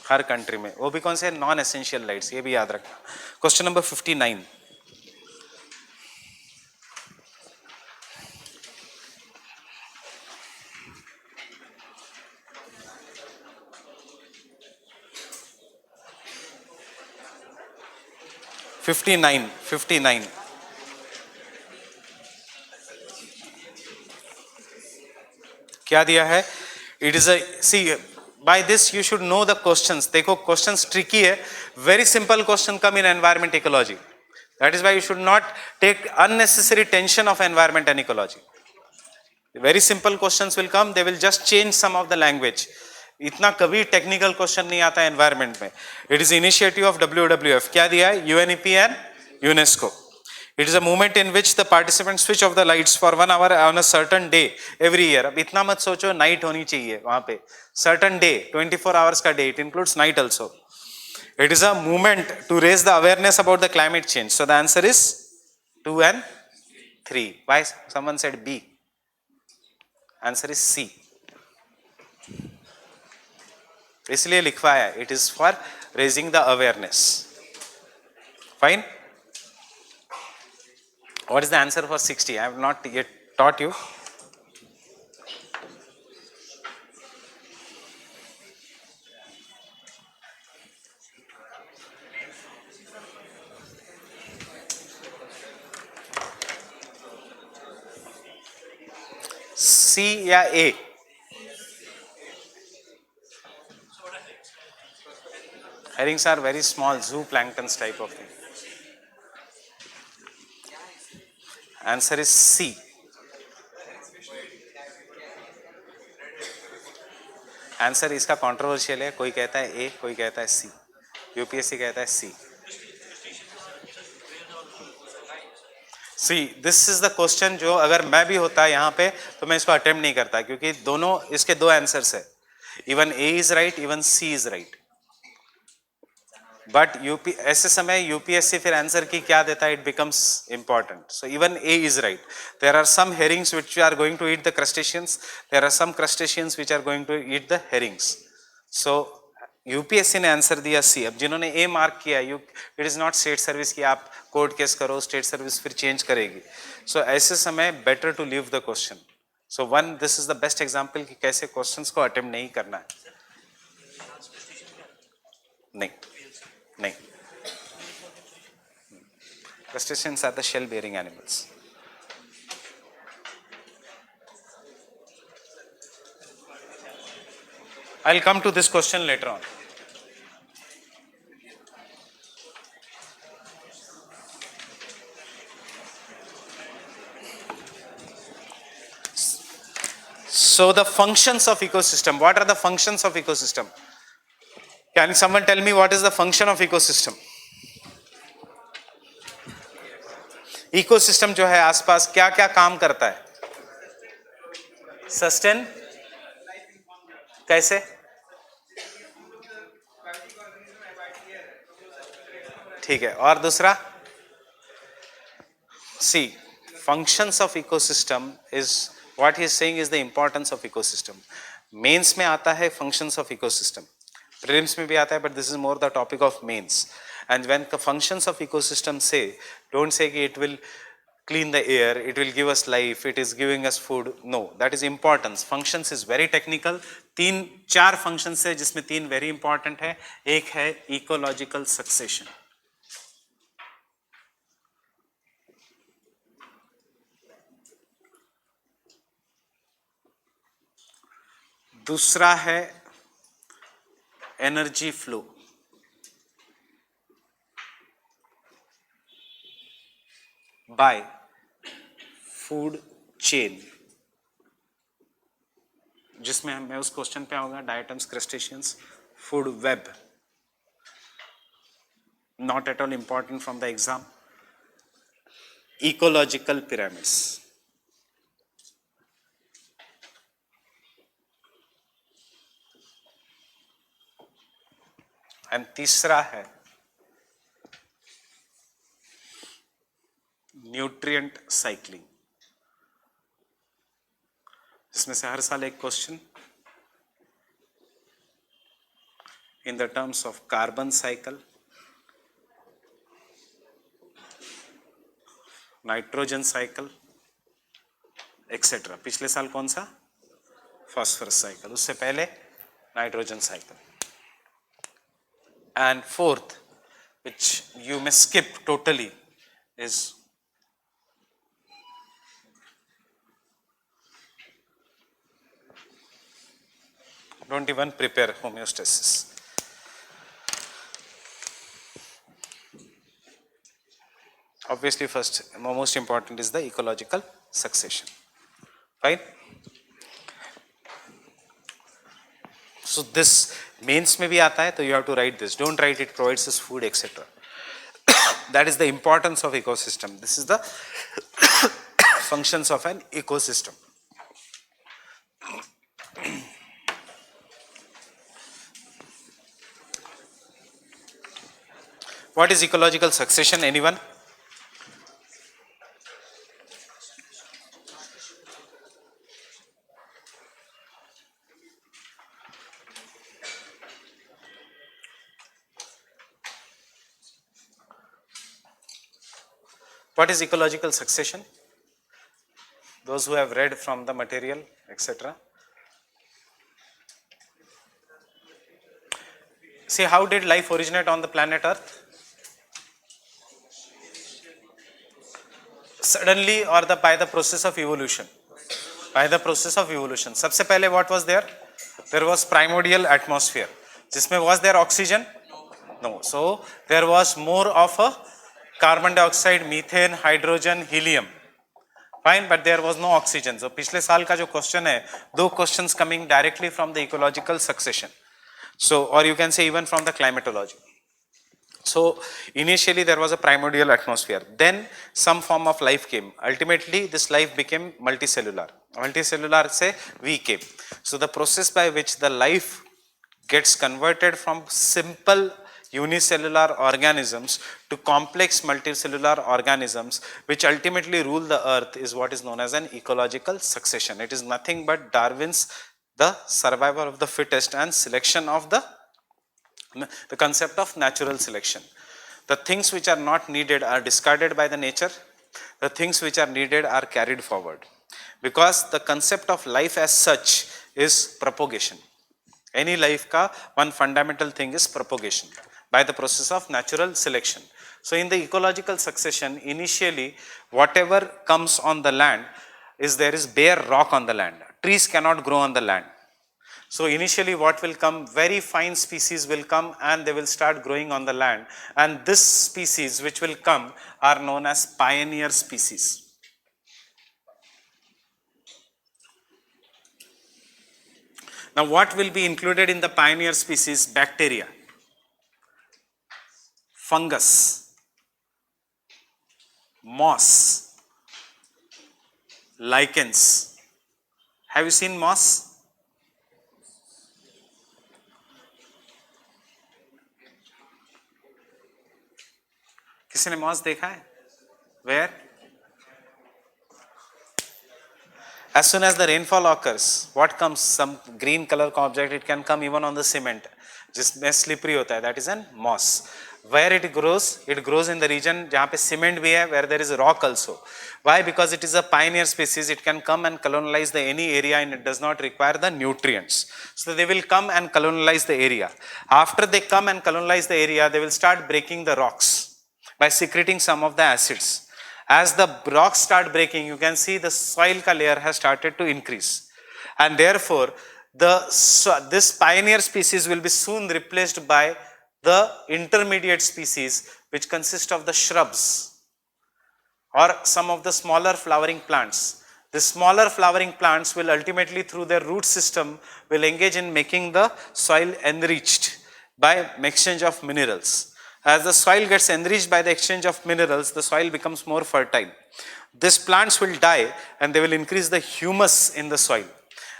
हर कंट्री में, वो भी कौन से नॉन एसेंशियल लाइट्स, ये भी याद रखना. Question number 59. फिफ्टी नाइन क्या दिया है? It is a C by this you should know the questions. देखो क्वेश्चंस ट्रिकी है. Very simple question come in environment ecology. That is why you should not take unnecessary tension of environment and ecology. Very simple questions will come, they will just change some of the language. इतना कभी technical question नहीं आता है environment में. It is initiative of WWF. क्या दिया है? UNEP and UNESCO. It is a movement in which the participants switch off the lights for 1 hour on a certain day every year. अब इतना मत सोचो नाइट होनी चाहिए वहां पे. Certain day, 24 hours का day. It includes night also. It is a movement to raise the awareness about the climate change. So the answer is 2 and 3. Why someone said B? Answer is C. इसलिए लिखवा है. It is for raising the awareness. Fine. What is the answer for 60? I have not yet taught you. C या A? Herrings are very small zooplankton type of thing. Answer is C. Answer इसका controversial है. कोई कहता है ए, कोई कहता है सी. UPSC कहता है see. See this is the question जो अगर मैं भी होता यहाँ पे तो मैं इसको अटेम्प्ट नहीं करता, क्योंकि दोनों इसके दो आंसर्स है. Even A is right, even C is right. But UP ऐसे समय यूपीएससी फिर आंसर की क्या देता है? It becomes important. So even A is right. There are some herrings which are going to eat the crustaceans. There are some crustaceans which are going to eat the herrings. So UPSC ने answer दिया C. अब जिन्होंने A mark किया, you it is not state service की आप court case करो, state service फिर change करेगी. सो ऐसे समय better to leave the question. So one this is the best example कि कैसे क्वेश्चंस को अटेम्प्ट नहीं करना है. नहीं नहीं. Crustaceans are the shell-bearing animals. I'll come to this question later on. So the functions of ecosystem. What are the functions of ecosystem? Can someone tell me what is the function of ecosystem? Ecosystem जो है आसपास क्या क्या काम करता है? Sustain कैसे? ठीक है. और दूसरा see functions of ecosystem is what he is saying is the importance of ecosystem. Mains में आता है फंक्शंस ऑफ इकोसिस्टम, प्रीलिम्स में भी आता है, but this is more the topic of mains. And when the functions of ecosystem say, don't say it will clean the air, it will give us life, it is giving us food. No, that is importance. Functions is very technical. 3-4 functions है जिसमें 3 very important है. एक है ecological succession. दूसरा है energy flow. By food chain, जिसमें मैं उस क्वेश्चन पे आऊंगा. Diatoms, crustaceans, food web. Not at all important from the exam. Ecological pyramids. And तीसरा है न्यूट्रिएंट साइक्लिंग, जिसमें से हर साल एक question in the terms of carbon cycle, nitrogen cycle etcetera. पिछले साल कौन सा? फॉस्फोरस साइकिल, उससे पहले nitrogen cycle. And fourth which you may skip totally is don't even prepare homeostasis. Obviously first most important is the ecological succession, fine. So this mains में भी आता है, तो you have to write this. Don't write it provides us food etc. That is the importance of ecosystem. This is the functions of an ecosystem. What is ecological succession? Anyone? What is ecological succession? Those who have read from the material, etc. See, how did life originate on the planet Earth? Suddenly or by the process of evolution? By the process of evolution. सबसे पहले what was there? There was primordial atmosphere. जिसमें was there oxygen? No. So there was more of a carbon dioxide, methane, hydrogen, helium. Fine, but there was no oxygen. So पिछले साल का जो question है, दो questions coming directly from the ecological succession. So, or you can say even from the climatology. So initially there was a primordial atmosphere. Then some form of life came. Ultimately this life became multicellular. Multicellular से we came. So the process by which the life gets converted from simple unicellular organisms to complex multicellular organisms which ultimately rule the earth is what is known as an ecological succession. It is nothing but Darwin's the survival of the fittest and selection of the concept of natural selection. The things which are not needed are discarded by the nature. The things which are needed are carried forward. Because the concept of life as such is propagation. Any life ka one fundamental thing is propagation by the process of natural selection. So in the ecological succession, initially whatever comes on the land is there is bare rock on the land. Trees cannot grow on the land. So initially what will come, very fine species will come and they will start growing on the land, and this species which will come are known as pioneer species. Now what will be included in the pioneer species? Bacteria, fungus, moss, lichens. Have you seen moss? किसी ने moss देखा है? Where? As soon as the rainfall occurs, what comes? Some green color object. It can come even on the cement, जिसमें slippery होता है. That is an moss. Where it grows? It grows in the region जहाँ पे cement भी है, where there is rock also. Why? Because it is a pioneer species. It can come and colonize the any area, and it does not require the nutrients. So they will come and colonize the area. After they come and colonize the area, they will start breaking the rocks by secreting some of the acids. As the rocks start breaking, you can see the soil ka layer has started to increase, and therefore this pioneer species will be soon replaced by the intermediate species, which consist of the shrubs or some of the smaller flowering plants. The smaller flowering plants will ultimately, through their root system, will engage in making the soil enriched by exchange of minerals. As the soil gets enriched by the exchange of minerals, the soil becomes more fertile. These plants will die and they will increase the humus in the soil.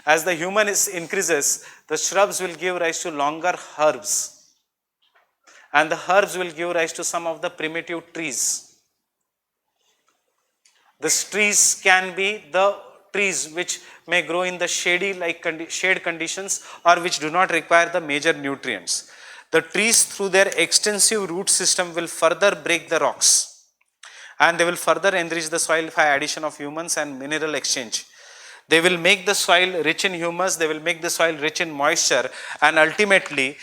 As the humus increases, the shrubs will give rise to longer herbs. and the herbs will give rise to some of the primitive trees. These trees can be the trees which may grow in the shady like shade conditions or which do not require the major nutrients. The trees through their extensive root system will further break the rocks, and they will further enrich the soil by addition of humans and mineral exchange. They will make the soil rich in humus, they will make the soil rich in moisture, and ultimately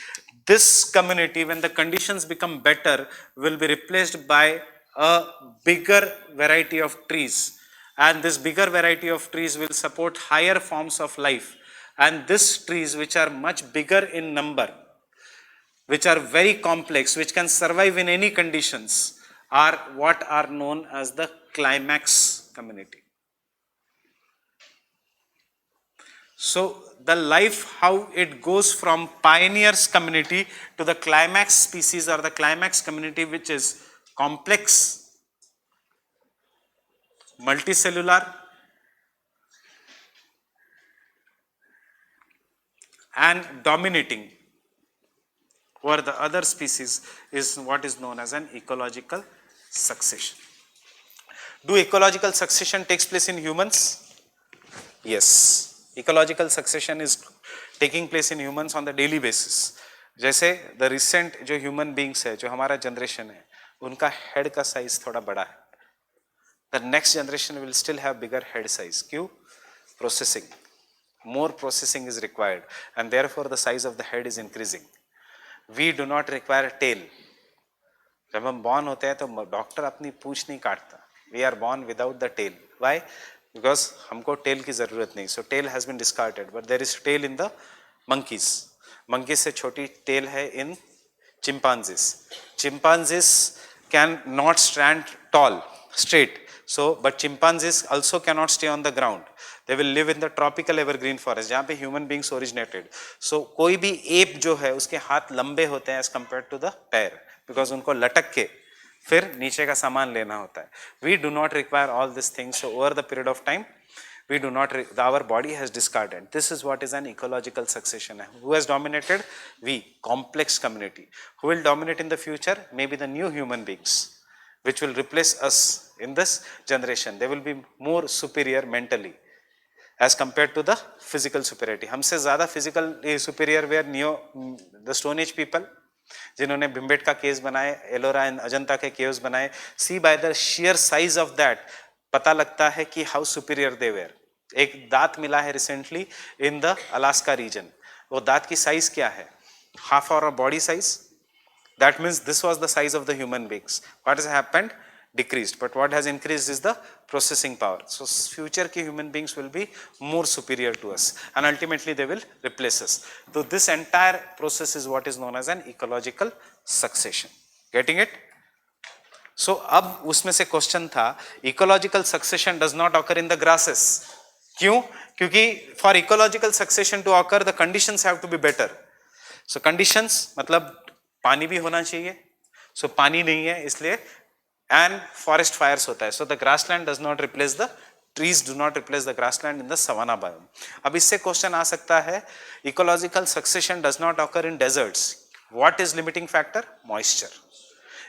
this community, when the conditions become better, will be replaced by a bigger variety of trees, and this bigger variety of trees will support higher forms of life, and these trees which are much bigger in number, which are very complex, which can survive in any conditions, are what are known as the climax community. So the life, how it goes from pioneers community to the climax species or the climax community, which is complex, multicellular, and dominating over the other species, is what is known as an ecological succession. Do ecological succession takes place in humans? Yes, ecological succession is taking place in humans on the daily basis. जैसे the recent जो human beings है, जो हमारा generation है, उनका head का size थोड़ा बड़ा है. The next generation will still have bigger head size. क्यों? Processing. More processing is required, and therefore the size of the head is increasing. We do not require tail. जब हम born होते हैं तो डॉक्टर अपनी पूंछ नहीं काटता. We are born without the tail. Why? Because हमको tail की ज़रूरत नहीं. So tail has been discarded, but there is tail in the monkeys. Monkeys से छोटी tail है in chimpanzees. Chimpanzees can not stand tall, straight. So, but chimpanzees also cannot stay on the ground. They will live in the tropical evergreen forest, जहाँ पे human beings originated. So, कोई भी ape जो है, उसके हाथ लंबे होते हैं as compared to the pair, because उनको लटक के फिर नीचे का सामान लेना होता है. We do not require all these things. So, over the period of time, we do not, our body has discarded. This is what is an ecological succession. Who has dominated? We, complex community. Who will dominate in the future? Maybe the new human beings, which will replace us in this generation. They will be more superior mentally as compared to the physical superiority. हमसे ज़्यादा physical superior were the Stone Age people, जिन्होंने Bhimbetka caves बनाए, Ellora and Ajanta के caves बनाए. See by the sheer size of that पता लगता है कि हाउ सुपीरियर दे वेर. एक दांत मिला है recently in the Alaska region. वो दांत की साइज क्या है? Half our body size. That means this was the size of the human beings. What has happened? Decreased. But what has increased is the processing power. So future ke human beings will be more superior to us, and ultimately they will replace us. So this entire process is what is known as an ecological succession. Getting it? So अब उसमें से question था, ecological succession does not occur in the grasses. क्यों? क्योंकि for ecological succession to occur, the conditions have to be better. So conditions मतलब पानी भी होना चाहिए. So पानी नहीं है, इसलिए and forest fires होता है. So the grassland does not replace the trees, do not replace the grassland in the savanna biome. अब इससे क्वेश्चन आ सकता है, ecological succession does not occur in deserts. What is limiting factor? Moisture.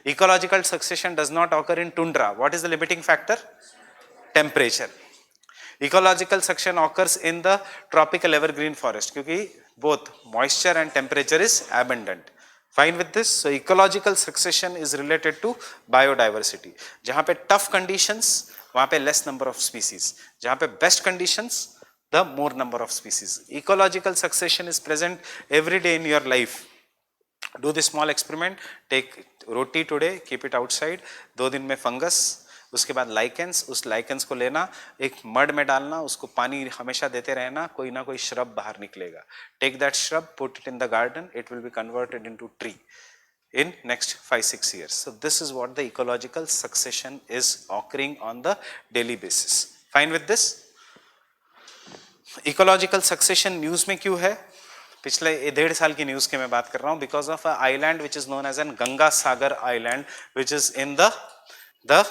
Ecological succession does not occur in tundra. What is the limiting factor? Temperature. Ecological succession occurs in the tropical evergreen forest क्योंकि both moisture and temperature is abundant. Fine with this? So ecological succession is related to biodiversity. जहाँ पे tough conditions, वहाँ पे less number of species. जहाँ पे best conditions, the more number of species. Ecological succession is present every day in your life. Do this small experiment. Take roti today, keep it outside. 2 दिन में fungus, उसके बाद lichens, उस lichens को लेना, एक मड में डालना, उसको पानी हमेशा देते रहना, कोई ना कोई श्रब बाहर निकलेगा. Take that shrub, put it in the garden, it will be converted into tree in next 5-6 years. So this is what the ecological succession is occurring on the daily basis. Fine with this? Ecological succession news में क्यों है? पिछले 1.5 साल की news की मैं बात कर रहा हूँ. Because of a island which is known as an Ganga Sagar island which is in the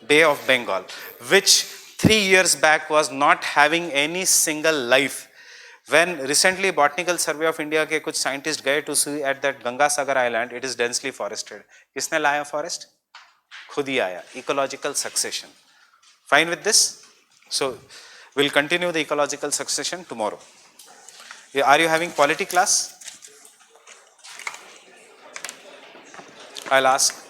Bay of Bengal, which 3 years back was not having any single life, When recently botanical survey of India के कुछ scientists गए to see at that Ganga Sagar island, it is densely forested. किसने लाया forest? खुद ही आया. Ecological succession. Fine with this? So we'll continue the ecological succession tomorrow. Are you having quality class? I'll ask.